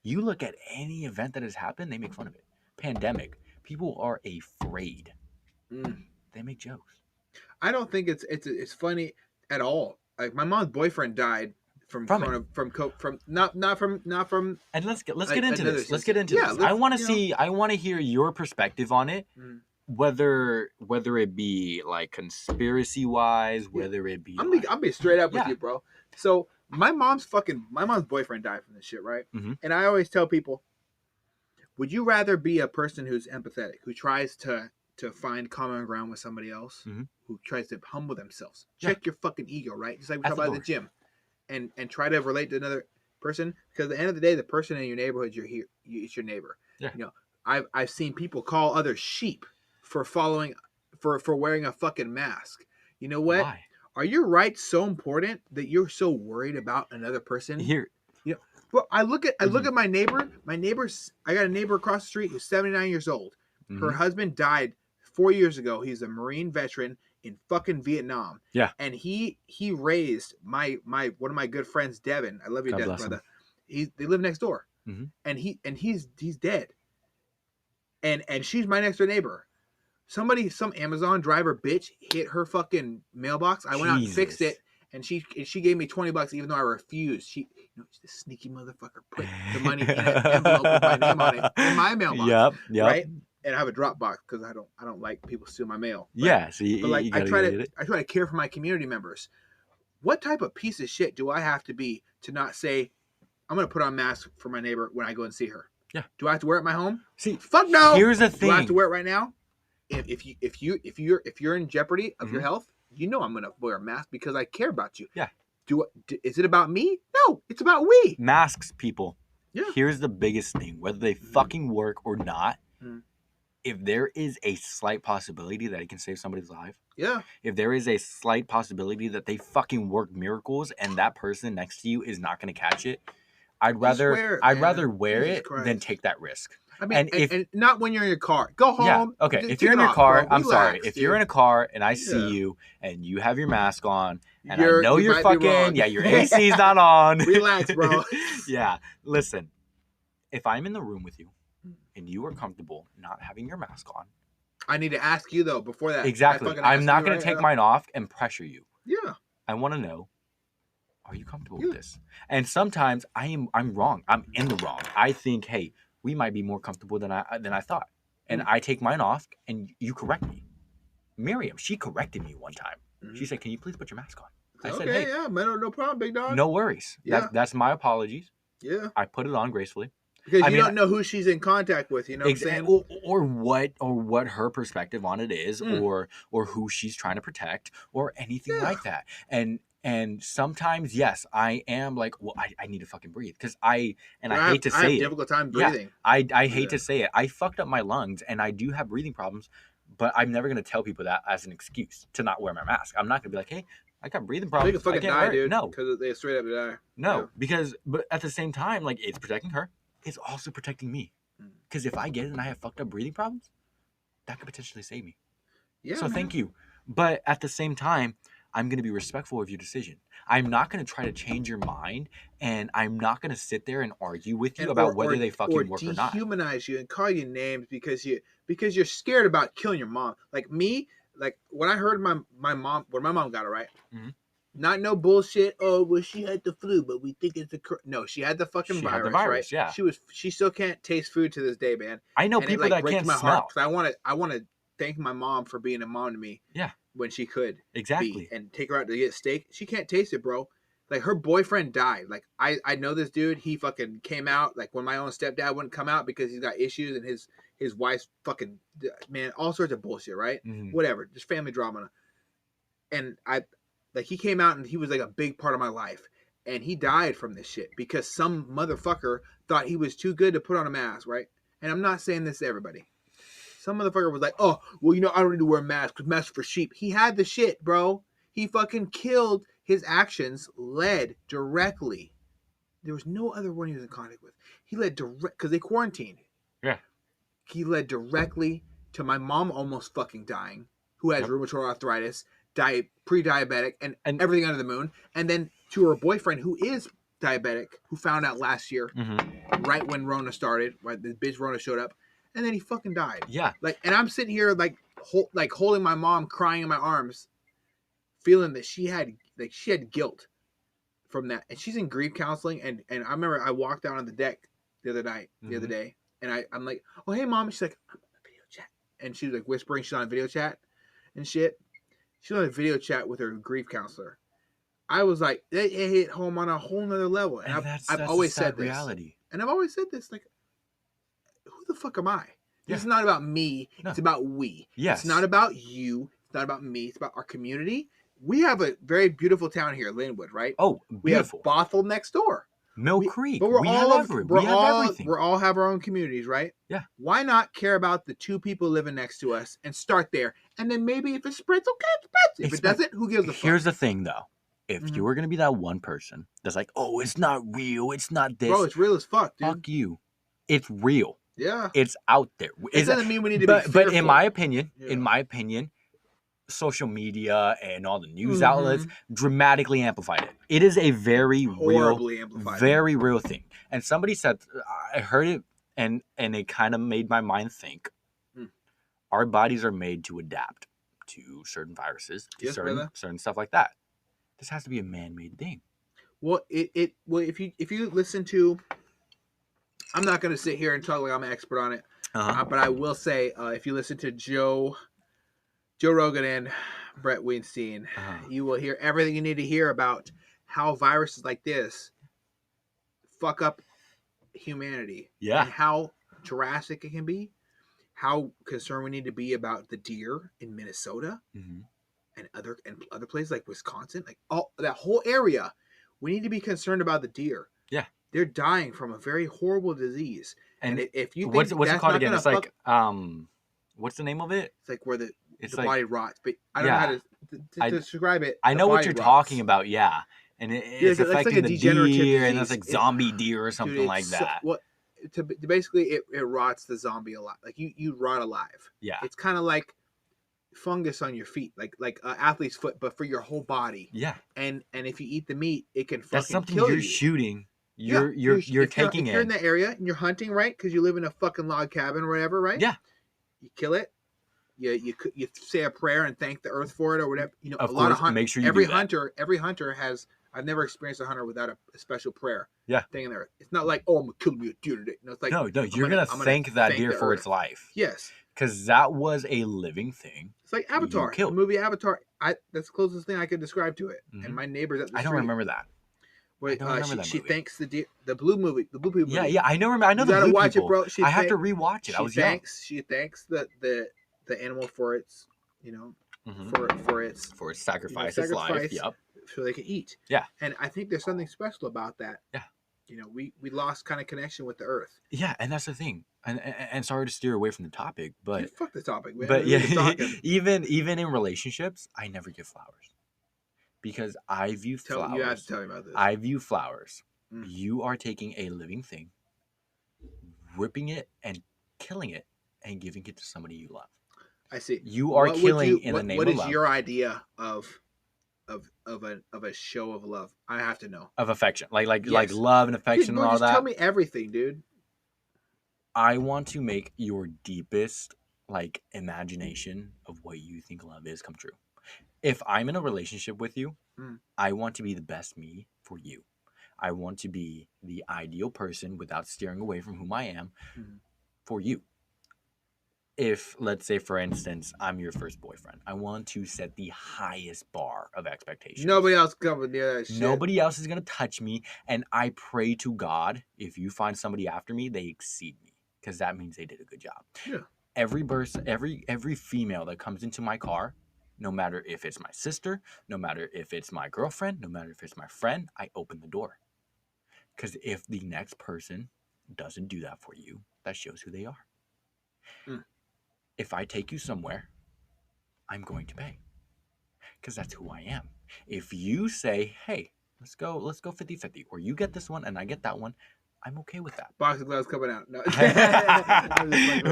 You look at any event that has happened, they make fun of it. Pandemic. People are afraid. They make jokes. I don't think it's funny at all. Like, my mom's boyfriend died from not from. And let's get into this. Let's get into this. I want to hear your perspective on it. Whether it be like conspiracy wise, whether it be I'll be straight up with you, bro. So my mom's boyfriend died from this shit, right? And I always tell people, would you rather be a person who's empathetic, who tries to find common ground with somebody else, who tries to humble themselves, check your fucking ego, right? Just like we talk about in the gym, and try to relate to another person, because at the end of the day, the person in your neighborhood, it's your neighbor. Yeah. I've seen people call others sheep for wearing a fucking mask. You know what? Why? Are your rights so important that you're so worried about another person? Well, I look at my neighbor. I got a neighbor across the street who's 79 years old. Her husband died 4 years ago. He's a Marine veteran in fucking Vietnam. Yeah. And he raised my one of my good friends, Devin. I love you, Devin, brother. They live next door. And he's dead. And she's my next door neighbor. Some Amazon driver bitch hit her fucking mailbox. I went out and fixed it, and she gave me $20, even though I refused. She's a sneaky motherfucker. Put the money in an envelope with my name on it in my mailbox. Yep. Right. And I have a drop box because I don't like people steal my mail. Right? Yeah. So I try to care for my community members. What type of piece of shit do I have to be to not say, I'm gonna put on a mask for my neighbor when I go and see her? Yeah. Do I have to wear it at my home? See, fuck no. Here's the thing. Do I have to wear it right now? If you're in jeopardy of your health, I'm gonna wear a mask because I care about you. Yeah. Is it about me? No, it's about we. Masks, people. Yeah. Here's the biggest thing: whether they fucking work or not, if there is a slight possibility that it can save somebody's life, if there is a slight possibility that they fucking work miracles and that person next to you is not gonna catch it, I'd rather wear it than take that risk. I mean, and not when you're in your car. Go home. Yeah. Okay. If you're in your car, I'm sorry. If you're in a car and I see you and you have your mask on and I know you're fucking, your AC's not on. Relax, bro. Yeah. Listen, if I'm in the room with you and you are comfortable not having your mask on, I need to ask you though before that. Exactly. I'm not going to take mine off and pressure you. Yeah. I want to know, are you comfortable with this? And sometimes I'm wrong. I'm in the wrong. I think, hey, we might be more comfortable than I thought. And I take mine off and you correct me. Miriam, she corrected me one time. She said, can you please put your mask on? I said, hey, yeah, man, no problem, big dog. No worries. Yeah. That's my apologies. Yeah. I put it on gracefully. Because you don't know who she's in contact with, you know what I'm saying? Or what her perspective on it is, or who she's trying to protect, or anything like that. And sometimes, yes, I am like, well, I need to fucking breathe. Because I hate to say it. I have a difficult time breathing. Yeah, I hate to say it. I fucked up my lungs, and I do have breathing problems, but I'm never going to tell people that as an excuse to not wear my mask. I'm not going to be like, hey, I got breathing They problems. can fucking I can't die, wear it. dude. No, because they straight up die. no, because but at the same time, like it's protecting her, it's also protecting me. Because if I get it and I have fucked up breathing problems, that could potentially save me. Yeah, So man. thank you. But at the same time, I'm going to be respectful of your decision. I'm not going to try to change your mind, and I'm not going to sit there and argue with you about whether they fucking work or not. Dehumanize you and call you names because you're scared about killing your mom. Like me, like when I heard my mom when my mom got it right. Mhm. Not no bullshit. Oh, well, she had the flu, but we think it's no. She had the fucking She had the virus, virus, right? yeah. She still can't taste food to this day, man. I know And people it like that breaks can't my smell. heart because I want to thank my mom for being a mom to me. Yeah. When she could Exactly. be and take her out to get steak. She can't taste it, bro. Like her boyfriend died. Like I know this dude. He fucking came out like when my own stepdad wouldn't come out because he's got issues and his wife's fucking man, all sorts of bullshit, right? Mhm. Whatever, just family drama. And like he came out and he was like a big part of my life. And he died from this shit because some motherfucker thought he was too good to put on a mask, right? And I'm not saying this to everybody. Some motherfucker was like, oh, well, I don't need to wear a mask because masks for sheep. He had the shit, bro. He fucking killed. His actions led directly. There was no other one he was in contact with. He led direct because they quarantined. Yeah. He led directly to my mom almost fucking dying, who has rheumatoid arthritis, pre-diabetic, and everything under the moon. And then to her boyfriend, who is diabetic, who found out last year, right when Rona started, right? The bitch Rona showed up. And then he fucking died. Yeah. Like, and I'm sitting here like holding my mom, crying in my arms, feeling that she had guilt from that. And she's in grief counseling. And I remember I walked out on the deck the other day, and I'm like, oh hey mom. And she's like, I'm on a video chat, and she was like whispering. She's on a video chat and shit. She's on a video chat with her grief counselor. I was like, it hit home on a whole nother level. And I've always said this. Reality. And I've always said this, like, who the fuck am I? This is not about me. No. It's about we. Yes. It's not about you. It's not about me. It's about our community. We have a very beautiful town here, Linwood, right? Oh, beautiful. We have Bothell next door. Mill Creek. But we have everything. We all have our own communities, right? Yeah. Why not care about the two people living next to us and start there? And then maybe if it spreads, okay, it spreads. If it doesn't, who gives a fuck? Here's the thing, though. If you were going to be that one person that's like, oh, it's not real. It's not this. Bro, it's real as fuck, dude. Fuck you. It's real. Yeah. It's out there. It doesn't mean we need to be fearful. But in my opinion, social media and all the news outlets dramatically amplified it. It is a very real thing. And somebody said, I heard it, and it kind of made my mind think. Our bodies are made to adapt to certain viruses, to certain stuff like that. This has to be a man-made thing. Well, if you listen to, I'm not going to sit here and talk like I'm an expert on it, but I will say if you listen to Joe Rogan and Brett Weinstein, you will hear everything you need to hear about how viruses like this fuck up humanity. Yeah. And how drastic it can be. How concerned we need to be about the deer in Minnesota and other places like Wisconsin, like all that whole area. We need to be concerned about the deer. Yeah. They're dying from a very horrible disease. And if you think what's it called again? It's like what's the name of it? It's like where the body rots, but I don't know how to describe it. I know what you're talking about, yeah. And it's affecting like the deer, disease. And it's like zombie deer or something like that. Basically, it rots the zombie alive. Like you rot alive. Yeah. It's kind of like fungus on your feet, like athlete's foot, but for your whole body. Yeah. And if you eat the meat, it can fucking kill you. That's something you're shooting. You're taking it. If you're in that area and you're hunting, right? Because you live in a fucking log cabin or whatever, right? Yeah. You kill it. You say a prayer and thank the earth for it or whatever. You know, a lot of hunters. Make sure you every hunter has. I've never experienced a hunter without a special prayer. Yeah. Thanking the earth. It's not like, oh, I'm gonna kill me a deer today. No, it's like no. You're gonna thank that deer for its life. Yes. Because that was a living thing. It's like Avatar. The movie Avatar. That's the closest thing I could describe to it. And my neighbors at the street. I don't remember that. Wait, she thanks the blue movie. The blue people movie. Yeah. I know. I know. You gotta watch it, bro. I have to rewatch it. She thanks the animal for its, for its sacrifice, its life. Yep. So they can eat. Yeah. And I think there's something special about that. Yeah. We lost kind of connection with the earth. Yeah, and that's the thing. And sorry to steer away from the topic, but dude, fuck the topic, man. But yeah, even in relationships, I never give flowers Because I view flowers. You have to tell me about this. I view flowers. Mm. You are taking a living thing, ripping it and killing it, and giving it to somebody you love. I see. You are killing in the name of love. What is your idea of a show of love? I have to know. Of affection, like love and affection, dude, and all just that. Tell me everything, dude. I want to make your deepest imagination of what you think love is come true. If I'm in a relationship with you, I want to be the best me for you. I want to be the ideal person without steering away from whom I am for you. If, let's say, for instance, I'm your first boyfriend, I want to set the highest bar of expectations. Nobody else coming near that shit. Nobody else is going to touch me. And I pray to God, if you find somebody after me, they exceed me. Because that means they did a good job. Yeah. Every female that comes into my car, no matter if it's my sister, no matter if it's my girlfriend, no matter if it's my friend, I open the door. Because if the next person doesn't do that for you, that shows who they are. If I take you somewhere, I'm going to pay. Because that's who I am. If you say, hey, let's go 50-50, or you get this one and I get that one, I'm okay with that. Boxing gloves coming out. No.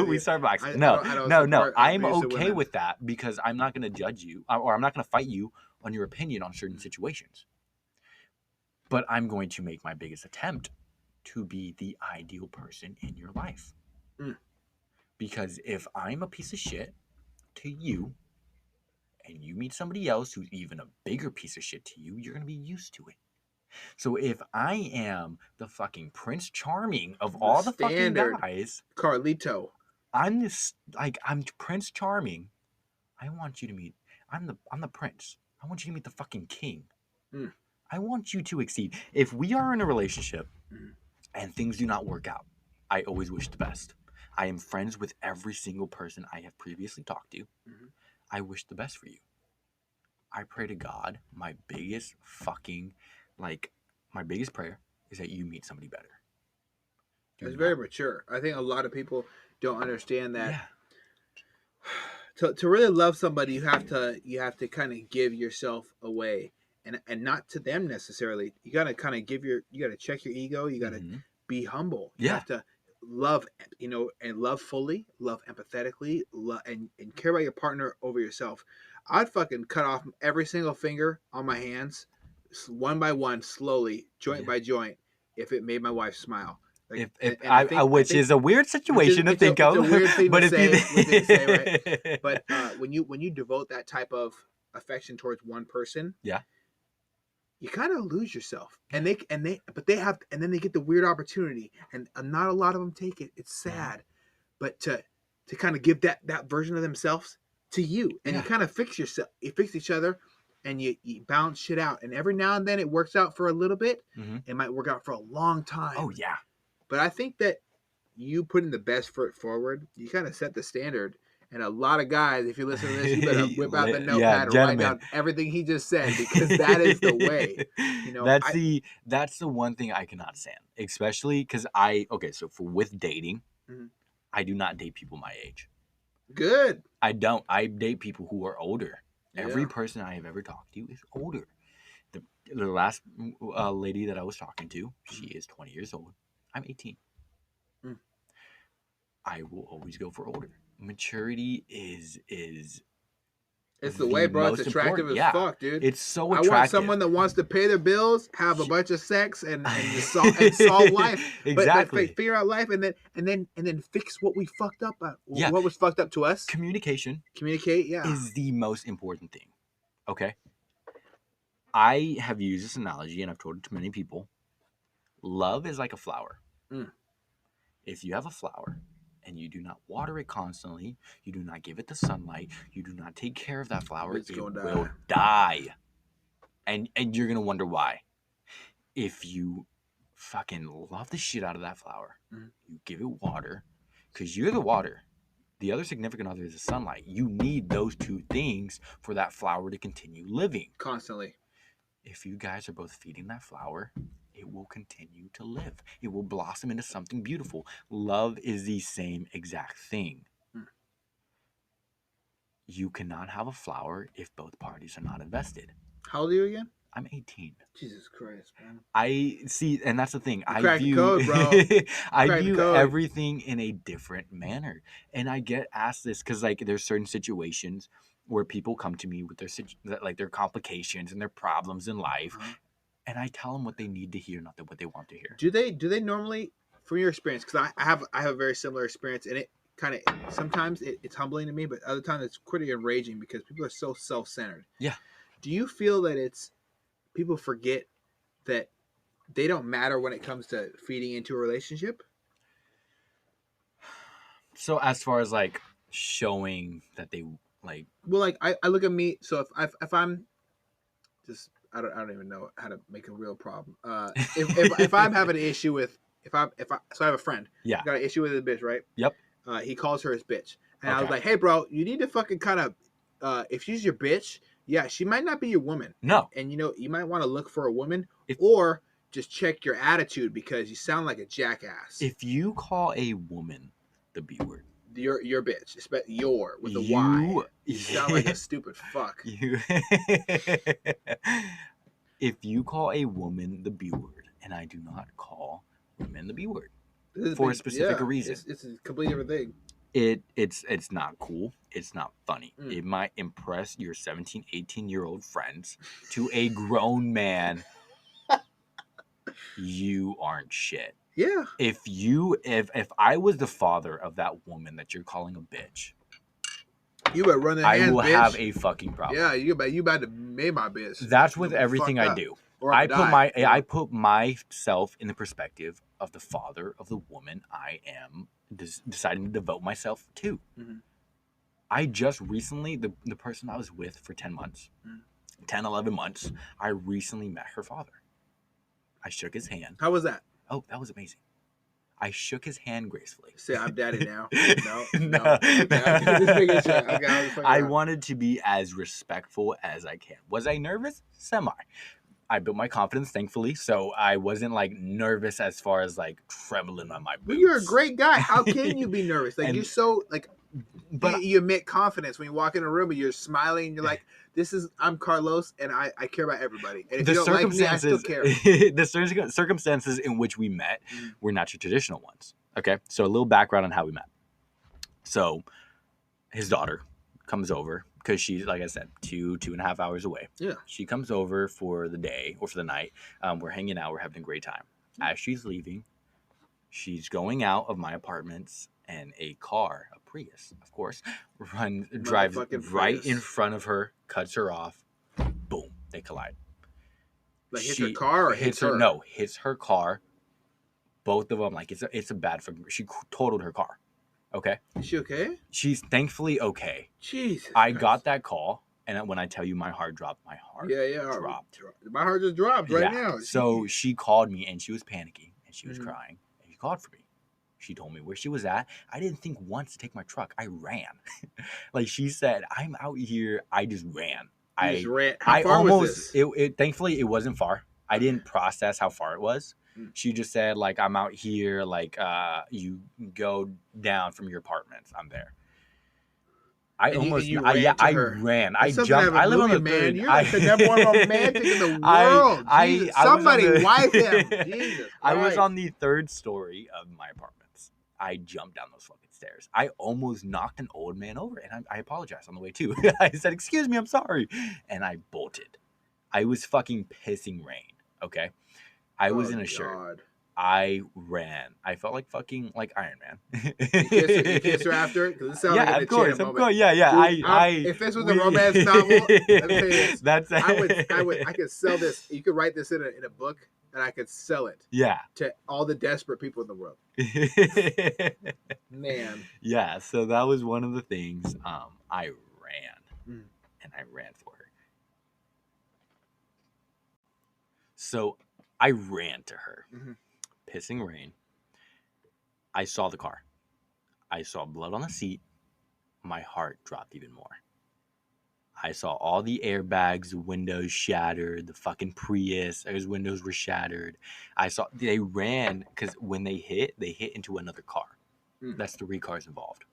We start boxing. No. I'm okay with that because I'm not going to judge you, or I'm not going to fight you on your opinion on certain situations. But I'm going to make my biggest attempt to be the ideal person in your life. Because if I'm a piece of shit to you, and you meet somebody else who's even a bigger piece of shit to you, you're going to be used to it. So if I am the fucking Prince Charming of all the fucking guys, Carlito, I'm Prince Charming. I want you to meet. I'm the prince. I want you to meet the fucking king. I want you to exceed. If we are in a relationship and things do not work out, I always wish the best. I am friends with every single person I have previously talked to. I wish the best for you. I pray to God, my biggest prayer is that you meet somebody better. It's very mature. I think a lot of people don't understand that. Yeah. To really love somebody, you have to kind of give yourself away, and not to them necessarily. You got to kind of you got to check your ego. You got to be humble. You have to love, and love fully, love empathetically, and care about your partner over yourself. I'd fucking cut off every single finger on my hands, one by one, slowly, joint by joint, if it made my wife smile. Which is a weird situation to think of. It's a weird thing to say, right? But when you devote that type of affection towards one person, you kind of lose yourself. And then they get the weird opportunity, and not a lot of them take it. It's sad, but to kind of give that version of themselves to you, and you kind of fix each other, and you balance shit out. And every now and then it works out for a little bit. It might work out for a long time. Oh yeah. But I think that you putting the best foot forward, you kind of set the standard. And a lot of guys, if you listen to this, you better whip out the notepad and write down everything he just said, because that is the way. That's the one thing I cannot stand, especially because so with dating, I do not date people my age. Good. I don't. I date people who are older. Every person I have ever talked to is older. The last lady that I was talking to, she is 20 years old. I'm 18. I will always go for older. Maturity is it's the way, bro. It's attractive as fuck, dude. It's so attractive. I want someone that wants to pay their bills, have a bunch of sex, and solve life. Exactly. But figure out life, and then fix what we fucked up. What was fucked up to us? Communicate. Yeah, is the most important thing. Okay. I have used this analogy, and I've told it to many people. Love is like a flower. If you have a flower and you do not water it constantly, you do not give it the sunlight, you do not take care of that flower, it will die. And you're going to wonder why. If you fucking love the shit out of that flower, you give it water, because you're the water. The other significant other is the sunlight. You need those two things for that flower to continue living. Constantly. If you guys are both feeding that flower, it will continue to live. It will blossom into something beautiful. Love is the same exact thing. You cannot have a flower if both parties are not invested. How old are you again? I'm 18. Jesus Christ, man. I see, and that's the thing. You I cracked the view, code, bro. I Cracked the view code. everything in a different manner, and I get asked this because like there's certain situations where people come to me with their complications and their problems in life, and I tell them what they need to hear, not what they want to hear. Do they normally, from your experience? Because I have a very similar experience, and it kind of sometimes it's humbling to me, but other times it's pretty enraging because people are so self-centered. Yeah. Do you feel that it's people forget that they don't matter when it comes to feeding into a relationship? So as far as like showing that they like, Well, like I look at me. So if I'm just I don't even know how to make a real problem. If I'm having an issue with if I so I have a friend. yeah, Got an issue with his bitch, right? yep, He calls her his bitch, and I was okay, like, hey, bro, you need to fucking kind of if she's your bitch, yeah, she might not be your woman. no, And you know you might want to look for a woman if or just check your attitude because you sound like a jackass. if you call a woman the B word, Your bitch, your with a Y. You sound like a stupid fuck. You if you call a woman the B word, and I do not call women the B word for a specific reason, it's a completely different thing. It's not cool. It's not funny. It might impress your 17, 18-year-old friends. To a grown man, you aren't shit. Yeah. If I was the father of that woman that you're calling a bitch, you better run the I hands, will bitch. have a fucking problem. Yeah, you about to make my bitch. That's with everything I do. I put myself in the perspective of the father of the woman I am deciding to devote myself to. Mhm. I just recently, the person I was with for 10 months, 10, 11 months, I recently met her father. I shook his hand. How was that? Oh, that was amazing. I shook his hand gracefully. Say, I'm daddy now. No. Okay, I wanted to be as respectful as I can. Was I nervous? Semi. I built my confidence, thankfully, so I wasn't like nervous as far as like trembling on my boots. But you're a great guy. How can you be nervous? Like, you're so like, but you emit confidence when you walk in a room and you're smiling and you're like, I'm Carlos and I care about everybody. And if you don't like me, I still care. The circumstances in which we met were not your traditional ones. Okay, so a little background on how we met. So his daughter comes over because she's, like I said, 2.5 hours away. Yeah. She comes over for the day or for the night. We're hanging out. We're having a great time. As she's leaving, she's going out of my apartments, and a car, a Prius, of course, drives right in front of her, cuts her off. Boom, they collide. Like, hits her car or hits her? No, hits her car. Both of them, like, it's a bad. She totaled her car. Okay. Is she okay? She's thankfully okay. Jesus. I got that call, and when I tell you my heart dropped, my heart dropped. My heart just dropped right now. So she called me, and she was panicking, and she was crying, and she called for me. She told me where she was at. I didn't think once to take my truck. I ran. Like she said, I'm out here. I just ran. You just ran. How far was this? Thankfully, it wasn't far. I didn't process how far it was. She just said, like, I'm out here. Like, you go down from your apartments. I'm there. I ran. I jumped. I live on the third. You're like the number one romantic in the world. Somebody wipe him. Jesus I was on the third story of my apartments. I jumped down those fucking stairs. I almost knocked an old man over, and I apologized on the way too. I said, "Excuse me, I'm sorry," and I bolted. I was fucking pissing rain. Okay, I was in a shirt. I ran. I felt like fucking like Iron Man. You kissed her after it? It yeah, like of course. Yeah. Dude, if this was a romance novel, let me tell you this. I could sell this. You could write this in a book, and I could sell it. Yeah. To all the desperate people in the world. Man. Yeah. So that was one of the things. I ran, and I ran for her. So I ran to her. Pissing rain. I saw the car. I saw blood on the seat. My heart dropped even more. I saw all the airbags, the windows shattered, the fucking Prius, those windows were shattered. I saw they ran because when they hit into another car. That's 3 cars involved.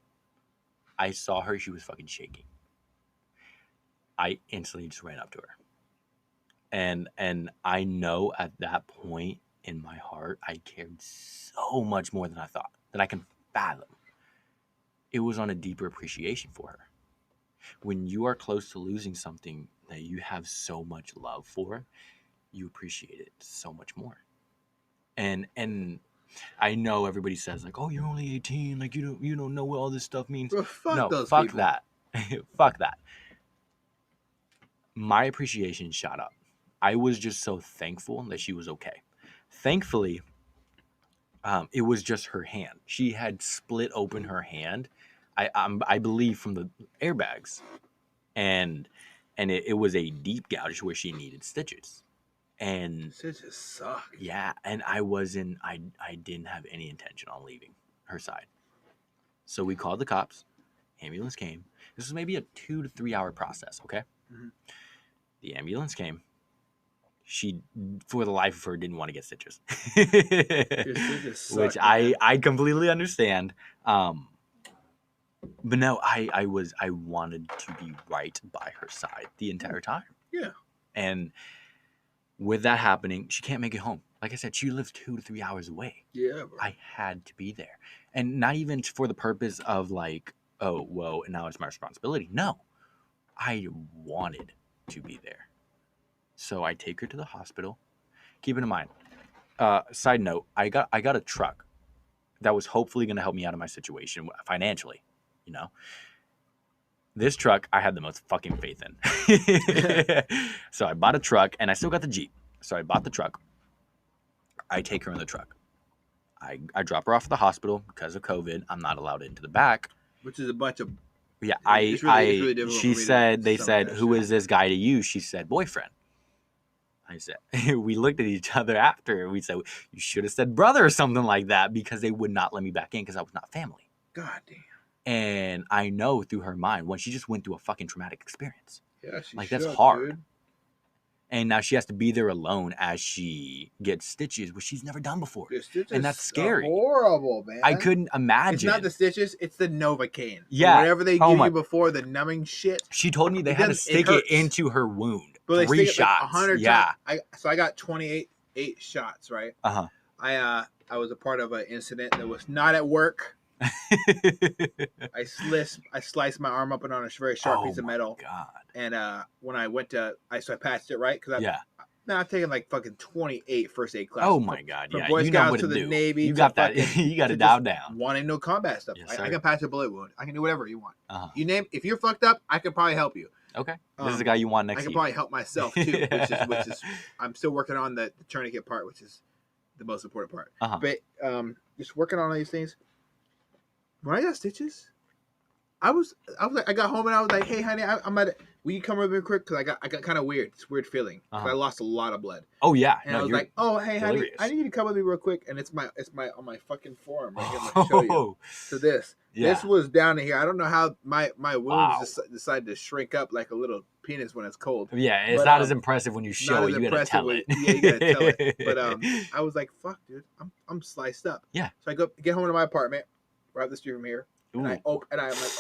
I saw her, she was fucking shaking. I instantly just ran up to her. And I know at that point in my heart, I cared so much more than I thought, that I can fathom. It was on a deeper appreciation for her. When you are close to losing something that you have so much love for, you appreciate it so much more. And I know everybody says like, "Oh, you're only 18, like you don't know what all this stuff means." Bro, fuck No, those fuck people. that. Fuck that. My appreciation shot up. I was just so thankful that she was okay. Thankfully, it was just her hand. She had split open her hand, I believe, from the airbags, and it was a deep gouge where she needed stitches. And Stitches suck. yeah, and I didn't have any intention on leaving her side. So we called the cops. Ambulance came. This was maybe a 2 to 3 hour process, okay? Mm-hmm. The ambulance came. She, for the life of her, didn't want to get stitches. Stitches suck, which man. I completely understand. But no, I wanted to be right by her side the entire time. Yeah. And with that happening, she can't make it home. Like I said, she lives 2 to 3 hours away. Yeah, bro. I had to be there. And not even for the purpose of like, oh, well, now it's my responsibility. No, I wanted to be there. So I take her to the hospital. Keep it in mind. Side note, I got a truck that was hopefully going to help me out of my situation financially, you know. This truck I had the most fucking faith in. So I bought a truck, and I still got the Jeep. So I bought the truck. I take her in the truck. I drop her off at the hospital because of COVID. I'm not allowed into the back. Which is a bunch of... Yeah, it's really difficult she for me to said, they stomach said, that "Who shit." is this guy to you?" She said, "Boyfriend." I said, we looked at each other after. We said, "You should have said brother or something like that," because they would not let me back in because I was not family. God damn. And I know through her mind when she just went through a fucking traumatic experience. Yeah, she Like, shook, that's hard. dude. And now she has to be there alone as she gets stitches, which she's never done before. The stitches And that's scary. are horrible, man. I couldn't imagine. It's not the stitches, it's the Novocaine. Yeah. Whatever they give you before, the numbing shit. She told me they had to stick it into her wound. But they 3 stick shots. It like 100 yeah. times. So I got 28 shots, right? Uh-huh. I was a part of an incident that was not at work. I sliced my arm up and on a very sharp piece of metal. God. And when I went to, I patched it, right? Because I've taken like fucking 28 first aid classes. Oh my God! From Yeah, Boy you know Scouts what to to the do. Navy. You got that. You got it dialed down. Wanting no combat stuff. Yes, I can patch a bullet wound. I can do whatever you want. Uh-huh. You name. If you're fucked up, I can probably help you. Okay. This is the guy you want next I to can you. probably help myself too, which is I'm still working on the tourniquet part, which is the most important part. Uh-huh. But just working on all these things. When I got stitches, I was like, I got home and I was like, "Hey, honey, I'm at. Will you come over here quick? Because I got kind of weird. It's a weird feeling. I lost a lot of blood. Oh yeah. And I was like, "Oh, hey, honey, I need you to come with me real quick." And it's my on my fucking forearm right here. I'm gonna show you. So this was down in here. I don't know how my wounds decided to shrink up like a little penis when it's cold. Yeah, it's not as impressive when you show it. You gotta tell it. Yeah, you gotta tell it. But I was like, "Fuck, dude, I'm sliced up." Yeah. So I get home to my apartment, right up the street from here. And I'm like,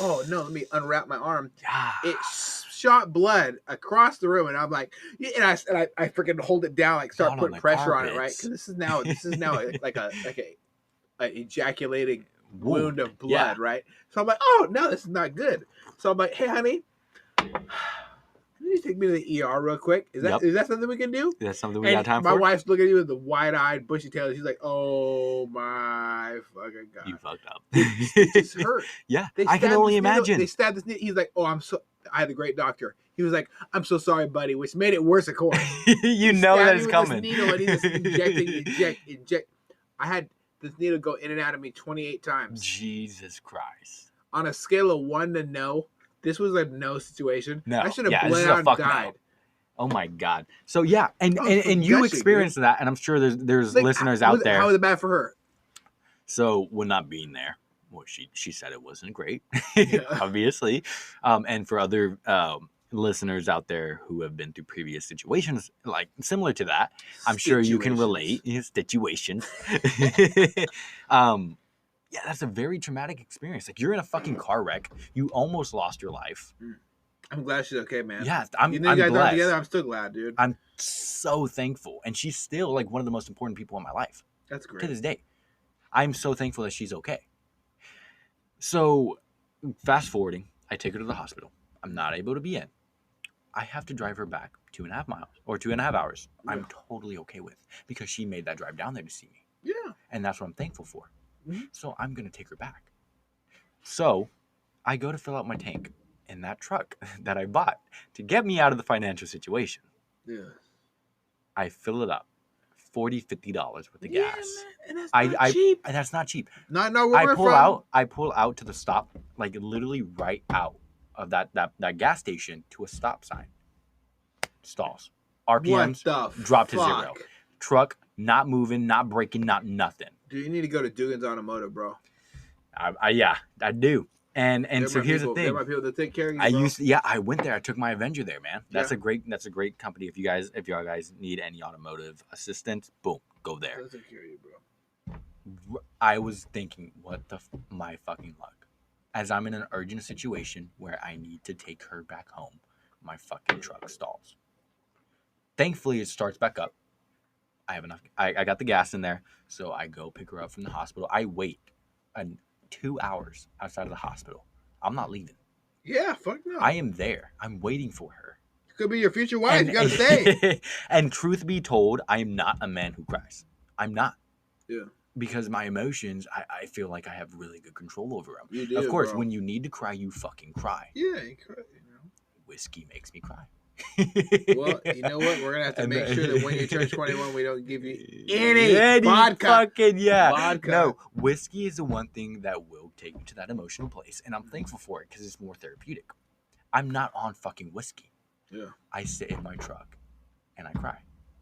"Oh no, let me unwrap my arm." It shot blood across the room, and I'm like, and I freaking hold it down, like start putting pressure on it, right? Because this is now like a ejaculating wound of blood, right? So I'm like, "Oh no, this is not good." So I'm like, "Hey, honey, can you take me to the ER real quick? Is that something we can do?" That's something we got time for. My wife's looking at you with the wide-eyed, bushy tail. She's like, "Oh my fucking God, you fucked up." It just hurt. Yeah, I can only imagine. They stabbed this needle. He's like, "Oh, I had a great doctor." He was like, "I'm so sorry, buddy," which made it worse, of course. You know that it's coming. This needle, and he just inject. I had this needle go in and out of me 28 times. Jesus Christ! On a scale of 1 to no, this was a no situation. No, I should have bled out and died. No. Oh my God! So yeah, and you experienced that, and I'm sure there's listeners out there. How was it bad for her? So when not being there, well, she said it wasn't great, obviously, and for other listeners out there who have been through previous situations like similar to that, I'm sure you can relate. Situations. Yeah, that's a very traumatic experience. Like, you're in a fucking car wreck. You almost lost your life. I'm glad she's okay, man. Yeah, You I'm guys are blessed. together. I'm still glad, dude. I'm so thankful, and she's still like one of the most important people in my life That's to great. this day. I'm so thankful that she's okay. So, fast forwarding, I take her to the hospital. I'm not able to be in. I have to drive her back 2.5 miles or 2.5 hours. Yeah. I'm totally okay with because she made that drive down there to see me. Yeah. And that's what I'm thankful for. Mhm. So I'm going to take her back. So I go to fill out my tank in that truck that I bought to get me out of the financial situation. Yeah. I fill it up. $40, $50 worth of Yeah, gas. man. And that's not cheap. And that's not cheap. Not where we're from. I pull out to the stop, like literally right out of that gas station to a stop sign. Stalls. RPMs drop to 0. Truck not moving, not braking, not nothing. Dude, you need to go to Dugan's Automotive, bro. Yeah, I do. And so here's the thing. They're my people that take care of you. Bro. I went there. I took my Avenger there, man. That's Yeah. a great company. If y'all guys need any automotive assistance, boom, go there. They'll take care of you, bro. I was thinking, my fucking luck. As I'm in an urgent situation where I need to take her back home, my fucking truck stalls. Thankfully, it starts back up. I have enough. I got the gas in there, so I go pick her up from the hospital. I wait 2 hours outside of the hospital. I'm not leaving. Yeah, fuck no. I am there. I'm waiting for her. Could be your future wife. You gotta stay. And truth be told, I am not a man who cries. I'm not. Yeah. Because my emotions, I feel like I have really good control over them. You do, of course, bro. when you need to cry, you fucking cry. Yeah, you cry. Whiskey makes me cry. Well, you know what? We're gonna have to make sure that when you turn 21, we don't give you any vodka. Fucking yeah. Vodka. No, whiskey is the one thing that will take me to that emotional place, and I'm thankful for it because it's more therapeutic. I'm not on fucking whiskey. Yeah. I sit in my truck and I cry.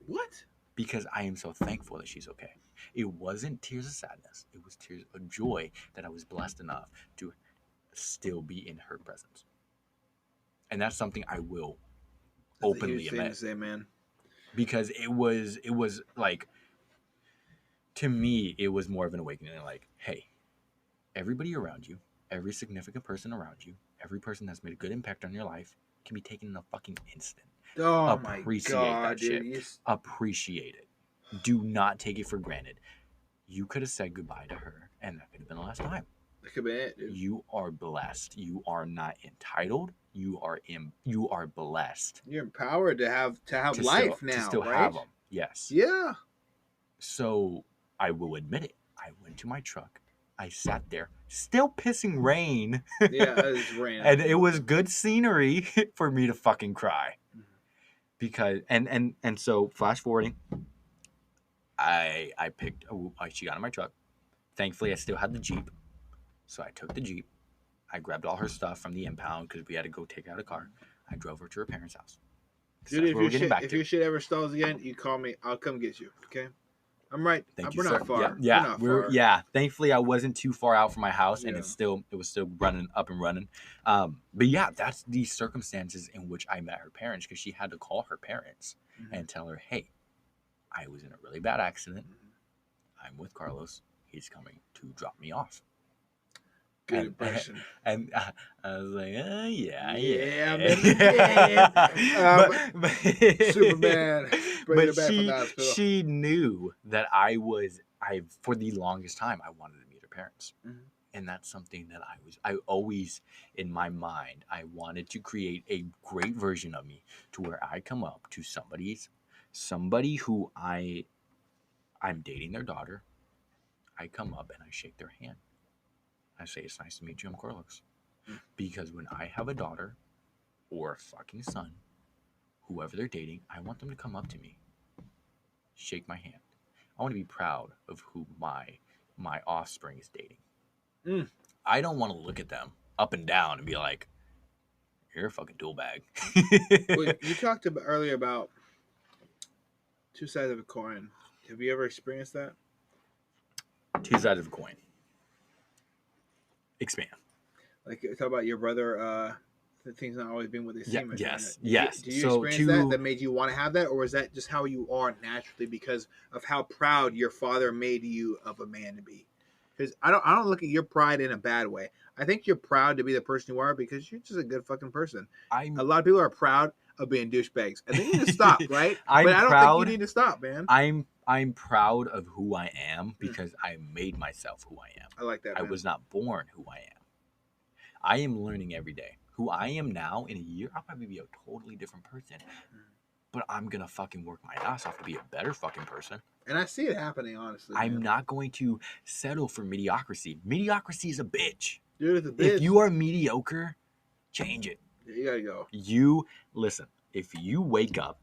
What? Because I am so thankful that she's okay. It wasn't tears of sadness. It was tears of joy that I was blessed enough to still be in her presence. And that's something I will openly admit. Say, man. Because it was like, to me, it was more of an awakening. Like, hey, everybody around you, every significant person around you, every person that's made a good impact on your life can be taken in a fucking instant. Oh Appreciate my God, that dude. shit. Appreciate it. Do not take it for granted. You could have said goodbye to her, and that could have been the last time. That could be it, dude. You are blessed. You are not entitled. You are blessed. You're empowered to have life now, to still right? have them. Yes. Yeah. So I will admit it. I went to my truck. I sat there, still pissing rain. Yeah, it was rain. And it was good scenery for me to fucking cry. Because and so flash forwarding, she got in my truck. Thankfully, I still had the Jeep. So I took the Jeep. I grabbed all her stuff from the impound because we had to go take out a car. I drove her to her parents' house. Dude, if your shit ever stalls again, you call me. I'll come get you. Okay? I'm right. We're not far. Yeah. Thankfully, I wasn't too far out from my house, and it was still running up and running. But yeah, that's the circumstances in which I met her parents, because she had to call her parents and tell her, "Hey, I was in a really bad accident. I'm with Carlos. He's coming to drop me off." Good impression. And I was like, yeah. Superman. But she knew that I for the longest time, I wanted to meet her parents. Mm-hmm. And that's something that I always, in my mind, I wanted to create a great version of me to where I come up to somebody who I'm dating their daughter. I come up and I shake their hand. I say, "It's nice to meet you, I'm Carlos." Because when I have a daughter or a fucking son, whoever they're dating, I want them to come up to me, shake my hand. I want to be proud of who my offspring is dating. I don't want to look at them up and down and be like, "You're a fucking tool bag." Well, you talked earlier about two sides of a coin. Have you ever experienced that? Two sides of a coin. Expand. Like, talk about your brother, the things not always being what they seem. Yes. Do you experience that made you want to have that, or is that just how you are naturally because of how proud your father made you of a man to be? Because I don't look at your pride in a bad way. I think you're proud to be the person you are because you're just a good fucking person. A lot of people are proud of being douchebags, and they need to stop, right? But I don't think you need to stop, man. I'm proud of who I am because I made myself who I am. I like that. I was not born who I am. I am learning every day. Who I am now, in a year, I'll probably be a totally different person. But I'm gonna fucking work my ass off to be a better fucking person. And I see it happening, honestly. I'm not going to settle for mediocrity. Mediocrity is a bitch. Dude, it's a bitch. If you are mediocre, change it. You gotta go. You listen. If you wake up,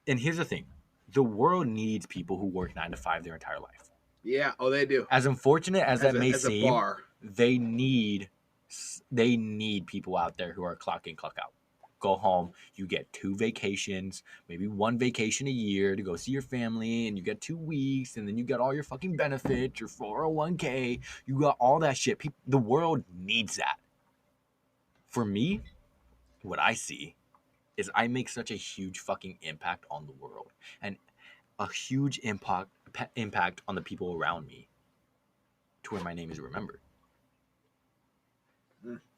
and here's the thing, the world needs people who work 9 to 5 their entire life. Yeah. Oh, they do. As unfortunate as that may seem, a bar. they need people out there who are clock in, clock out. Go home. You get 2 vacations, maybe 1 vacation a year to go see your family, and you get 2 weeks, and then you got all your fucking benefits, your 401k, you got all that shit. The world needs that. For me, what I see is I make such a huge fucking impact on the world and a huge impact on the people around me to where my name is remembered.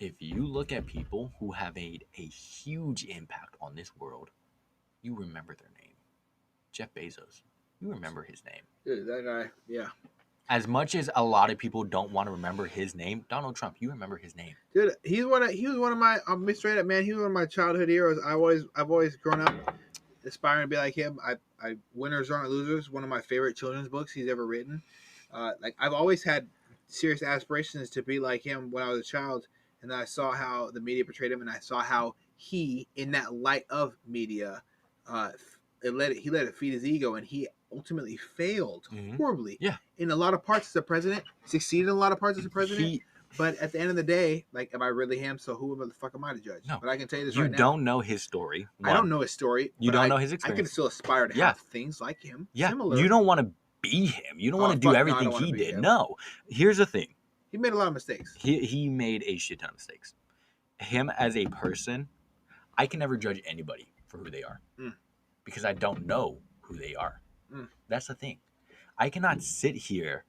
If you look at people who have made a huge impact on this world, you remember their name. Jeff Bezos, you remember his name. Dude, that guy, yeah. As much as a lot of people don't want to remember his name, Donald Trump, you remember his name. Dude, he was one of my, I'm straight up, man, he was one of my childhood heroes. I've always grown up aspiring to be like him. Winners Aren't Losers, one of my favorite children's books he's ever written. I've always had serious aspirations to be like him when I was a child. And then I saw how the media portrayed him, and I saw how he, in that light of media, he let it feed his ego, and he ultimately failed horribly. Yeah. In a lot of parts as a president, succeeded in a lot of parts as a president. But at the end of the day, like, am I really him? So who the fuck am I to judge? No. But I can tell you this right now. You don't know his story. I don't know his story. You don't know his experience. I can still aspire to have things like him. Yeah. Similar. You don't want to be him. You don't want to do everything he did. Him. No. Here's the thing. He made a lot of mistakes. He made a shit ton of mistakes. Him as a person, I can never judge anybody for who they are because I don't know who they are. That's the thing. I cannot sit here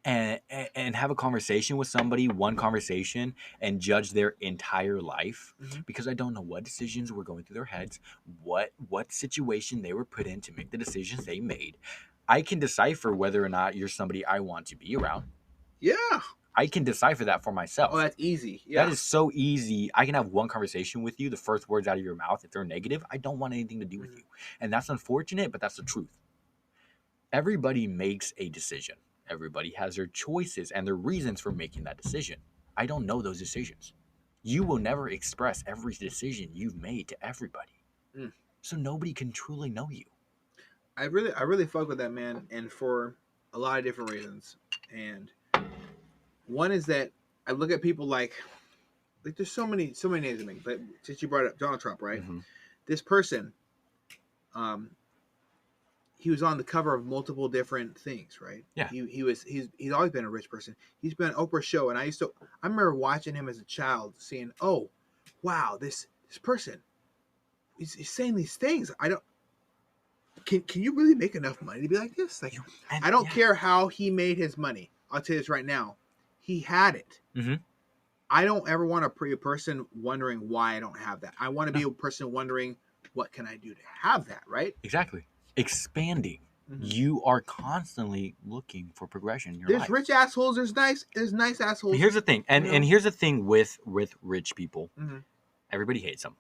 and have a conversation with somebody, one conversation, and judge their entire life because I don't know what decisions were going through their heads, what situation they were put in to make the decisions they made. I can decipher whether or not you're somebody I want to be around. Yeah. I can decipher that for myself. Oh, that's easy. Yeah. That is so easy. I can have one conversation with you. The first words out of your mouth, if they're negative, I don't want anything to do with you. And that's unfortunate, but that's the truth. Everybody makes a decision. Everybody has their choices and their reasons for making that decision. I don't know those decisions. You will never express every decision you've made to everybody. So nobody can truly know you. I really fuck with that, man, and for a lot of different reasons. And one is that I look at people like there's so many names of me. But since you brought up Donald Trump, right? This person, he was on the cover of multiple different things, right? Yeah. He's always been a rich person. He's been on Oprah's show, and I remember watching him as a child, seeing, oh, wow, this person, he's saying these things. Can you really make enough money to be like this? Like, I don't care how he made his money. I'll tell you this right now. He had it. I don't ever want to be a person wondering why I don't have that. I want to be a person wondering, what can I do to have that, right? Exactly. Expanding. You are constantly looking for progression in your life. There's rich assholes. There's nice assholes. Here's the thing. And here's the thing with rich people. Everybody hates them.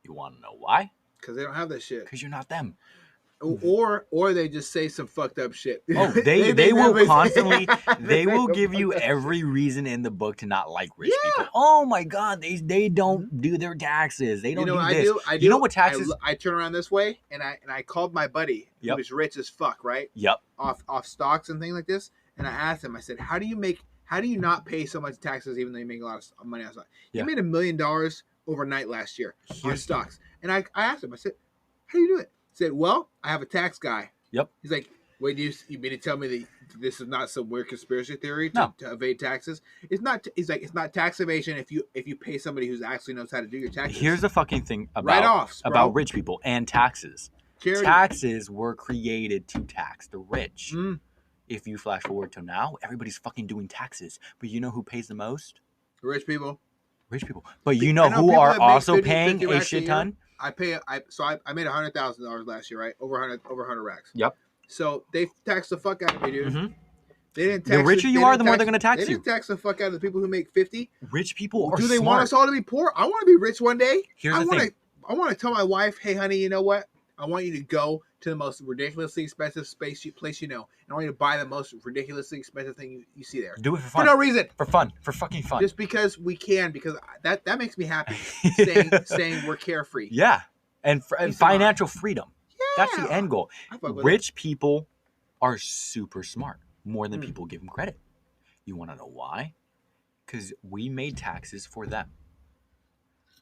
You want to know why? Because they don't have that shit. Because you're not them. Or they just say some fucked up shit. Oh, they will constantly they will give you every reason in the book to not like rich people. Oh my god, they don't do their taxes. They don't do this. I do. You know what taxes? I turn around this way and I called my buddy who was rich as fuck, right? Yep. Off stocks and things like this, and I asked him. I said, how do you not pay so much taxes even though you make a lot of money on stocks? He made $1 million overnight last year on stocks, and I asked him. I said, how do you do it? Said, well, I have a tax guy. Yep. He's like, wait, you mean to tell me that this is not some weird conspiracy theory to evade taxes? It's not. He's like, it's not tax evasion if you pay somebody who actually knows how to do your taxes. Here's the fucking thing write-offs, about rich people and taxes. Charity. Taxes were created to tax the rich. if you flash forward to now, everybody's fucking doing taxes. But you know who pays the most? Rich people. Rich people. But you I know know who people are that make also 50 paying a racks a shit year. ton? I made $100,000 last year, right? Over 100 racks. Yep. So they taxed the fuck out of me, dude. Mm-hmm. They didn't tax The richer you are, the more they're going to tax They you. didn't tax the fuck out of the people who make 50. Rich people are Do they smart. want us all to be poor? I want to be rich one day. Here's the thing. I want to tell my wife, hey, honey, you know what? I want you to go to the most ridiculously expensive place you know. And I want you to buy the most ridiculously expensive thing you see there. Do it for fun. For no reason. For fun. For fucking fun. Just because we can, because that makes me happy. saying we're carefree. Yeah. And financial freedom. Yeah. That's the end goal. Rich people are super smart. More than people give them credit. You want to know why? Because we made taxes for them.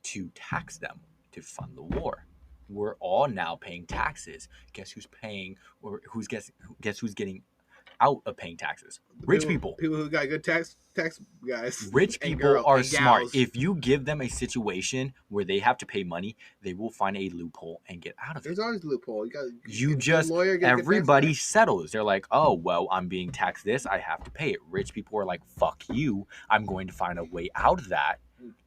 To tax them. To fund the war. We're all now paying taxes. Guess who's paying, or guess who's getting out of paying taxes? Rich people. People who got good tax guys. Rich people are smart. If you give them a situation where they have to pay money, they will find a loophole and get out of it. There's always a loophole. Everybody settles. They're like, oh, well, I'm being taxed this. I have to pay it. Rich people are like, fuck you. I'm going to find a way out of that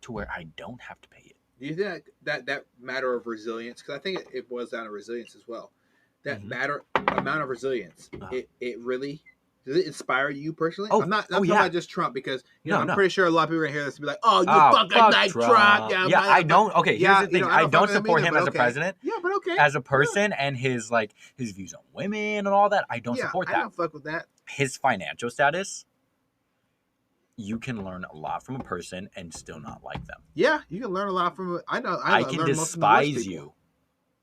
to where I don't have to pay it. Do you think that matter of resilience? Because I think it boils down to resilience as well. That amount of resilience, it really does it inspire you personally? Oh, I'm not talking about just Trump, because I'm no. pretty sure a lot of people are gonna hear this and be like, "Oh, you fuck like Trump." Yeah, I don't. Okay, here's the thing. I don't support him as a president. Yeah, but okay. As a person and his views on women and all that, I don't support that. I don't fuck with that. His financial status. You can learn a lot from a person and still not like them. Yeah, you can learn a lot from. I can despise you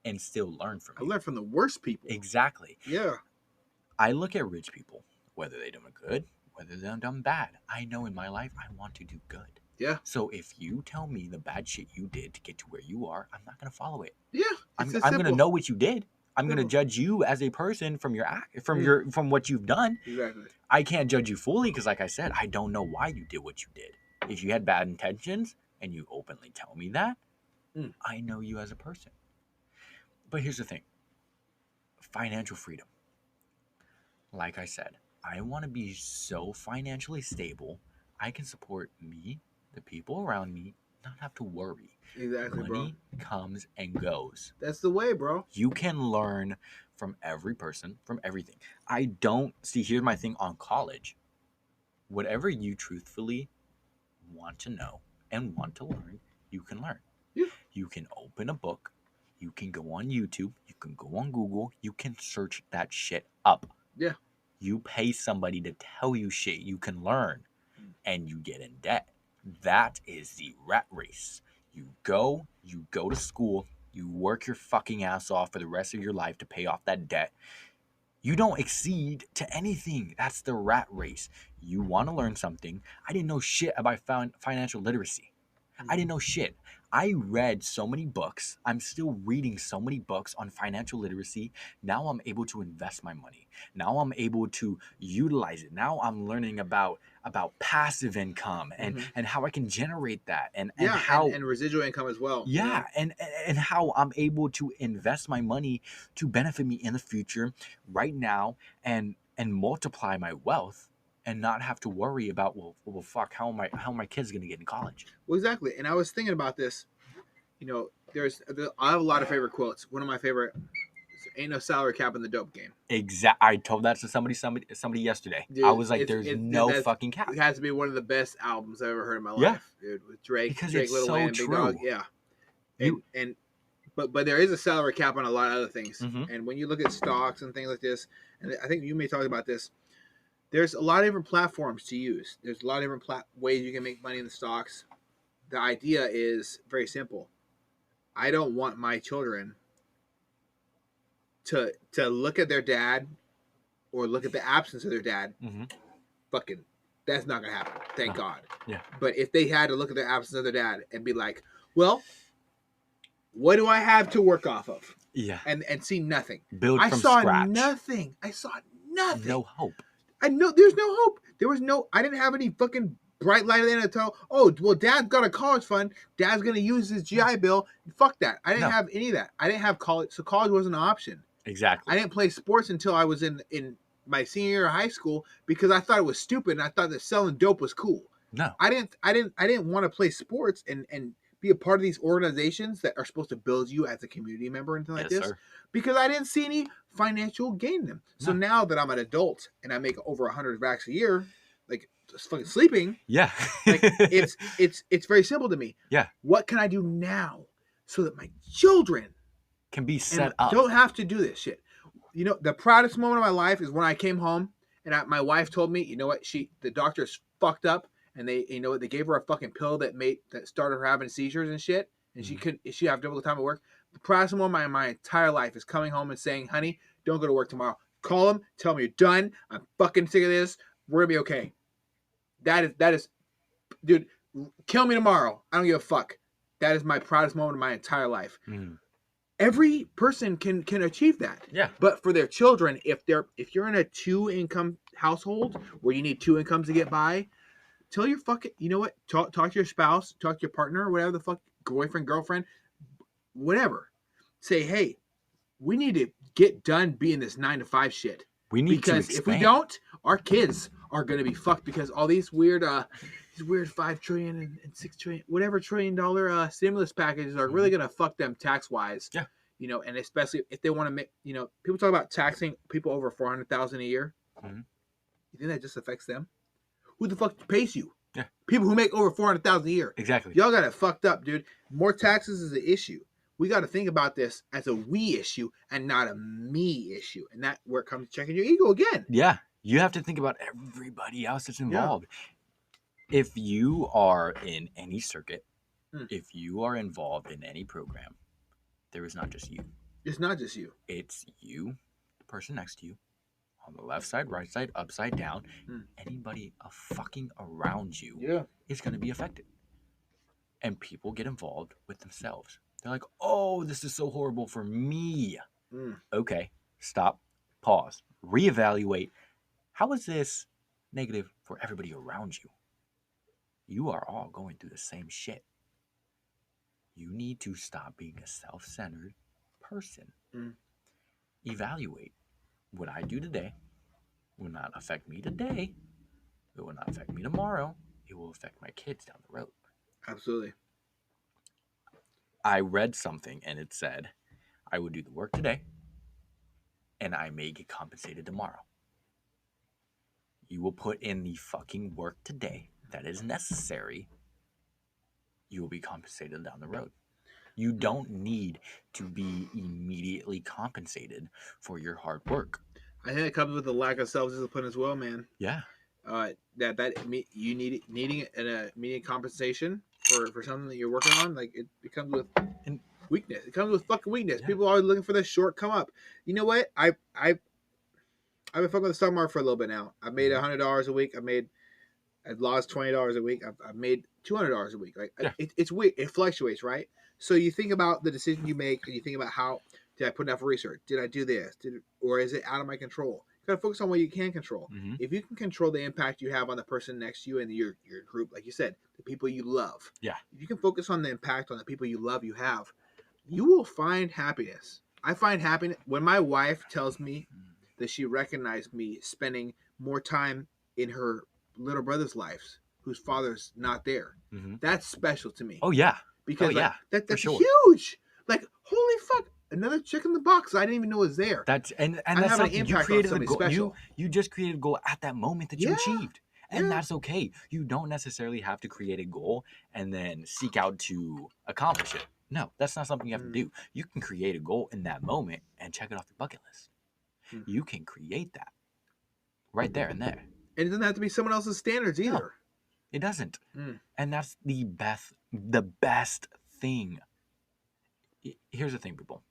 and still learn from you. I learn from the worst people. Exactly. Yeah. I look at rich people, whether they're doing good, whether they're done bad. I know in my life I want to do good. Yeah. So if you tell me the bad shit you did to get to where you are, I'm not going to follow it. Yeah. I'm going to know what you did. I'm going to judge you as a person from from what you've done. Exactly. I can't judge you fully because, like I said, I don't know why you did what you did. If you had bad intentions and you openly tell me that, I know you as a person. But here's the thing. Financial freedom. Like I said, I want to be so financially stable, I can support me, the people around me, not have to worry. Exactly, Money comes and goes. That's the way, bro. You can learn from every person, from everything. I don't see, here's my thing on college. Whatever you truthfully want to know and want to learn, you can learn. Yeah. You can open a book. You can go on YouTube. You can go on Google. You can search that shit up. Yeah. You pay somebody to tell you shit you can learn, and you get in debt. That is the rat race. You go to school, you work your fucking ass off for the rest of your life to pay off that debt. You don't exceed to anything. That's the rat race. You want to learn something. I didn't know shit about financial literacy. I didn't know shit. I read so many books. I'm still reading so many books on financial literacy. Now I'm able to invest my money. Now I'm able to utilize it. Now I'm learning about passive income and how I can generate that and how and residual income as well. Yeah, and how I'm able to invest my money to benefit me in the future right now and multiply my wealth. And not have to worry about, well, fuck, how are my kids gonna get in college? Well, exactly. And I was thinking about this. You know, I have a lot of favorite quotes. One of my favorite: "Ain't no salary cap in the dope game." I told that to somebody yesterday. Dude, I was like, "There's no fucking cap." It has to be one of the best albums I've ever heard in my life, dude. With Drake, because Drake, it's Lil so Wayne, true. Big Dog. Yeah. But there is a salary cap on a lot of other things. And when you look at stocks and things like this, and I think you may talk about this. There's a lot of different platforms to use. There's a lot of different ways you can make money in the stocks. The idea is very simple. I don't want my children to look at their dad or look at the absence of their dad. Fucking, that's not going to happen. Thank God. Yeah. But if they had to look at the absence of their dad and be like, well, what do I have to work off of? Yeah. And see nothing. Build from scratch. I saw nothing. No hope. I know there's no hope. I didn't have any fucking bright light at the end of the tunnel. Oh, well, Dad's got a college fund. Dad's going to use his GI Bill. Fuck that. I didn't have any of that. I didn't have college, so college wasn't an option. Exactly. I didn't play sports until I was in my senior year of high school because I thought it was stupid and I thought that selling dope was cool. No. I didn't want to play sports and be a part of these organizations that are supposed to build you as a community member and things like this, sir. because I didn't see any financial gain in them. So No. now that I'm an adult and I make over 100 racks a year, like just fucking sleeping, Yeah. like it's very simple to me. Yeah. What can I do now so that my children Can be set up. don't have to do this shit? You know, the proudest moment of my life is when I came home and my wife told me, you know what, the doctor's fucked up. And they, you know, they gave her a fucking pill that started her having seizures and shit, and she have difficult time at work. The proudest moment of my entire life is coming home and saying, "Honey, don't go to work tomorrow. Call them, tell them you're done. I'm fucking sick of this. We're gonna be okay." That is, dude. Kill me tomorrow. I don't give a fuck. That is my proudest moment of my entire life. Mm. Every person can achieve that. Yeah. But for their children, if you're in a 2-income household where you need 2 incomes to get by, tell your fucking, you know what? Talk to your spouse, talk to your partner, whatever the fuck, boyfriend, girlfriend, whatever. Say, hey, we need to get done being this 9 to 5 shit. We need because to if we don't, our kids are gonna be fucked because all these weird 5 trillion and 6 trillion, whatever $1 trillion stimulus packages are really gonna fuck them tax wise. Yeah. You know, and especially if they want to make, you know, people talk about taxing people over 400,000 a year. Mm-hmm. You think that just affects them? Who the fuck pays you? Yeah. People who make over 400,000 a year. Exactly. Y'all got it fucked up, dude. More taxes is an issue. We got to think about this as a we issue and not a me issue. And that where it comes to checking your ego again. Yeah. You have to think about everybody else that's involved. Yeah. If you are in any circuit, if you are involved in any program, there is not just you. It's not just you. It's you, the person next to you, on the left side, right side, upside down. Anybody fucking around you is going to be affected. And people get involved with themselves. They're like, oh, this is so horrible for me. Okay, stop, pause, reevaluate. How is this negative for everybody around you? You are all going through the same shit. You need to stop being a self-centered person. Evaluate. What I do today will not affect me today. It will not affect me tomorrow. It will affect my kids down the road. Absolutely. I read something and it said, I would do the work today and I may get compensated tomorrow. You will put in the fucking work today that is necessary. You will be compensated down the road. You don't need to be immediately compensated for your hard work. I think it comes with a lack of self-discipline as well, man. Yeah. You needing an immediate compensation for something that you're working on, like it comes with weakness. It comes with fucking weakness. Yeah. People are always looking for the short come up. You know what? I've been fucking with the stock market for a little bit now. I've made $100 a week. I've lost $20 a week. I've made $200 a week. Like it's weird. It fluctuates, right? So you think about the decision you make, and you think about how did I put enough research? Did I do this? Or is it out of my control? You gotta focus on what you can control. If you can control the impact you have on the person next to you and your group, like you said, the people you love. Yeah. If you can focus on the impact on the people you love, you will find happiness. I find happiness when my wife tells me that she recognized me spending more time in her little brother's lives whose father's not there. That's special to me. Oh yeah. Because that's huge. Like, holy fuck, another check in the box I didn't even know was there. That's and that's having an impact on somebody special. You just created a goal at that moment that you achieved. And that's okay. You don't necessarily have to create a goal and then seek out to accomplish it. No, that's not something you have to do. You can create a goal in that moment and check it off your bucket list. You can create that right there and there. And it doesn't have to be someone else's standards either. No, it doesn't. And that's the best thing. Here's the thing, people.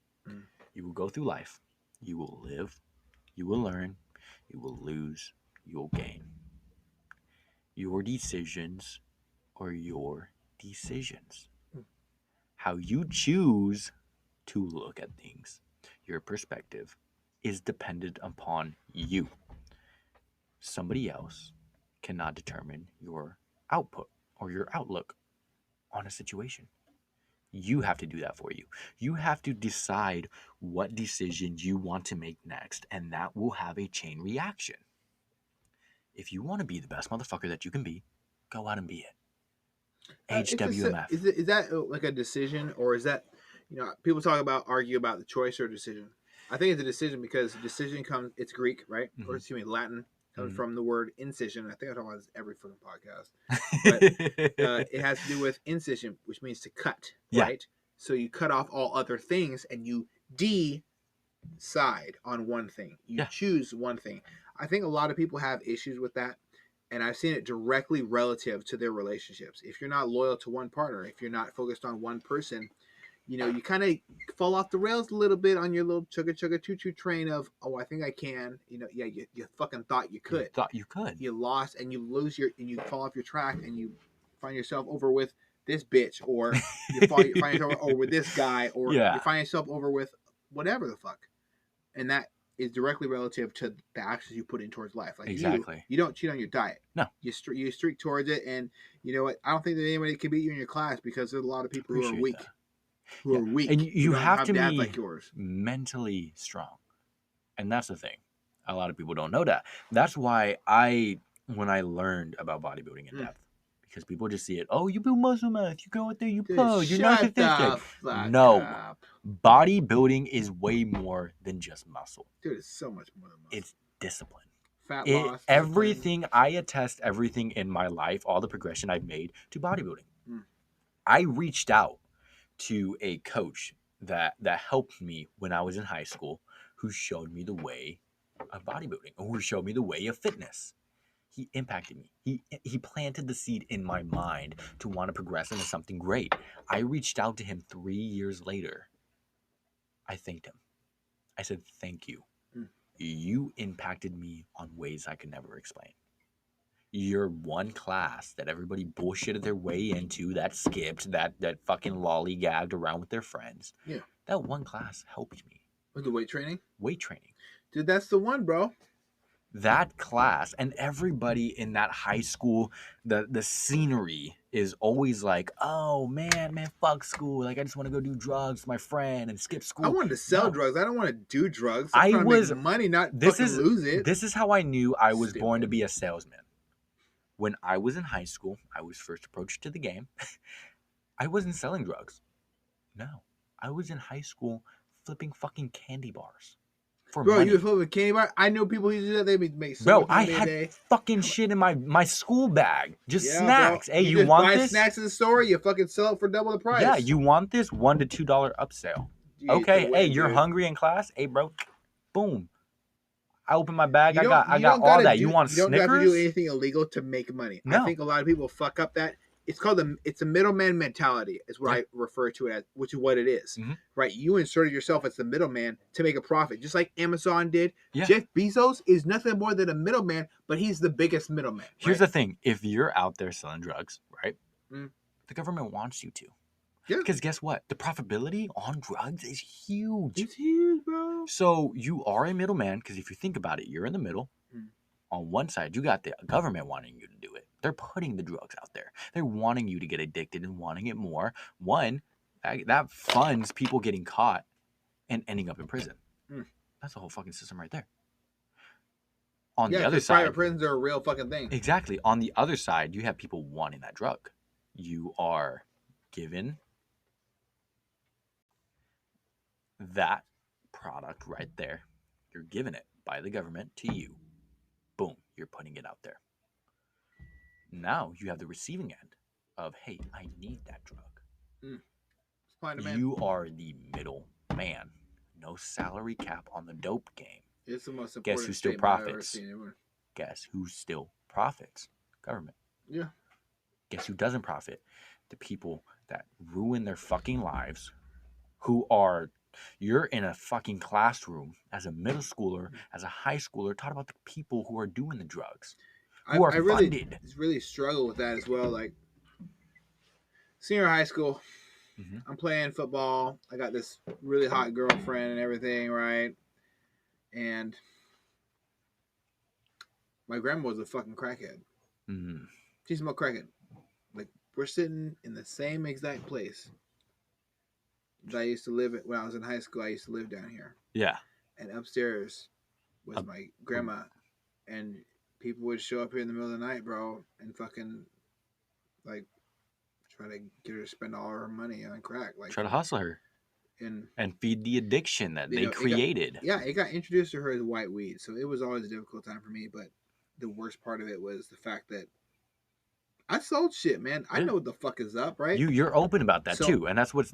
You will go through life. You will live. You will learn. You will lose. You will gain. Your decisions are your decisions. How you choose to look at things, your perspective, is dependent upon you. Somebody else cannot determine your output or your outlook on a situation. You have to do that for you. You have to decide what decision you want to make next, and that will have a chain reaction. If you want to be the best motherfucker that you can be, go out and be it. HWMF. Is that like a decision, or is that, people argue about the choice or decision? I think it's a decision because decision comes, it's Greek, right? Mhm. Or excuse me, Latin, comes Mhm. from the word incision. I think I talk about this every fucking podcast. But it has to do with incision, which means to cut, Yeah. right? So you cut off all other things and you decide on one thing. You choose one thing. I think a lot of people have issues with that. And I've seen it directly relative to their relationships. If you're not loyal to one partner, if you're not focused on one person, you kind of fall off the rails a little bit on your little chugga chugga choo choo train of, oh, I think I can. You fucking thought you could. You lost and you lose and you fall off your track and you find yourself over with this bitch, or you find yourself over with this guy, or you find yourself over with whatever the fuck. And that is directly relative to the actions you put in towards life. Like exactly. You don't cheat on your diet. No. You streak towards it, and you know what? I don't think that anybody can beat you in your class because there's a lot of people who are weak. Who are weak. And you have to be like yours. mentally strong. And that's the thing. A lot of people don't know that. That's why when I learned about bodybuilding in depth, because people just see it, oh, you build muscle mass, you go out there, you pose, you're not consistent. No. Up. Bodybuilding is way more than just muscle. Dude, it's so much more than muscle. It's discipline. Fat loss. Everything, I attest everything in my life, all the progression I've made to bodybuilding. I reached out to a coach that helped me when I was in high school, who showed me the way of bodybuilding, or who showed me the way of fitness. He impacted me. He planted the seed in my mind to want to progress into something great. I reached out to him 3 years later. I thanked him. I said, thank you. You impacted me on ways I could never explain. Your one class that everybody bullshitted their way into, that skipped, that fucking lollygagged around with their friends. Yeah. That one class helped me. With the weight training? Weight training. Dude, that's the one, bro. That class, and everybody in that high school, the scenery is always like, oh man, fuck school. Like, I just want to go do drugs with my friend and skip school. I wanted to sell drugs. I don't want to do drugs. I'm trying to make money, not fucking lose it. This is how I knew I was born to be a salesman. When I was in high school, I was first approached to the game. I wasn't selling drugs. No. I was in high school flipping fucking candy bars. Bro, you were flipping candy bar? I know people who do that. They make so much money a day. Bro, I had fucking shit in my school bag. Just snacks. Bro. Hey, you want this? Buy snacks in the store, you fucking sell it for double the price. Yeah, you want this? $1 to $2 upsell. Okay, hey, you're hungry in class? Hey, bro, boom. I open my bag. I got all that. You want Snickers? You don't have to do anything illegal to make money. No. I think a lot of people fuck up that. It's called it's a middleman mentality is what I refer to it as, which is what it is. Right? You inserted yourself as the middleman to make a profit, just like Amazon did. Yeah. Jeff Bezos is nothing more than a middleman, but he's the biggest middleman. Here's the thing. If you're out there selling drugs, right, the government wants you to. Yeah. Because guess what? The profitability on drugs is huge. It's huge, bro. So you are a middleman, because if you think about it, you're in the middle. On one side, you got the government wanting you to do it. They're putting the drugs out there. They're wanting you to get addicted and wanting it more. One, that funds people getting caught and ending up in prison. That's the whole fucking system right there. On the other side, private prisons are a real fucking thing. Exactly. On the other side, you have people wanting that drug. You are given that product right there. You're giving it by the government to you. Boom, you're putting it out there. Now you have the receiving end of, hey, I need that drug. You are the middle man. No salary cap on the dope game. It's the most important. Guess who still profits? Guess who still profits? Government. Yeah. Guess who doesn't profit? The people that ruin their fucking lives, who are... You're in a fucking classroom as a middle schooler, as a high schooler, taught about the people who are doing the drugs, who are funded. I really struggle with that as well. Like, senior high school, I'm playing football. I got this really hot girlfriend and everything, right? And my grandma was a fucking crackhead. She's a crackhead. Like, we're sitting in the same exact place. I used to live when I was in high school. I used to live down here. Yeah. And upstairs was my grandma, and people would show up here in the middle of the night, bro, and fucking like try to get her to spend all her money on crack, like try to hustle her and feed the addiction that they created. It got introduced to her as white weed, so it was always a difficult time for me. But the worst part of it was the fact that I sold shit, man. I know what the fuck is up, right? You're open about that too, and that's what's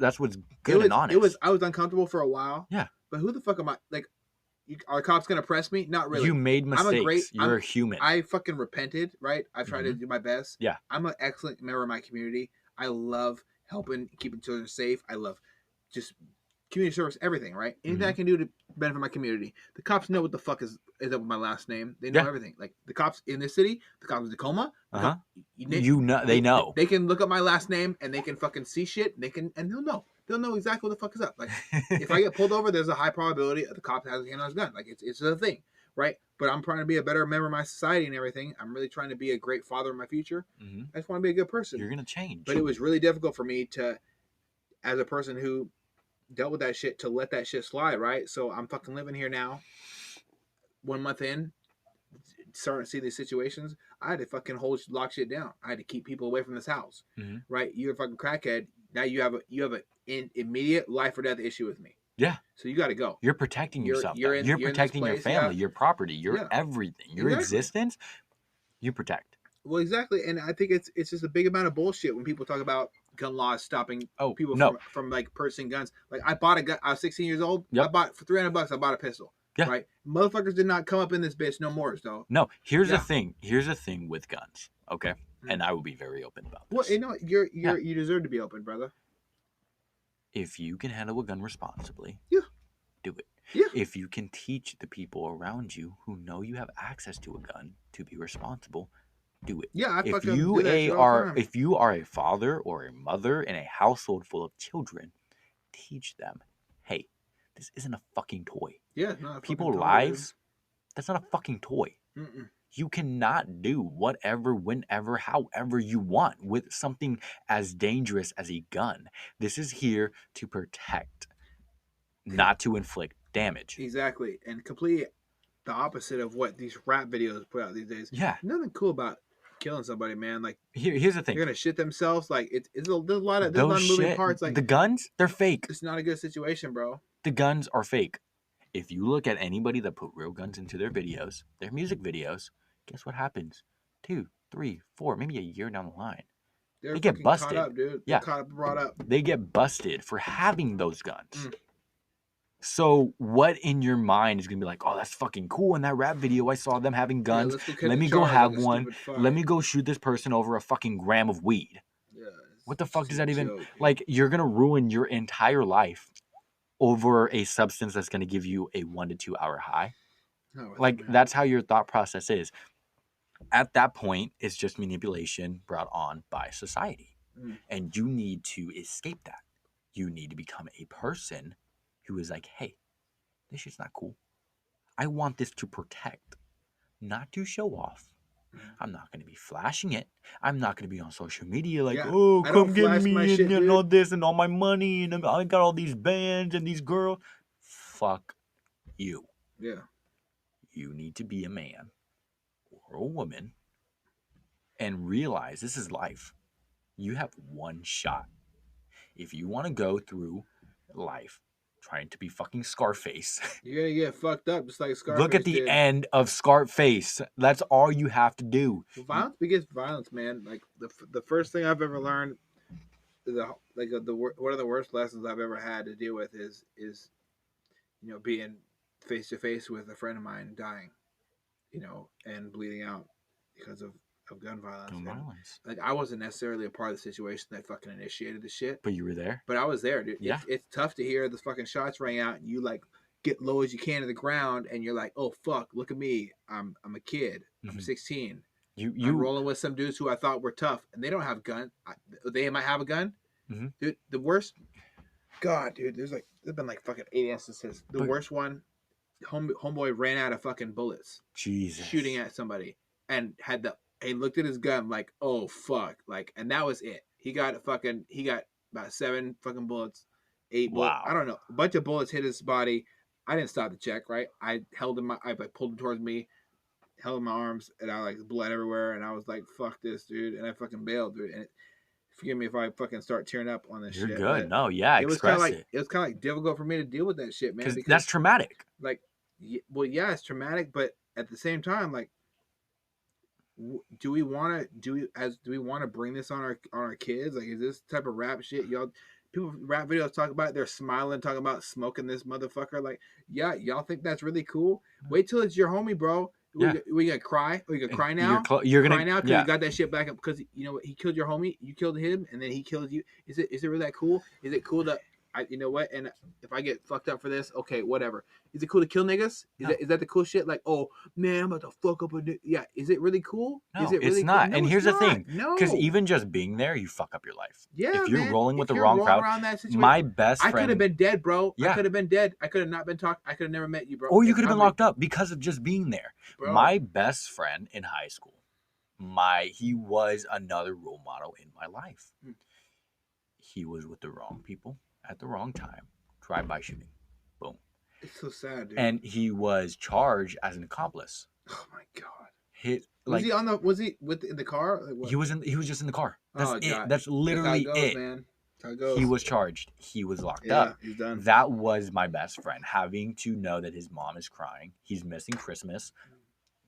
good and honest. I was uncomfortable for a while. Yeah. But who the fuck am I? Like, are cops gonna press me? Not really. You made mistakes. You're a human. I fucking repented, right? I've tried to do my best. Yeah. I'm an excellent member of my community. I love helping, keeping children safe. I love just community service, everything, right? Anything I can do to benefit my community. The cops know what the fuck is up with my last name. They know everything. Like the cops in this city, the cops in Tacoma. They know. They can look up my last name and they can fucking see shit. And they'll know. They'll know exactly what the fuck is up. Like if I get pulled over, there's a high probability the cop has a hand on his gun. Like it's a thing, right? But I'm trying to be a better member of my society and everything. I'm really trying to be a great father in my future. I just want to be a good person. You're gonna change. But it was really difficult for me to, as a person who dealt with that shit, to let that shit slide, right? So I'm fucking living here now. 1 month in, starting to see these situations, I had to fucking lock shit down. I had to keep people away from this house, right? You're a fucking crackhead. Now you have an immediate life or death issue with me. Yeah. So you got to go. You're protecting yourself. You're protecting your family, your property, your everything, your existence. You protect. Well, exactly, and I think it's just a big amount of bullshit when people talk about gun laws stopping people from like purchasing guns. Like I bought a gun. I was 16 years old. I bought for $300. I bought a pistol. Yeah. Right. Motherfuckers did not come up in this bitch no more. So no. Here's the thing. Here's the thing with guns. Okay, and I will be very open about this. Well, you know, you deserve to be open, brother. If you can handle a gun responsibly, do it. Yeah. If you can teach the people around you who know you have access to a gun to be responsible, do it. Yeah, if you are a father or a mother in a household full of children, teach them, hey, this isn't a fucking toy. Yeah, not a people's lives. That's not a fucking toy. You cannot do whatever, whenever, however you want with something as dangerous as a gun. This is here to protect, not to inflict damage. Exactly, and completely the opposite of what these rap videos put out these days. Yeah, nothing cool about killing somebody, man. Like here's the thing: they're gonna shit themselves. Like there's a lot of moving parts. Like the guns, they're fake. It's not a good situation, bro. The guns are fake. If you look at anybody that put real guns into their videos, their music videos, guess what happens? 2, 3, 4, maybe a year down the line, they get busted. Caught up, dude. Yeah, brought up. They get busted for having those guns. So what in your mind is gonna be like, oh, that's fucking cool. In that rap video, I saw them having guns. Let me go have one. Let me go shoot this person over a fucking gram of weed. Yeah, what the fuck does that even like? You're gonna ruin your entire life over a substance that's gonna give you a 1 to 2 hour high. That's how your thought process is. At that point, it's just manipulation brought on by society. And you need to escape that. You need to become a person who is like, hey, this shit's not cool. I want this to protect, not to show off. I'm not going to be flashing it. I'm not going to be on social media like, oh, come get me and all this and all my money. And I got all these bands and these girls. Fuck you. Yeah. You need to be a man or a woman and realize this is life. You have one shot. If you want to go through life trying to be fucking Scarface, you're gonna get fucked up just like Scarface. Look at the end of Scarface. That's all you have to do. Violence begets violence, man. Like the first thing I've ever learned, one of the worst lessons I've ever had to deal with is being face to face with a friend of mine dying, and bleeding out because of gun violence. Like I wasn't necessarily a part of the situation that fucking initiated the shit. But you were there. But I was there, dude. Yeah. It's tough to hear the fucking shots ring out and you like get low as you can to the ground and you're like, oh fuck, look at me. I'm a kid. I'm 16. I'm rolling with some dudes who I thought were tough and they don't have a gun. They might have a gun. Dude, the worst. God, dude, there's been like fucking 8 instances. The worst one, homeboy ran out of fucking bullets. Jesus. Shooting at somebody and he looked at his gun like, oh fuck, and that was it. He got about 7 fucking bullets Wow. I don't know, a bunch of bullets hit his body. I didn't stop to check, right? I pulled him towards me, held in my arms, and I like blood everywhere, and I was like, "Fuck this, dude!" And I fucking bailed, dude. And forgive me if I fucking start tearing up on this You're shit, good. but No, yeah, express it. it was kind of like difficult for me to deal with that shit, man, Because that's traumatic. like, well, yeah, it's traumatic, but at the same time, like, do we want to bring this on our kids? Like, is this type of rap shit, y'all? People rap videos talk about it, they're smiling, talking about smoking this motherfucker. Like, yeah, y'all think that's really cool? Wait till it's your homie, bro. Yeah. We gonna cry? We gonna cry now? You're cry gonna now because yeah. you got that shit back up because you know what? He killed your homie, you killed him, and then he killed you. Is it really that cool? Is it cool that you know what? And if I get fucked up for this, okay, whatever. Is it cool to kill niggas? Is that the cool shit? Like, oh man, I'm about to fuck up a nigga. Yeah, is it really cool? No, is it really it's not. cool? No, and here's the thing. No, because even just being there, you fuck up your life. Yeah, if you're man. rolling with If the you're wrong rolling crowd, around that situation, my best friend, I could have been dead, bro. Yeah. I could have been dead. I could have not been talked. I could have never met you, bro. or you could have been locked up because of just being there. Bro. My best friend in high school, he was another role model in my life. He was with the wrong people at the wrong time. Drive-by shooting. Boom. It's so sad, dude. And he was charged as an accomplice. Oh my god. Was he in the car? Like, what? He was just in the car. That's it. God. That's literally That's how it goes, it. Man. That's how it goes. He was charged. He was locked Yeah, up. he's done. That was my best friend, having to know that his mom is crying. He's missing Christmas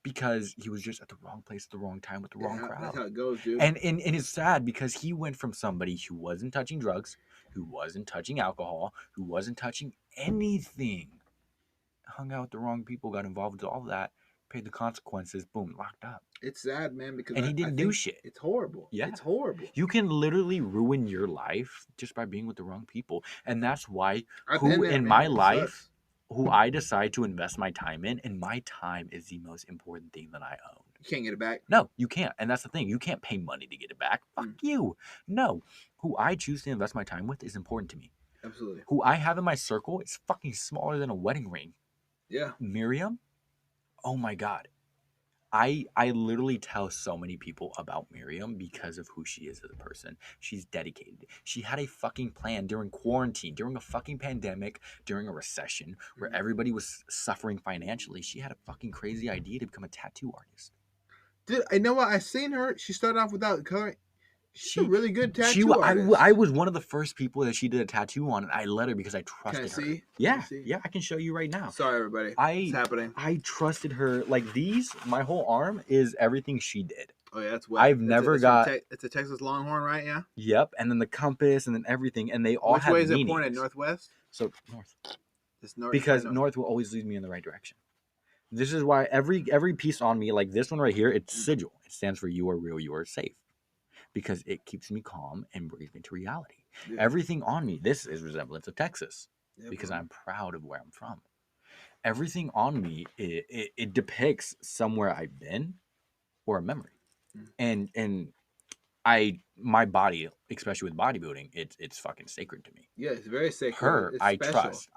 because he was just at the wrong place at the wrong time with the wrong crowd. That's how it goes, dude. And it's sad because he went from somebody who wasn't touching drugs, who wasn't touching alcohol, who wasn't touching anything, hung out with the wrong people, got involved with all of that, paid the consequences, boom, locked up. It's sad, man, because he didn't do shit. It's horrible. Yeah. It's horrible. You can literally ruin your life just by being with the wrong people. And that's why who I decide to invest my time in, and my time is the most important thing that I own. You can't get it back. No, you can't. And that's the thing. You can't pay money to get it back. Fuck you. No. Who I choose to invest my time with is important to me. Absolutely. Who I have in my circle is fucking smaller than a wedding ring. Yeah. Miriam, oh my God. I literally tell so many people about Miriam because of who she is as a person. She's dedicated. She had a fucking plan during quarantine, during a fucking pandemic, during a recession where everybody was suffering financially. She had a fucking crazy idea to become a tattoo artist. Dude, I know what? I seen her. She started off without color. She's a really good tattoo artist. I was one of the first people that she did a tattoo on, and I let her because I trusted her. See? Yeah, yeah, I can show you right now. Sorry, everybody. It's happening. I trusted her. Like my whole arm is everything she did. Oh yeah, that's wet. It's a Texas Longhorn, right? Yeah. Yep, and then the compass, and then everything, and they all have meanings. Which way is it pointed? Northwest. So north. It's north. Because north will always lead me in the right direction. This is why every piece on me, like this one right here, it's sigil. It stands for "You are real, you are safe," because it keeps me calm and brings me to reality. Yeah. Everything on me, this is resemblance of Texas, because I'm proud of where I'm from. Everything on me, it depicts somewhere I've been or a memory. And my body, especially with bodybuilding, it's fucking sacred to me. Yeah, it's very sacred. Her, I trust.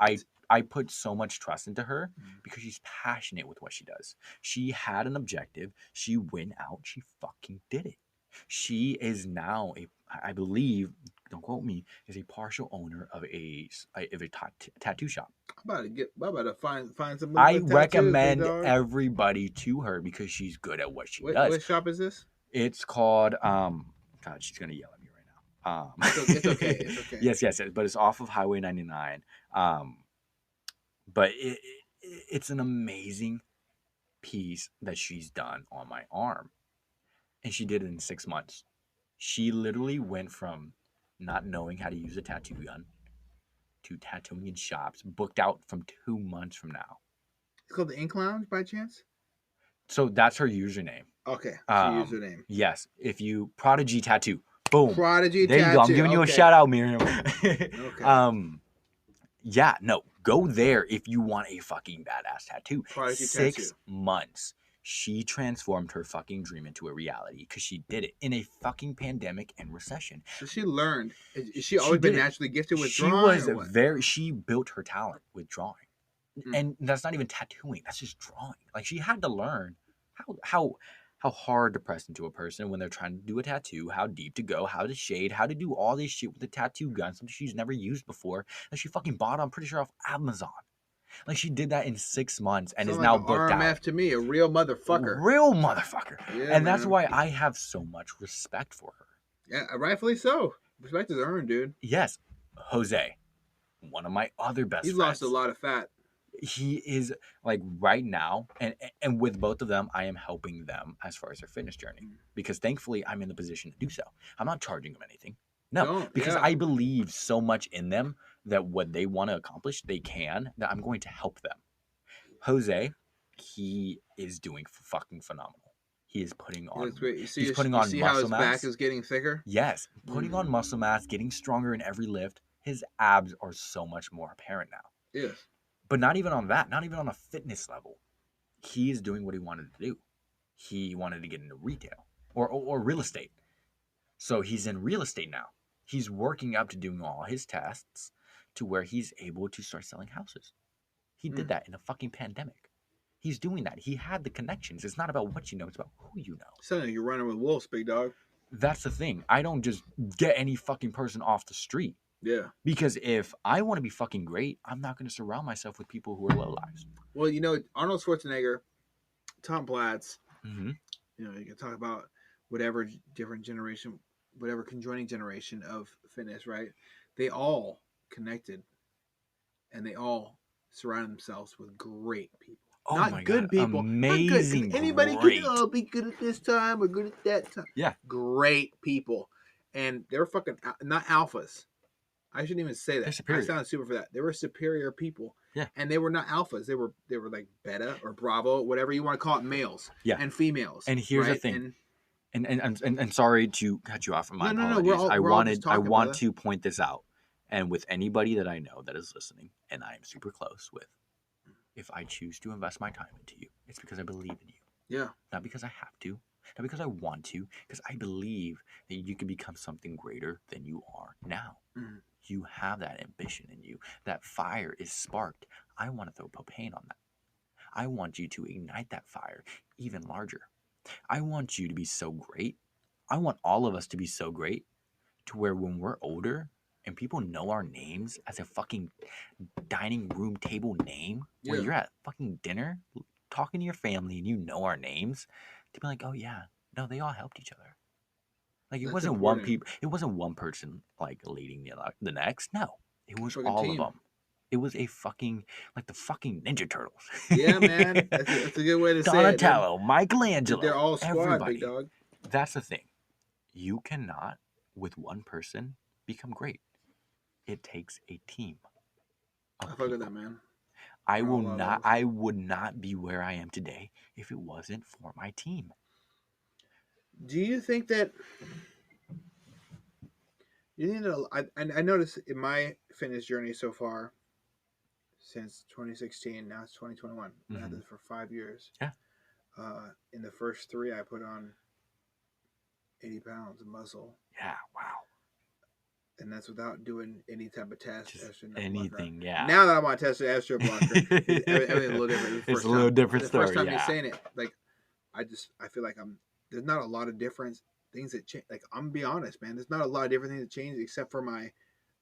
I put so much trust into her because she's passionate with what she does. She had an objective. She went out. She fucking did it. She is now I believe, don't quote me, is a partial owner of a tattoo shop. I'm about to find some. I recommend everybody to her because she's good at what she does. What shop is this? It's called God, she's gonna yell at me right now. It's okay. It's okay. Yes, but it's off of Highway 99. But it's an amazing piece that she's done on my arm, and she did it in 6 months. She literally went from not knowing how to use a tattoo gun to tattooing in shops, booked out from 2 months from now. It's called the Ink Lounge by chance? So that's her username. Okay, that's her username. Yes, if you Prodigy Tattoo, boom. Prodigy there Tattoo. You go. I'm giving you a shout out, Miriam. Okay. Yeah, no, go there if you want a fucking badass tattoo. Prodigy 6 months. She transformed her fucking dream into a reality because she did it in a fucking pandemic and recession. So she learned. Is she always been naturally gifted with drawing? She built her talent with drawing. And that's not even tattooing. That's just drawing. Like, she had to learn how how hard to press into a person when they're trying to do a tattoo, how deep to go, how to shade, how to do all this shit with a tattoo gun, something she's never used before, that she fucking bought, I'm pretty sure, off Amazon. Like, she did that in 6 months and Sound is like now an booked RMF out. to me, a real motherfucker. Real motherfucker. Yeah, And that's man. why I have so much respect for her. Yeah, rightfully so. Respect is earned, dude. Yes, Jose, one of my other best He's friends. lost a lot of fat. He is, like, right now, and with both of them, I am helping them as far as their fitness journey, because thankfully I'm in the position to do so. I'm not charging them anything. No, because I believe so much in them that what they want to accomplish, they can, that I'm going to help them. Jose, he is doing fucking phenomenal. He is putting on. He's putting on see muscle how his mass. back is getting thicker? Yes, putting on muscle mass, getting stronger in every lift. His abs are so much more apparent now. Yes. But not even on that, not even on a fitness level. He is doing what he wanted to do. He wanted to get into retail or real estate. So he's in real estate now. He's working up to doing all his tests to where he's able to start selling houses. He did that in a fucking pandemic. He's doing that. He had the connections. It's not about what you know, it's about who you know. Sounds like you're running with wolves, big dog. That's the thing. I don't just get any fucking person off the street. Yeah. Because if I want to be fucking great, I'm not going to surround myself with people who are low lives. Well, you know, Arnold Schwarzenegger, Tom Platz, Mm-hmm. you know, you can talk about whatever different generation, whatever conjoining generation of fitness, right? They all connected and they all surrounded themselves with great people. Oh not my good God. people. Amazing. Not good. Anybody great. can be good at this time or good at that time. Yeah. Great people. And they're fucking not alphas. I shouldn't even say that. I sound super for that. They were superior people. Yeah. And they were not alphas. They were like beta or bravo, whatever you want to call it, males. Yeah. And females. And here's the thing. And sorry to cut you off. My apologies. I want to point this out. And with anybody that I know that is listening, and I am super close with, if I choose to invest my time into you, it's because I believe in you. Yeah. Not because I have to. Not because I want to. Because I believe that you can become something greater than you are now. Mm. You have that ambition in you. That fire is sparked. I want to throw propane on that. I want you to ignite that fire even larger. I want you to be so great. I want all of us to be so great to where when we're older and people know our names as a fucking dining room table name, where you're at fucking dinner talking to your family and you know our names, to be like, oh yeah, no, they all helped each other. Like, it wasn't one person like leading the next. No, it was all of them. It was a fucking, like the fucking Ninja Turtles. Yeah, man. That's a good way to say it. Donatello, Michelangelo. They're all squad, everybody. big dog. That's the thing. You cannot, with one person, become great. It takes a team. I fuck with that, man. I would not be where I am today if it wasn't for my team. Do you think that I noticed in my fitness journey so far since 2016, now it's 2021. I had this for 5 years. Yeah. In the first 3, I put on 80 pounds of muscle. Yeah, wow. And that's without doing any type of test. Anything, yeah. Now that I'm on test estro blocker, everything's a little different. It's a little different story. The first time you're saying it, like, I feel like there's not a lot of different things that change. Like, I'm gonna be honest, man. There's not a lot of different things that change except for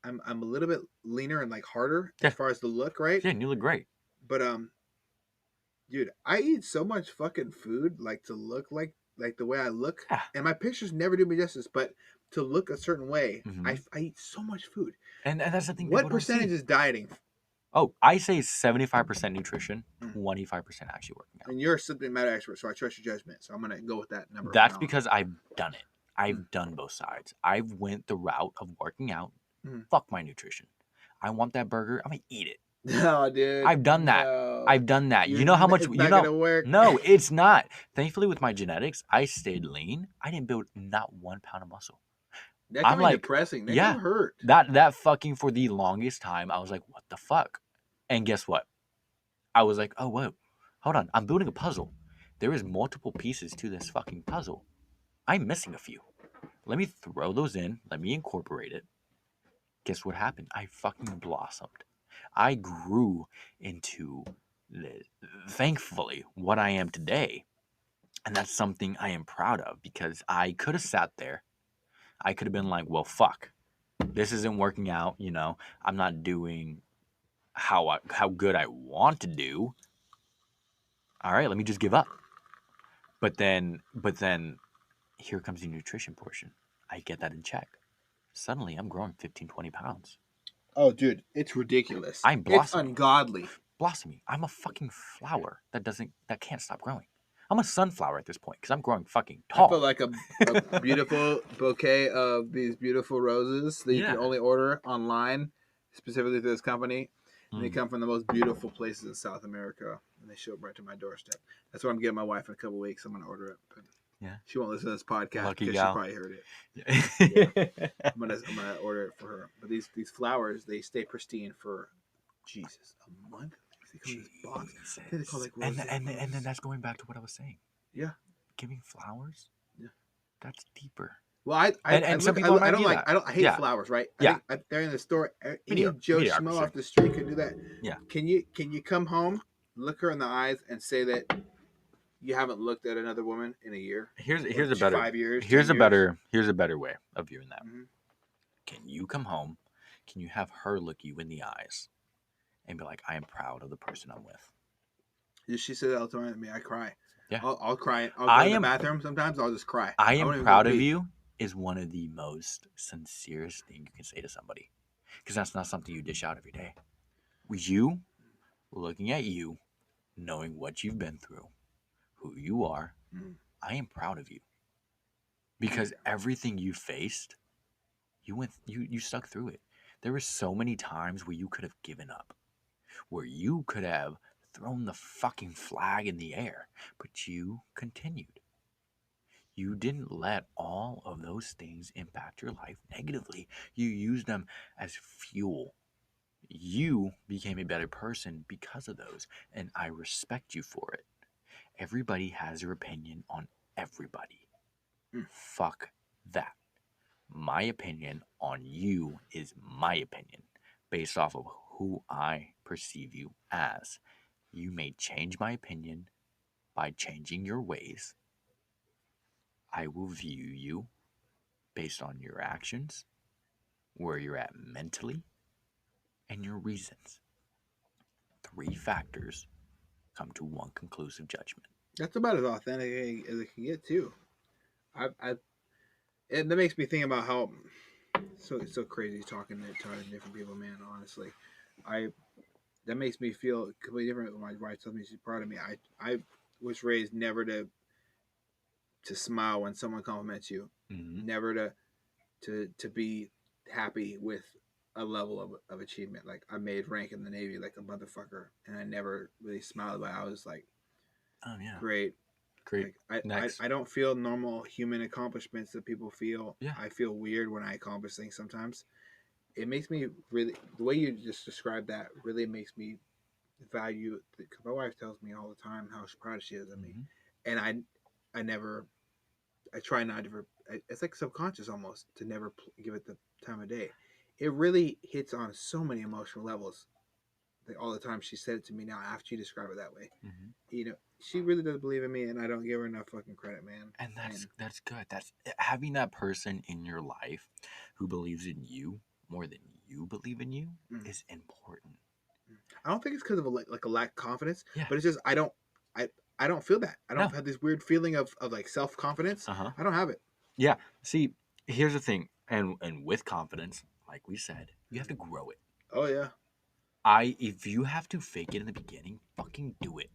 I'm a little bit leaner and like harder as far as the look, right? Yeah, and you look great. But dude, I eat so much fucking food like to look like the way I look, and my pictures never do me justice. But to look a certain way, I eat so much food. And that's the thing. What percentage is dieting? Oh, I say 75% nutrition, 25% actually working out. And you're a subject matter expert, so I trust your judgment. So I'm gonna go with that number. That's because I've done it. I've done both sides. I've went the route of working out. Fuck my nutrition. I want that burger. I'm gonna eat it. No, dude. I've done that. I've done that. You know how much? It's not gonna work. No, it's not. Thankfully, with my genetics, I stayed lean. I didn't build not 1 pound of muscle. That can be depressing. That can hurt. That fucking for the longest time, I was like, what the fuck? And guess what? I was like, oh, whoa. Hold on. I'm building a puzzle. There is multiple pieces to this fucking puzzle. I'm missing a few. Let me throw those in. Let me incorporate it. Guess what happened? I fucking blossomed. I grew into, thankfully, what I am today. And that's something I am proud of, because I could have sat there. I could have been like, well, fuck, this isn't working out. I'm not doing how good I want to do. All right, let me just give up. But then here comes the nutrition portion. I get that in check. Suddenly I'm growing 15, 20 pounds. Oh, dude, it's ridiculous. I'm It's blossoming. ungodly. Blossoming. I'm a fucking flower that can't stop growing. I'm a sunflower at this point because I'm growing fucking tall. I feel like a beautiful bouquet of these beautiful roses that you can only order online, specifically through this company. And they come from the most beautiful places in South America, and they show up right to my doorstep. That's what I'm getting my wife in a couple weeks. I'm gonna order it. But yeah, she won't listen to this podcast Lucky because gal. she probably heard it. Yeah. I'm gonna order it for her. But these flowers, they stay pristine for a month. They come in this box. I think they call like roses. And then that's going back to what I was saying. Yeah, giving flowers. Yeah, that's deeper. Well, I hate flowers, right? Yeah. I think they're in the store. Any Joe Schmo off the street could do that. Yeah. Can you come home, look her in the eyes, and say that you haven't looked at another woman in a year? Here's a better 5 years. Here's a better way of viewing that. Mm-hmm. Can you come home? Can you have her look you in the eyes and be like, I am proud of the person I'm with? She said that all the time to me. I cry. Yeah, I'll cry. I'll go to the bathroom sometimes. I'll just cry. I am proud of you is one of the most sincerest things you can say to somebody, because that's not something you dish out every day. You looking at you, knowing what you've been through, who you are, I am proud of you, because everything you faced, you stuck through it. There were so many times where you could have given up, where you could have thrown the fucking flag in the air, but you continued. You didn't let all of those things impact your life negatively. You used them as fuel. You became a better person because of those, and I respect you for it. Everybody has their opinion on everybody. Fuck that. My opinion on you is my opinion, based off of who I perceive you as. You may change my opinion by changing your ways. I will view you based on your actions, where you're at mentally, and your reasons. 3 factors come to one conclusive judgment. That's about as authentic as it can get, too. That makes me think about how it's so crazy talking to different people, man. Honestly, that makes me feel completely different when my wife tells me she's proud of me. I was raised never to smile when someone compliments you, never to be happy with a level of achievement. Like, I made rank in the Navy like a motherfucker, and I never really smiled about it. I was like, oh yeah, great. Like, I don't feel normal human accomplishments that people feel. Yeah. I feel weird when I accomplish things sometimes. It makes me really, the way you just described that really makes me value, because my wife tells me all the time how proud she is of me. And I try not to, it's like subconscious almost, to never give it the time of day. It really hits on so many emotional levels. Like, all the time she said it to me now after you describe it that way. She really does believe in me, and I don't give her enough fucking credit, man. And that's good. That's having that person in your life who believes in you more than you believe in you is important. I don't think it's because of a lack of confidence, but it's just I don't feel that. I don't have this weird feeling of like self-confidence. I don't have it. Yeah. See, here's the thing, and with confidence, like we said, you have to grow it. Oh yeah. If you have to fake it in the beginning, fucking do it.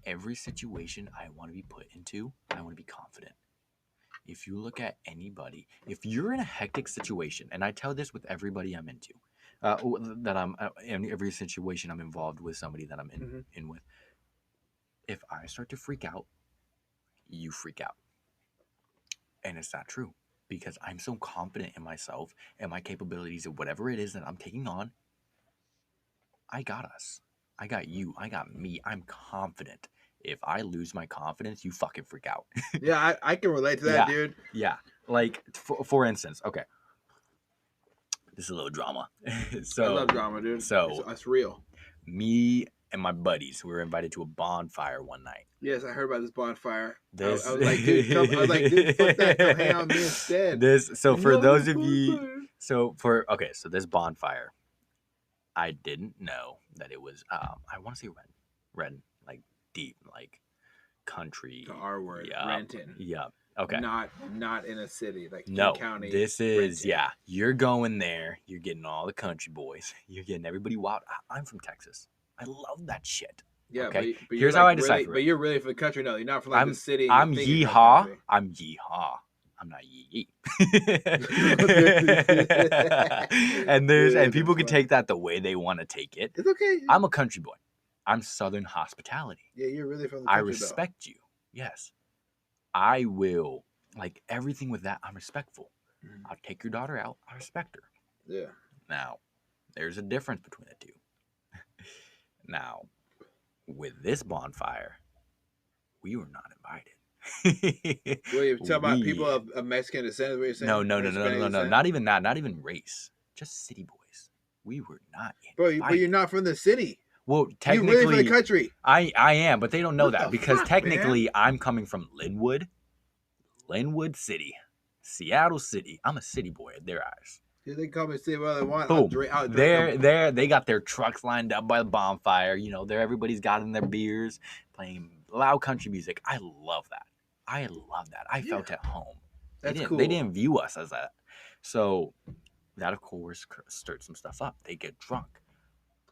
Every situation I want to be put into, I want to be confident. If you look at anybody, if you're in a hectic situation, and I tell this with everybody I'm into, that I'm in every situation I'm involved with somebody that I'm in with, if I start to freak out, you freak out. And it's not true, because I'm so confident in myself and my capabilities of whatever it is that I'm taking on. I got us. I got you. I got me. I'm confident. If I lose my confidence, you fucking freak out. Yeah, I can relate to that, dude. Yeah. Like, for instance, okay. This is a little drama. I love drama, dude. So it's real. Me and my buddies were invited to a bonfire one night. Yes, I heard about this bonfire. This, I was like, dude, fuck that. Come hang out with me instead. So for those of you, so this bonfire, I didn't know that it was, I want to say red, like deep, like country. The R word, yeah, renting. Yeah. Okay. Not in a city, like no, county. This is renting. Yeah. You're going there. You're getting all the country boys. You're getting everybody wild. I'm from Texas. I love that shit. Yeah. Okay. But here's how I decipher it. But you're really from the country, no. You're not from like the city. I'm yeehaw. I'm yeehaw. I'm not yee. And people can take that the way they want to take it. It's okay. I'm a country boy. I'm Southern hospitality. Yeah, you're really from the country. I respect you. Yes. I will, like, everything with that, I'm respectful. I'll take your daughter out. I respect her. Yeah. Now, there's a difference between the two. Now, with this bonfire, we were not invited. Well, you're talking about people of Mexican descent, is what you're saying? No. Not even that. Not even race. Just city boys. We were not invited. But you're not from the city. Well, technically, you're really from the country. I am, but they don't know that because technically I'm coming from Linwood City, Seattle City. I'm a city boy at their eyes. Yeah, they come and say what they want. Boom. They got their trucks lined up by the bonfire. You know, everybody's got in their beers, playing loud country music. I love that. I felt at home. That's cool. They didn't view us as that. So that, of course, stirred some stuff up. They get drunk.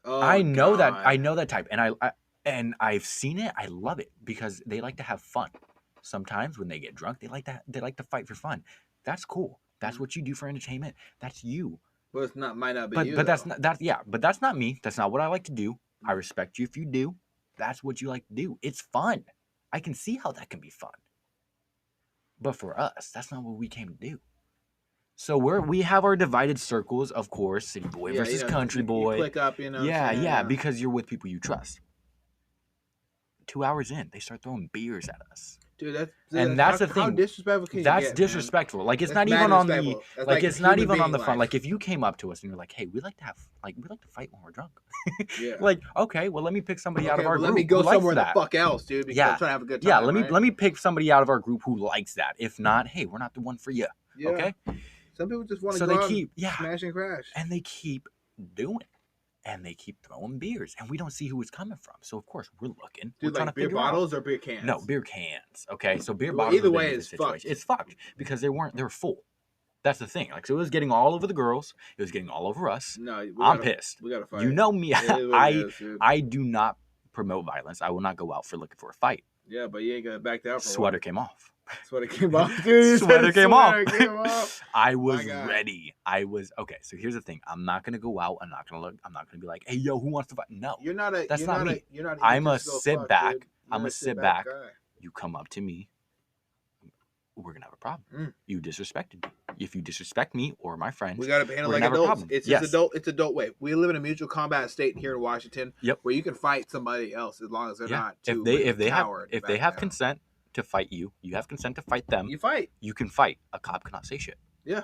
Oh, I know that type, and I've seen it. I love it because they like to have fun. Sometimes when they get drunk, they like to fight for fun. That's cool. That's what you do for entertainment. That's you. Well, might not be you. But that's not me. That's not what I like to do. I respect you if you do. That's what you like to do. It's fun. I can see how that can be fun. But for us, that's not what we came to do. So we have our divided circles, of course, city boy versus country boy. You click up, Yeah, because you're with people you trust. 2 hours in, they start throwing beers at us. Dude, that's the thing. How disrespectful can you That's get, disrespectful. Man? Like it's that's not even on the it's not even on the fun. Like if you came up to us and you're like, "Hey, we like to fight when we're drunk." Yeah. Like, okay, well, let me pick somebody out of our group. Let me go somewhere the fuck else, dude. Because I'm trying to have a good time. Yeah, let me pick somebody out of our group who likes that. If not, hey, we're not the one for you. Yeah. Okay. Some people just want to go out and smash and crash, and they keep doing it. And they keep throwing beers, and we don't see who it's coming from. So of course we're looking. Dude, we're trying to beer figure bottles out. or beer cans? No, beer cans. Okay, so beer bottles. Either way, it's fucked. It's fucked because they were full. That's the thing. Like, so it was getting all over the girls. It was getting all over us. No, I'm pissed. We gotta fight. You know me. I do not promote violence. I will not go out looking for a fight. Yeah, but you ain't gonna back down. Sweater came off. Sweater came off, dude. Sweater came off. I was ready. Okay. So here's the thing. I'm not gonna go out. I'm not gonna be like, hey, yo, who wants to fight? No, that's not me. I'm a sit back. I'm a sit back. You come up to me. We're gonna have a problem. You disrespected me. If you disrespect me or my friends, we gotta handle like adults. It's adult way. We live in a mutual combat state here in Washington. Yep. Where you can fight somebody else as long as they're not too. If they have consent to fight you, you have consent to fight them. You fight. You can fight. A cop cannot say shit. Yeah.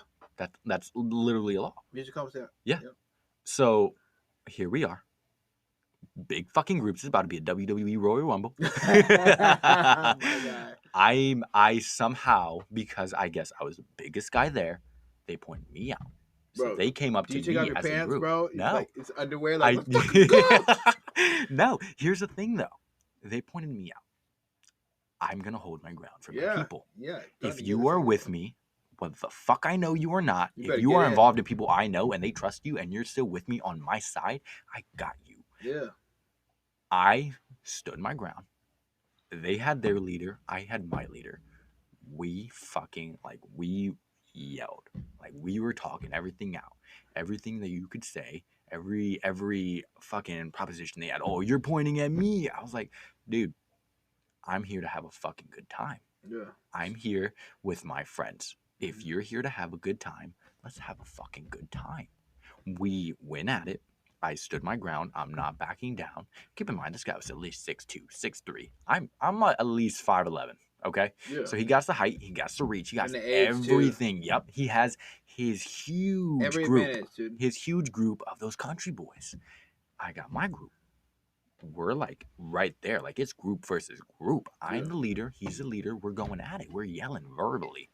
That's literally a law. Mutual consent. Yeah. Yep. So here we are. Big fucking groups. It's about to be a WWE Royal Rumble. Oh my God. I somehow, because I guess I was the biggest guy there, they pointed me out. So they came up to me as a group. Do you take off your pants, bro? No. Like, it's underwear. No. Here's the thing, though. They pointed me out. I'm going to hold my ground for my people. Yeah. If you are with me, whether the fuck I know you or not, if you are involved in people I know and they trust you and you're still with me on my side, I got you. Yeah. I stood my ground. They had their leader. I had my leader. We yelled. Like, we were talking everything out. Everything that you could say. Every fucking proposition they had. Oh, you're pointing at me. I was like, dude, I'm here to have a fucking good time. Yeah. I'm here with my friends. If you're here to have a good time, let's have a fucking good time. We went at it. I stood my ground. I'm not backing down. Keep in mind, this guy was at least 6'2", 6'3". I'm at least 5'11". Okay? Yeah. So he got the height. He got the reach. He got everything. Too. Yep. He has his huge group. His huge group of those country boys. I got my group. we're like right there. Like it's group versus group. I'm the leader. He's the leader. We're going at it. We're yelling verbally.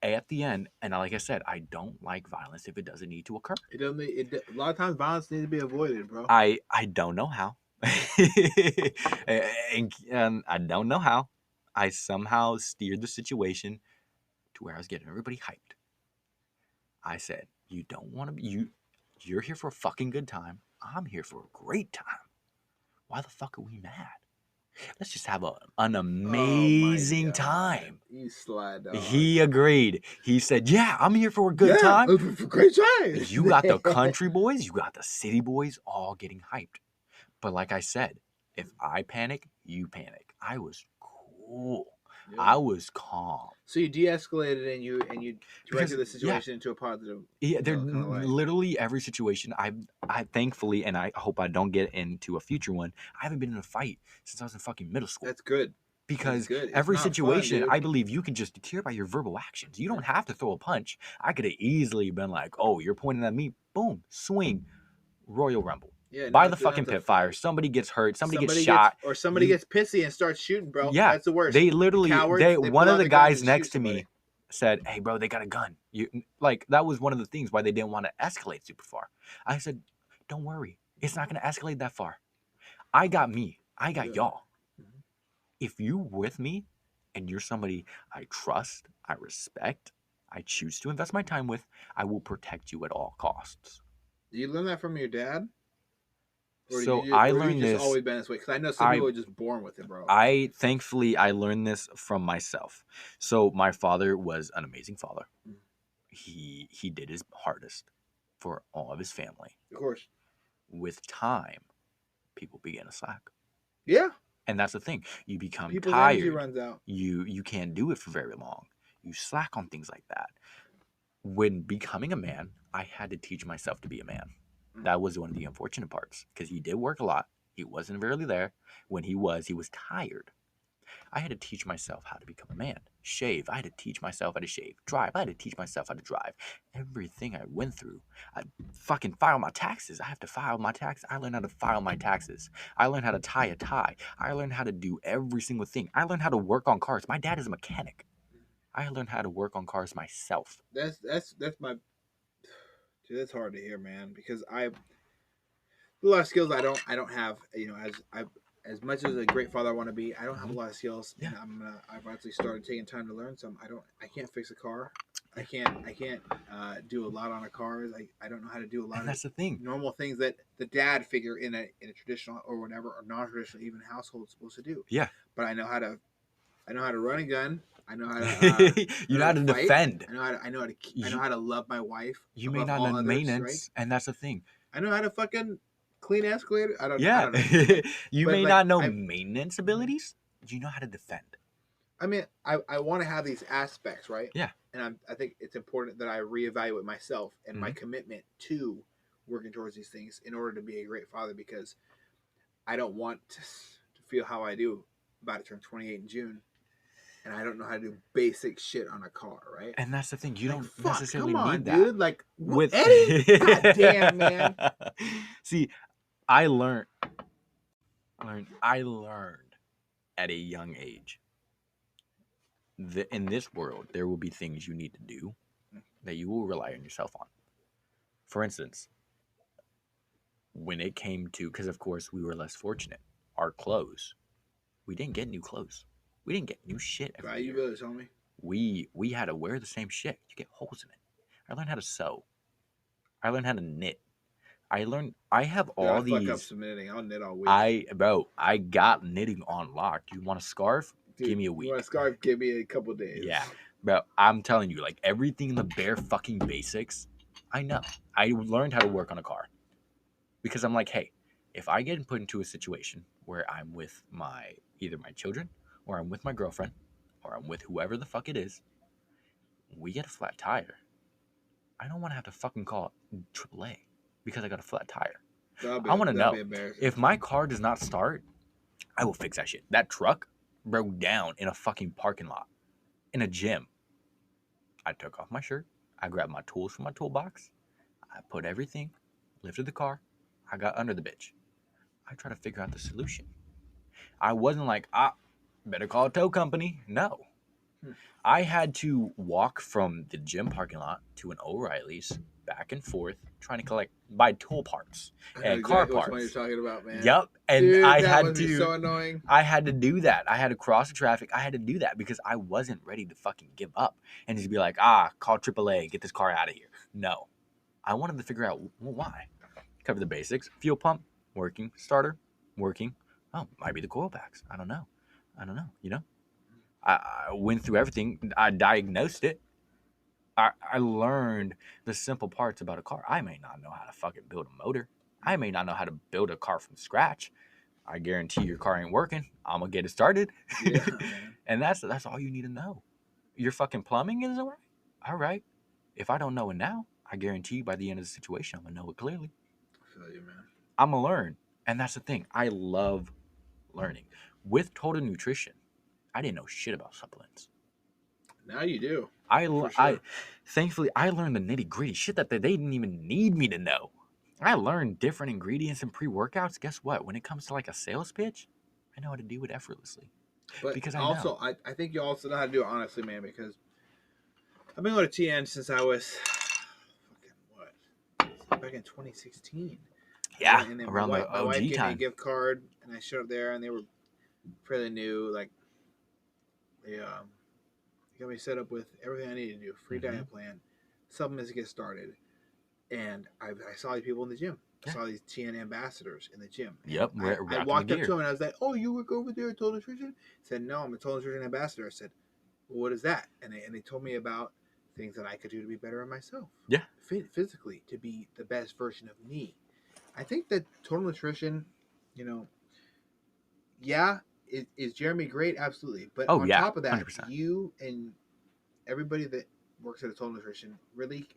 At the end, and like I said, I don't like violence if it doesn't need to occur. It doesn't. A lot of times, violence needs to be avoided, bro. I don't know how. and I don't know how. I somehow steered the situation to where I was getting everybody hyped. I said, "You don't want to be You're here for a fucking good time. I'm here for a great time. Why the fuck are we mad? Let's just have an amazing time." You slide dog. He agreed. He said, "Yeah, I'm here for a good time. For great time. You got the country boys, you got the city boys all getting hyped." But like I said, if I panic, you panic. I was cool. Yeah. I was calm. So you de-escalated and you directed the situation into a positive. Yeah, they're literally every situation. I thankfully, and I hope I don't get into a future one. I haven't been in a fight since I was in fucking middle school. That's good. Because every situation, I believe you can just deter by your verbal actions. You don't have to throw a punch. I could have easily been like, "Oh, you're pointing at me. Boom, swing, Royal Rumble." Yeah, by the fucking pit fire. Somebody gets hurt. Somebody gets shot. Or somebody gets pissy and starts shooting, bro. Yeah. That's the worst. They literally, one of the guys next to me said, "Hey, bro, they got a gun." That was one of the things why they didn't want to escalate super far. I said, "Don't worry. It's not going to escalate that far. I got me. I got y'all. If you're with me and you're somebody I trust, I respect, I choose to invest my time with, I will protect you at all costs." Did you learn that from your dad? I learned this. Always been this way, because I know some people are just born with it, bro. Thankfully I learned this from myself. So my father was an amazing father. He did his hardest for all of his family. Of course. With time, people begin to slack. Yeah. And that's the thing. You become People's tired. Energy runs out. You can't do it for very long. You slack on things like that. When becoming a man, I had to teach myself to be a man. That was one of the unfortunate parts, because he did work a lot. He wasn't really there. When he was tired. I had to teach myself how to become a man. Shave. I had to teach myself how to shave. Drive. I had to teach myself how to drive. Everything I went through. I fucking file my taxes. I have to file my taxes. I learned how to file my taxes. I learned how to tie a tie. I learned how to do every single thing. I learned how to work on cars. My dad is a mechanic. I learned how to work on cars myself. That's my... Dude, that's hard to hear, man, because a lot of skills I don't have. As much as a great father I want to be, I don't have a lot of skills. Yeah. And I've actually started taking time to learn some. I can't fix a car. I can't do a lot on a car. I don't know how to do a lot. And that's the thing. Normal things that the dad figure in a traditional or whatever, or non-traditional even household is supposed to do. Yeah. But I know how to run a gun. I know how to. You know how to defend. I know how to love my wife. You may not know maintenance, right? And that's the thing. I know how to fucking clean escalator. I don't know. You may not know maintenance abilities. You know how to defend. I mean, I want to have these aspects, right? Yeah. And I think it's important that I reevaluate myself and my commitment to working towards these things in order to be a great father, because I don't want to feel how I do about to turn 28 in June. And I don't know how to do basic shit on a car, right? And that's the thing. You don't necessarily need that. Dude. Like, with Eddie? God damn, man. See, I learned at a young age that in this world, there will be things you need to do that you will rely on yourself on. For instance, when it came to, because of course we were less fortunate, our clothes, we didn't get new clothes. We didn't get new shit every year. You really told me. We had to wear the same shit. You get holes in it. I learned how to sew. I learned how to knit. I have all these. Fuck up some knitting. I'll knit all week. I got knitting on lock. You want a scarf? Dude, give me a week. You want a scarf? Give me a couple days. Yeah, bro. I'm telling you, like everything in the bare fucking basics, I know. I learned how to work on a car because I'm like, hey, if I get put into a situation where I'm with either my children, or I'm with my girlfriend, or I'm with whoever the fuck it is, we get a flat tire. I don't want to have to fucking call AAA because I got a flat tire. I want to know if my car does not start, I will fix that shit. That truck broke down in a fucking parking lot, in a gym. I took off my shirt. I grabbed my tools from my toolbox. I put everything, lifted the car. I got under the bitch. I try to figure out the solution. I wasn't like, better call a tow company. No. I had to walk from the gym parking lot to an O'Reilly's, back and forth, trying to buy tool parts and car Which one you're parts. talking about, man. Yep. And Dude, I that had must be to so annoying. I had to do that. I had to cross the traffic. I had to do that because I wasn't ready to fucking give up and just be like, call AAA, get this car out of here. No. I wanted to figure out, well, why. Cover the basics. Fuel pump, working. Starter, working. Oh, might be the coil packs. I don't know. You know? I went through everything. I diagnosed it. I learned the simple parts about a car. I may not know how to fucking build a motor. I may not know how to build a car from scratch. I guarantee your car ain't working. I'm gonna get it started. Yeah, man. And that's all you need to know. Your fucking plumbing is alright. All right. If I don't know it now, I guarantee by the end of the situation, I'm gonna know it clearly. I feel you, man. I'm gonna learn. And that's the thing. I love learning. With Total Nutrition, I didn't know shit about supplements. Now you do. I thankfully I learned the nitty gritty shit that they didn't even need me to know. I learned different ingredients and pre-workouts. Guess what? When it comes to a sales pitch, I know how to do it effortlessly. But because I also, know. I think you also know how to do it honestly, man, because I've been going to TN since I was back in 2016. Yeah, and then around my the wife OG gave time. me a gift card, and I showed up there, and they were fairly new. Like they got me set up with everything I needed to do: free diet plan, supplements to get started, and I saw these people in the gym. I saw these TN ambassadors in the gym. Yep, I walked up to them and I was like, "Oh, you work over there at Total Nutrition?" I said, "No, I'm a Total Nutrition ambassador." I said, "Well, what is that?" And they told me about things that I could do to be better in myself. Yeah, physically, to be the best version of me. I think that Total Nutrition, yeah, is Jeremy great? Absolutely. But on top of that, 100%. you and everybody that works at a Total Nutrition really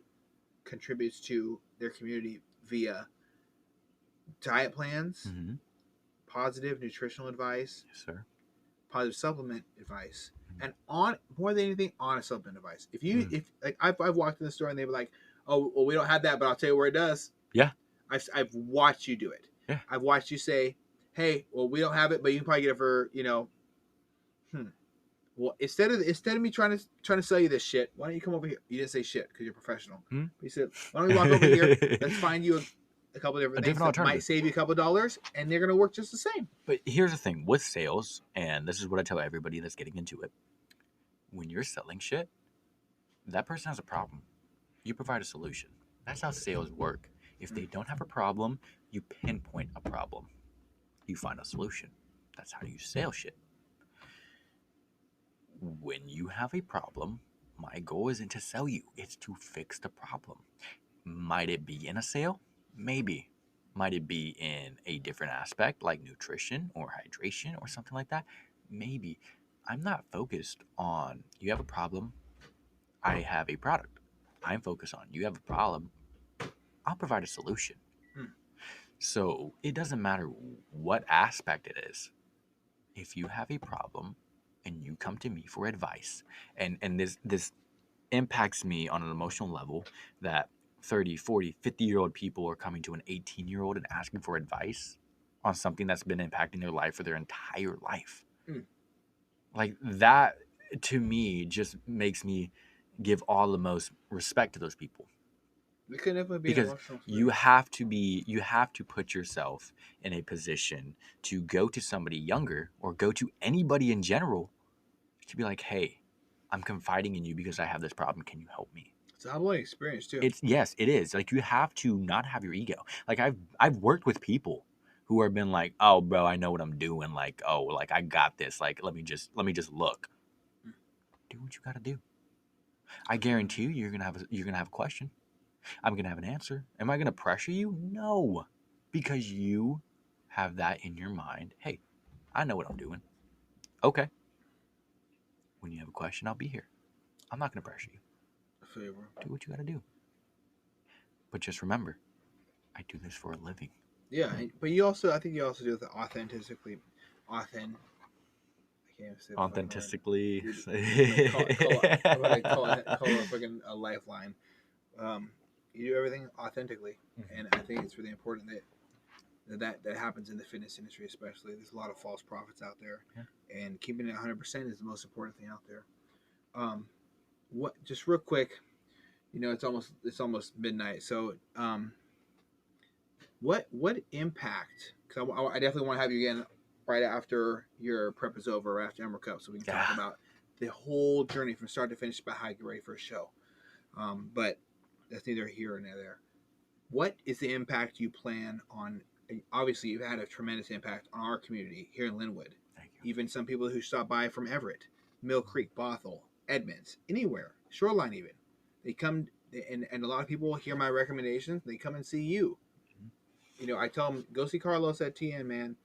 contributes to their community via diet plans, positive nutritional advice, yes, sir, positive supplement advice, and on more than anything, honest supplement advice. If I've walked in the store and they were like, "Oh, well, we don't have that, but I'll tell you where it does." Yeah, I've watched you do it. Yeah, I've watched you say, "Hey, well, we don't have it, but you can probably get it for Well, instead of me trying to sell you this shit, why don't you come over here?" You didn't say shit because you're professional. But you said, "Why don't we walk over here? Let's find you a couple different things that might save you a couple dollars, and they're gonna work just the same." But here's the thing with sales, and this is what I tell everybody that's getting into it: when you're selling shit, that person has a problem. You provide a solution. That's how sales work. If they don't have a problem, you pinpoint a problem. You find a solution. That's how you sell shit. When you have a problem, my goal isn't to sell you, it's to fix the problem. Might it be in a sale? Maybe. Might it be in a different aspect like nutrition or hydration or something like that? Maybe. I'm not focused on you have a problem, I have a product. I'm focused on you have a problem, I'll provide a solution. So it doesn't matter what aspect it is. If you have a problem and you come to me for advice, and this impacts me on an emotional level, that 30, 40, 50-year-old people are coming to an 18-year-old and asking for advice on something that's been impacting their life for their entire life. Like that, to me, just makes me give all the most respect to those people. It could definitely be because emotional. you have to put yourself in a position to go to somebody younger or go to anybody in general to be like, "Hey, I'm confiding in you because I have this problem. Can you help me?" It's a humbling experience too. Yes, it is. Like you have to not have your ego. Like I've worked with people who have been like, "Oh, bro, I know what I'm doing. Like, oh, like I got this. Like, let me just look." Do what you got to do. I guarantee you're gonna have a question. I'm going to have an answer. Am I going to pressure you? No. Because you have that in your mind. Hey, I know what I'm doing. Okay. When you have a question, I'll be here. I'm not going to pressure you. Do what you got to do. But just remember, I do this for a living. Yeah, but I think you also do it authentically. I can't even say Authentically. I'm going to call it a lifeline. You do everything authentically, and I think it's really important that that happens in the fitness industry, especially. There's a lot of false prophets out there, Yeah. and keeping it 100% is the most important thing out there. What just real quick, it's almost midnight, so what impact? Because I definitely want to have you again right after your prep is over, after Emerald Cup, so we can talk about the whole journey from start to finish about how you get ready for a show. But that's neither here nor there. What is the impact you plan on? Obviously, you've had a tremendous impact on our community here in Linwood. Thank you. Even some people who stop by from Everett, Mill Creek, Bothell, Edmonds, anywhere, Shoreline even. They come, and a lot of people hear my recommendations. They come and see you. I tell them, go see Carlos at TN, man.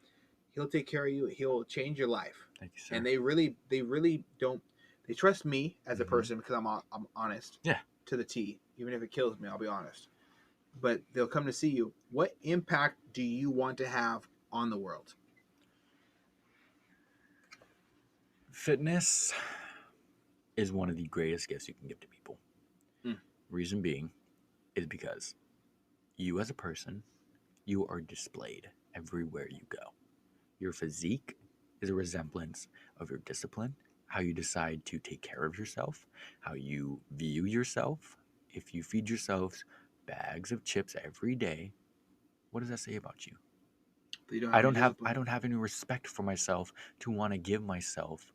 He'll take care of you. He'll change your life. Thank you, sir. And they really don't. They trust me as a person because I'm honest. Yeah. To the T. Even if it kills me, I'll be honest. But they'll come to see you. What impact do you want to have on the world? Fitness is one of the greatest gifts you can give to people. Reason being is because you as a person, you are displayed everywhere you go. Your physique is a resemblance of your discipline, how you decide to take care of yourself, how you view yourself. If you feed yourselves bags of chips every day, what does that say about you? I don't have any respect for myself to want to give myself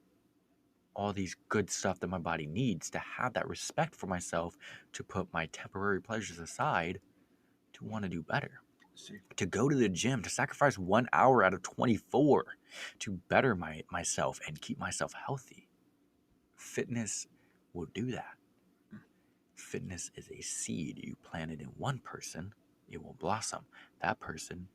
all these good stuff that my body needs, to have that respect for myself, to put my temporary pleasures aside, to want to do better. To go to the gym, to sacrifice 1 hour out of 24 to better myself and keep myself healthy. Fitness will do that. Fitness is a seed. You plant it in one person, it will blossom. That person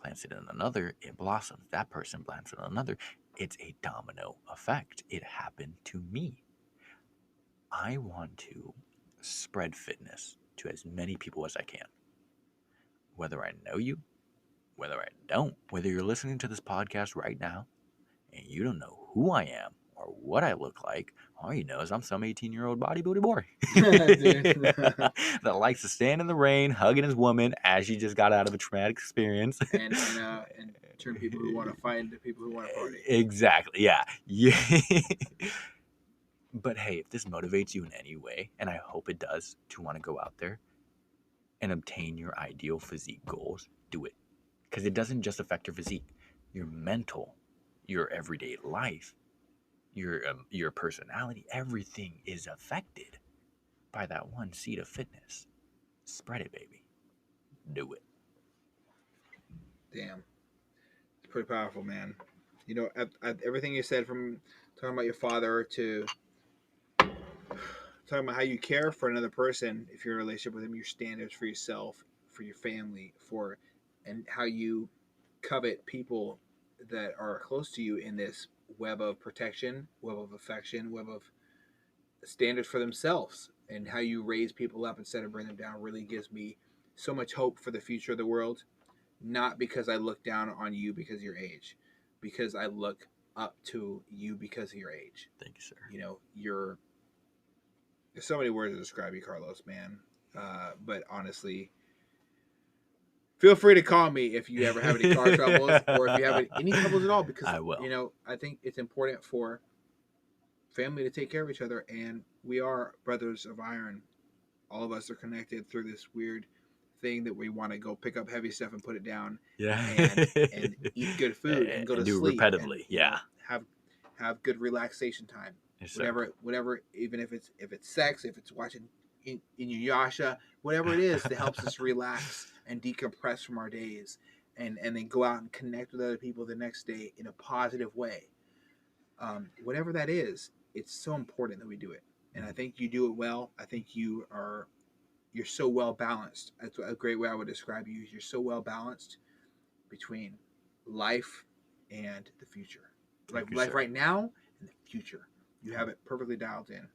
plants it in another, it blossoms. That person plants it in another. It's a domino effect. It happened to me. I want to spread fitness to as many people as I can. Whether I know you, whether I don't, whether you're listening to this podcast right now and you don't know who I am or what I look like, all you know is I'm some 18-year-old bodybuilder boy that likes to stand in the rain hugging his woman as she just got out of a traumatic experience. and turn people who want to fight into people who want to party. Exactly, yeah. But hey, if this motivates you in any way, and I hope it does, to want to go out there and obtain your ideal physique goals, do it. Because it doesn't just affect your physique, your mental, your everyday life, your personality, everything is affected by that one seed of fitness. Spread it, baby. Do it. Damn. It's pretty powerful, man. Everything you said, from talking about your father to talking about how you care for another person, if you're in a relationship with him, your standards for yourself, for your family, and how you covet people that are close to you in this web of protection, web of affection, web of standards for themselves, and how you raise people up instead of bring them down, really gives me so much hope for the future of the world. Not because I look down on you because of your age, because I look up to you because of your age. Thank you, sir. There's so many words to describe you, Carlos, man. But honestly, feel free to call me if you ever have any car troubles or if you have any troubles at all, because I will. I think it's important for family to take care of each other, and we are brothers of iron. All of us are connected through this weird thing that we want to go pick up heavy stuff and put it down, Yeah. and eat good food and go to do sleep repetitively. and, have good relaxation time. Yes, whatever, even if it's sex, if it's watching Inuyasha, whatever it is that helps us relax and decompress from our days, and then go out and connect with other people the next day in a positive way. Whatever that is, it's so important that we do it, and I think you do it well. I think you're so well balanced. That's a great way I would describe you. You're so well balanced between life and the future, life right now and the future. You have it perfectly dialed in,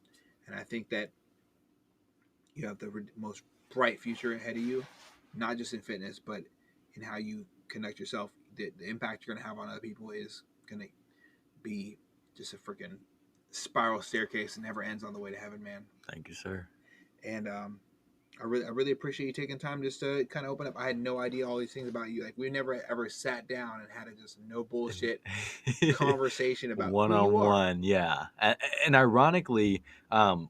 and I think that you have the most bright future ahead of you, not just in fitness, but in how you conduct yourself. The impact you're going to have on other people is going to be just a freaking spiral staircase that never ends on the way to heaven, man. Thank you, sir. And I really appreciate you taking time just to kind of open up. I had no idea all these things about you. Like we never ever sat down and had a just no bullshit conversation about One who you on are. one, yeah. And ironically,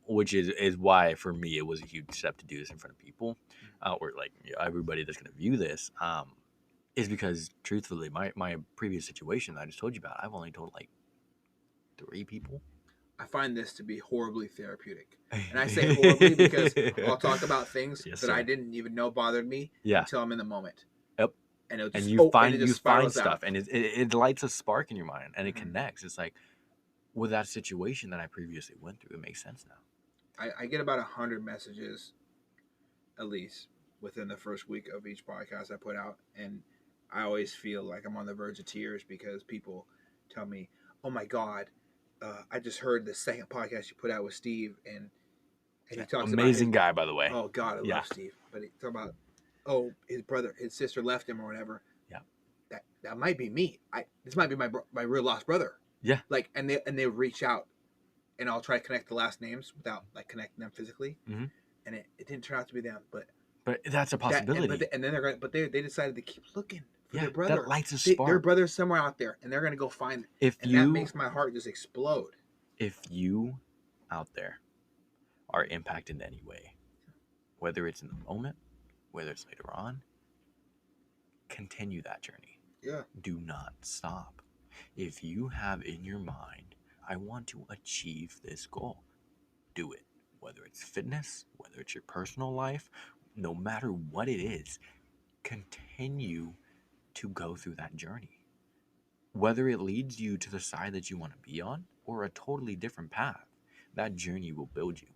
which is why for me it was a huge step to do this in front of people, or like everybody that's gonna view this, is because truthfully, my previous situation that I just told you about, I've only told like 3 people. I find this to be horribly therapeutic. And I say horribly because I'll talk about things Yes, that I sir. didn't even know bothered me Yeah. until I'm in the moment. Yep. And it'll And just you it just find spirals stuff, out. and it lights a spark in your mind, and it Mhm. connects. It's like with that situation that I previously went through, it makes sense now. I get about 100 messages at least within the first week of each podcast I put out, and I always feel like I'm on the verge of tears because people tell me, "Oh my God, I just heard the second podcast you put out with Steve, and he talks about his Amazing guy, by the way. oh God, I Yeah. love Steve, but he talk about his sister left him or whatever. Yeah. That might be me. This might be my real lost brother. Yeah. Like, and they reach out, and I'll try to connect the last names without like connecting them physically, Mm-hmm. and it didn't turn out to be them, but that's a possibility. and then they're going, but they decided to keep looking for their That brother. lights a spark. Their brother's somewhere out there, and they're going to go find it. That makes my heart just explode. If you out there are impacted in any way, whether it's in the moment, whether it's later on, continue that journey. Yeah. Do not stop. If you have in your mind, I want to achieve this goal, do it. Whether it's fitness, whether it's your personal life, no matter what it is, continue to go through that journey. Whether it leads you to the side that you want to be on or a totally different path, that journey will build you.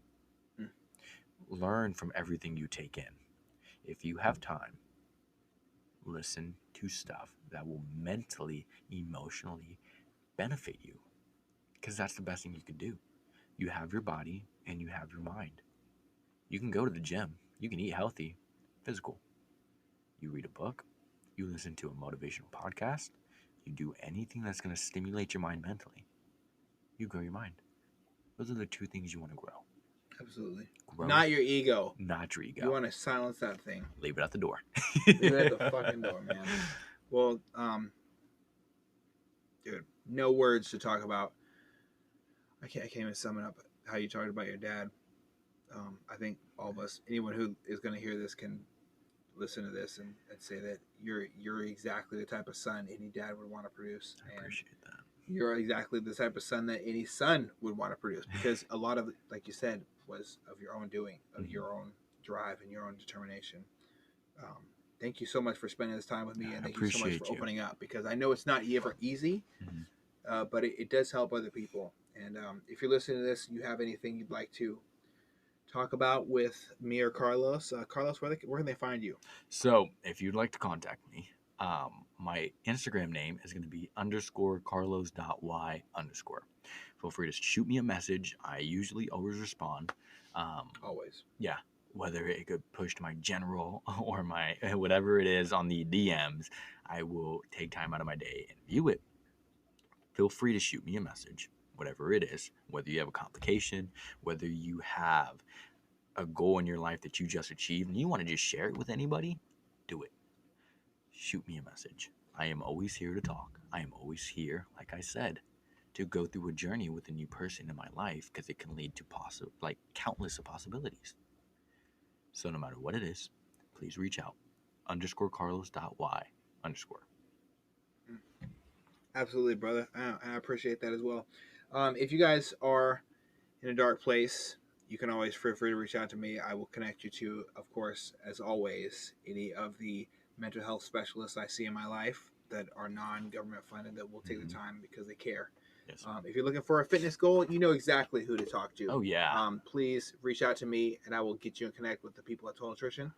Learn from everything you take in. If you have time, listen to stuff that will mentally, emotionally benefit you, because that's the best thing you can do. You have your body and you have your mind. You can go to the gym, you can eat healthy, physical. You read a book, you listen to a motivational podcast, you do anything that's going to stimulate your mind mentally. You grow your mind. Those are the 2 things you want to grow. Absolutely. Growth, Not your ego. not your ego. You want to silence that thing. Leave it at the door. Leave it at the fucking door, man. Well, dude, no words to talk about. I can't even sum it up how you talked about your dad. I think all of us, anyone who is going to hear this, can listen to this and say that you're exactly the type of son any dad would want to produce. I appreciate that. You're exactly the type of son that any son would want to produce, because a lot of, like you said, was of your own doing, of your own drive and your own determination. Thank you so much for spending this time with me, and thank you so much for opening up, because I know it's not ever easy, but it does help other people. And if you're listening to this, you have anything you'd like to talk about with me or Carlos, where can they find you? So if you'd like to contact me, my Instagram name is going to be _carlos.y_. Feel free to shoot me a message. I usually always respond. Always. Yeah. Whether it could push to my general or my whatever it is on the DMs, I will take time out of my day and view it. Feel free to shoot me a message, whatever it is, whether you have a complication, whether you have a goal in your life that you just achieved and you want to just share it with anybody, do it. Shoot me a message. I am always here to talk. I am always here, like I said, to go through a journey with a new person in my life, because it can lead to countless of possibilities. So no matter what it is, please reach out. _carlos.y_. Absolutely, brother. I appreciate that as well. If you guys are in a dark place, you can always feel free to reach out to me. I will connect you to, of course, as always, any of the mental health specialists I see in my life that are non-government funded, that will take the time because they care. Yes. If you're looking for a fitness goal, you know exactly who to talk to. Oh, yeah. Please reach out to me, and I will get you in connect with the people at Total Nutrition,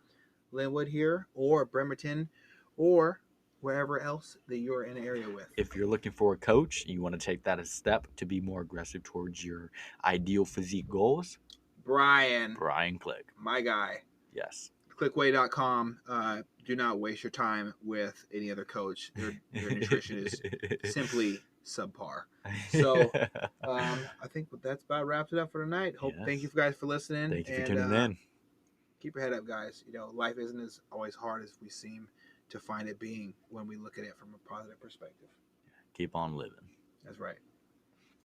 Linwood here, or Bremerton, or wherever else that you're in an area with. If you're looking for a coach, you want to take that a step to be more aggressive towards your ideal physique goals, Brian Click. My guy. Yes. Clickway.com. Do not waste your time with any other coach. Their nutrition is simply subpar. So I think that's about wraps it up for tonight. Thank you guys for listening. Thank you for tuning in. keep your head up, guys. You know, life isn't as always hard as we seem to find it being when we look at it from a positive perspective. Keep on living. That's right.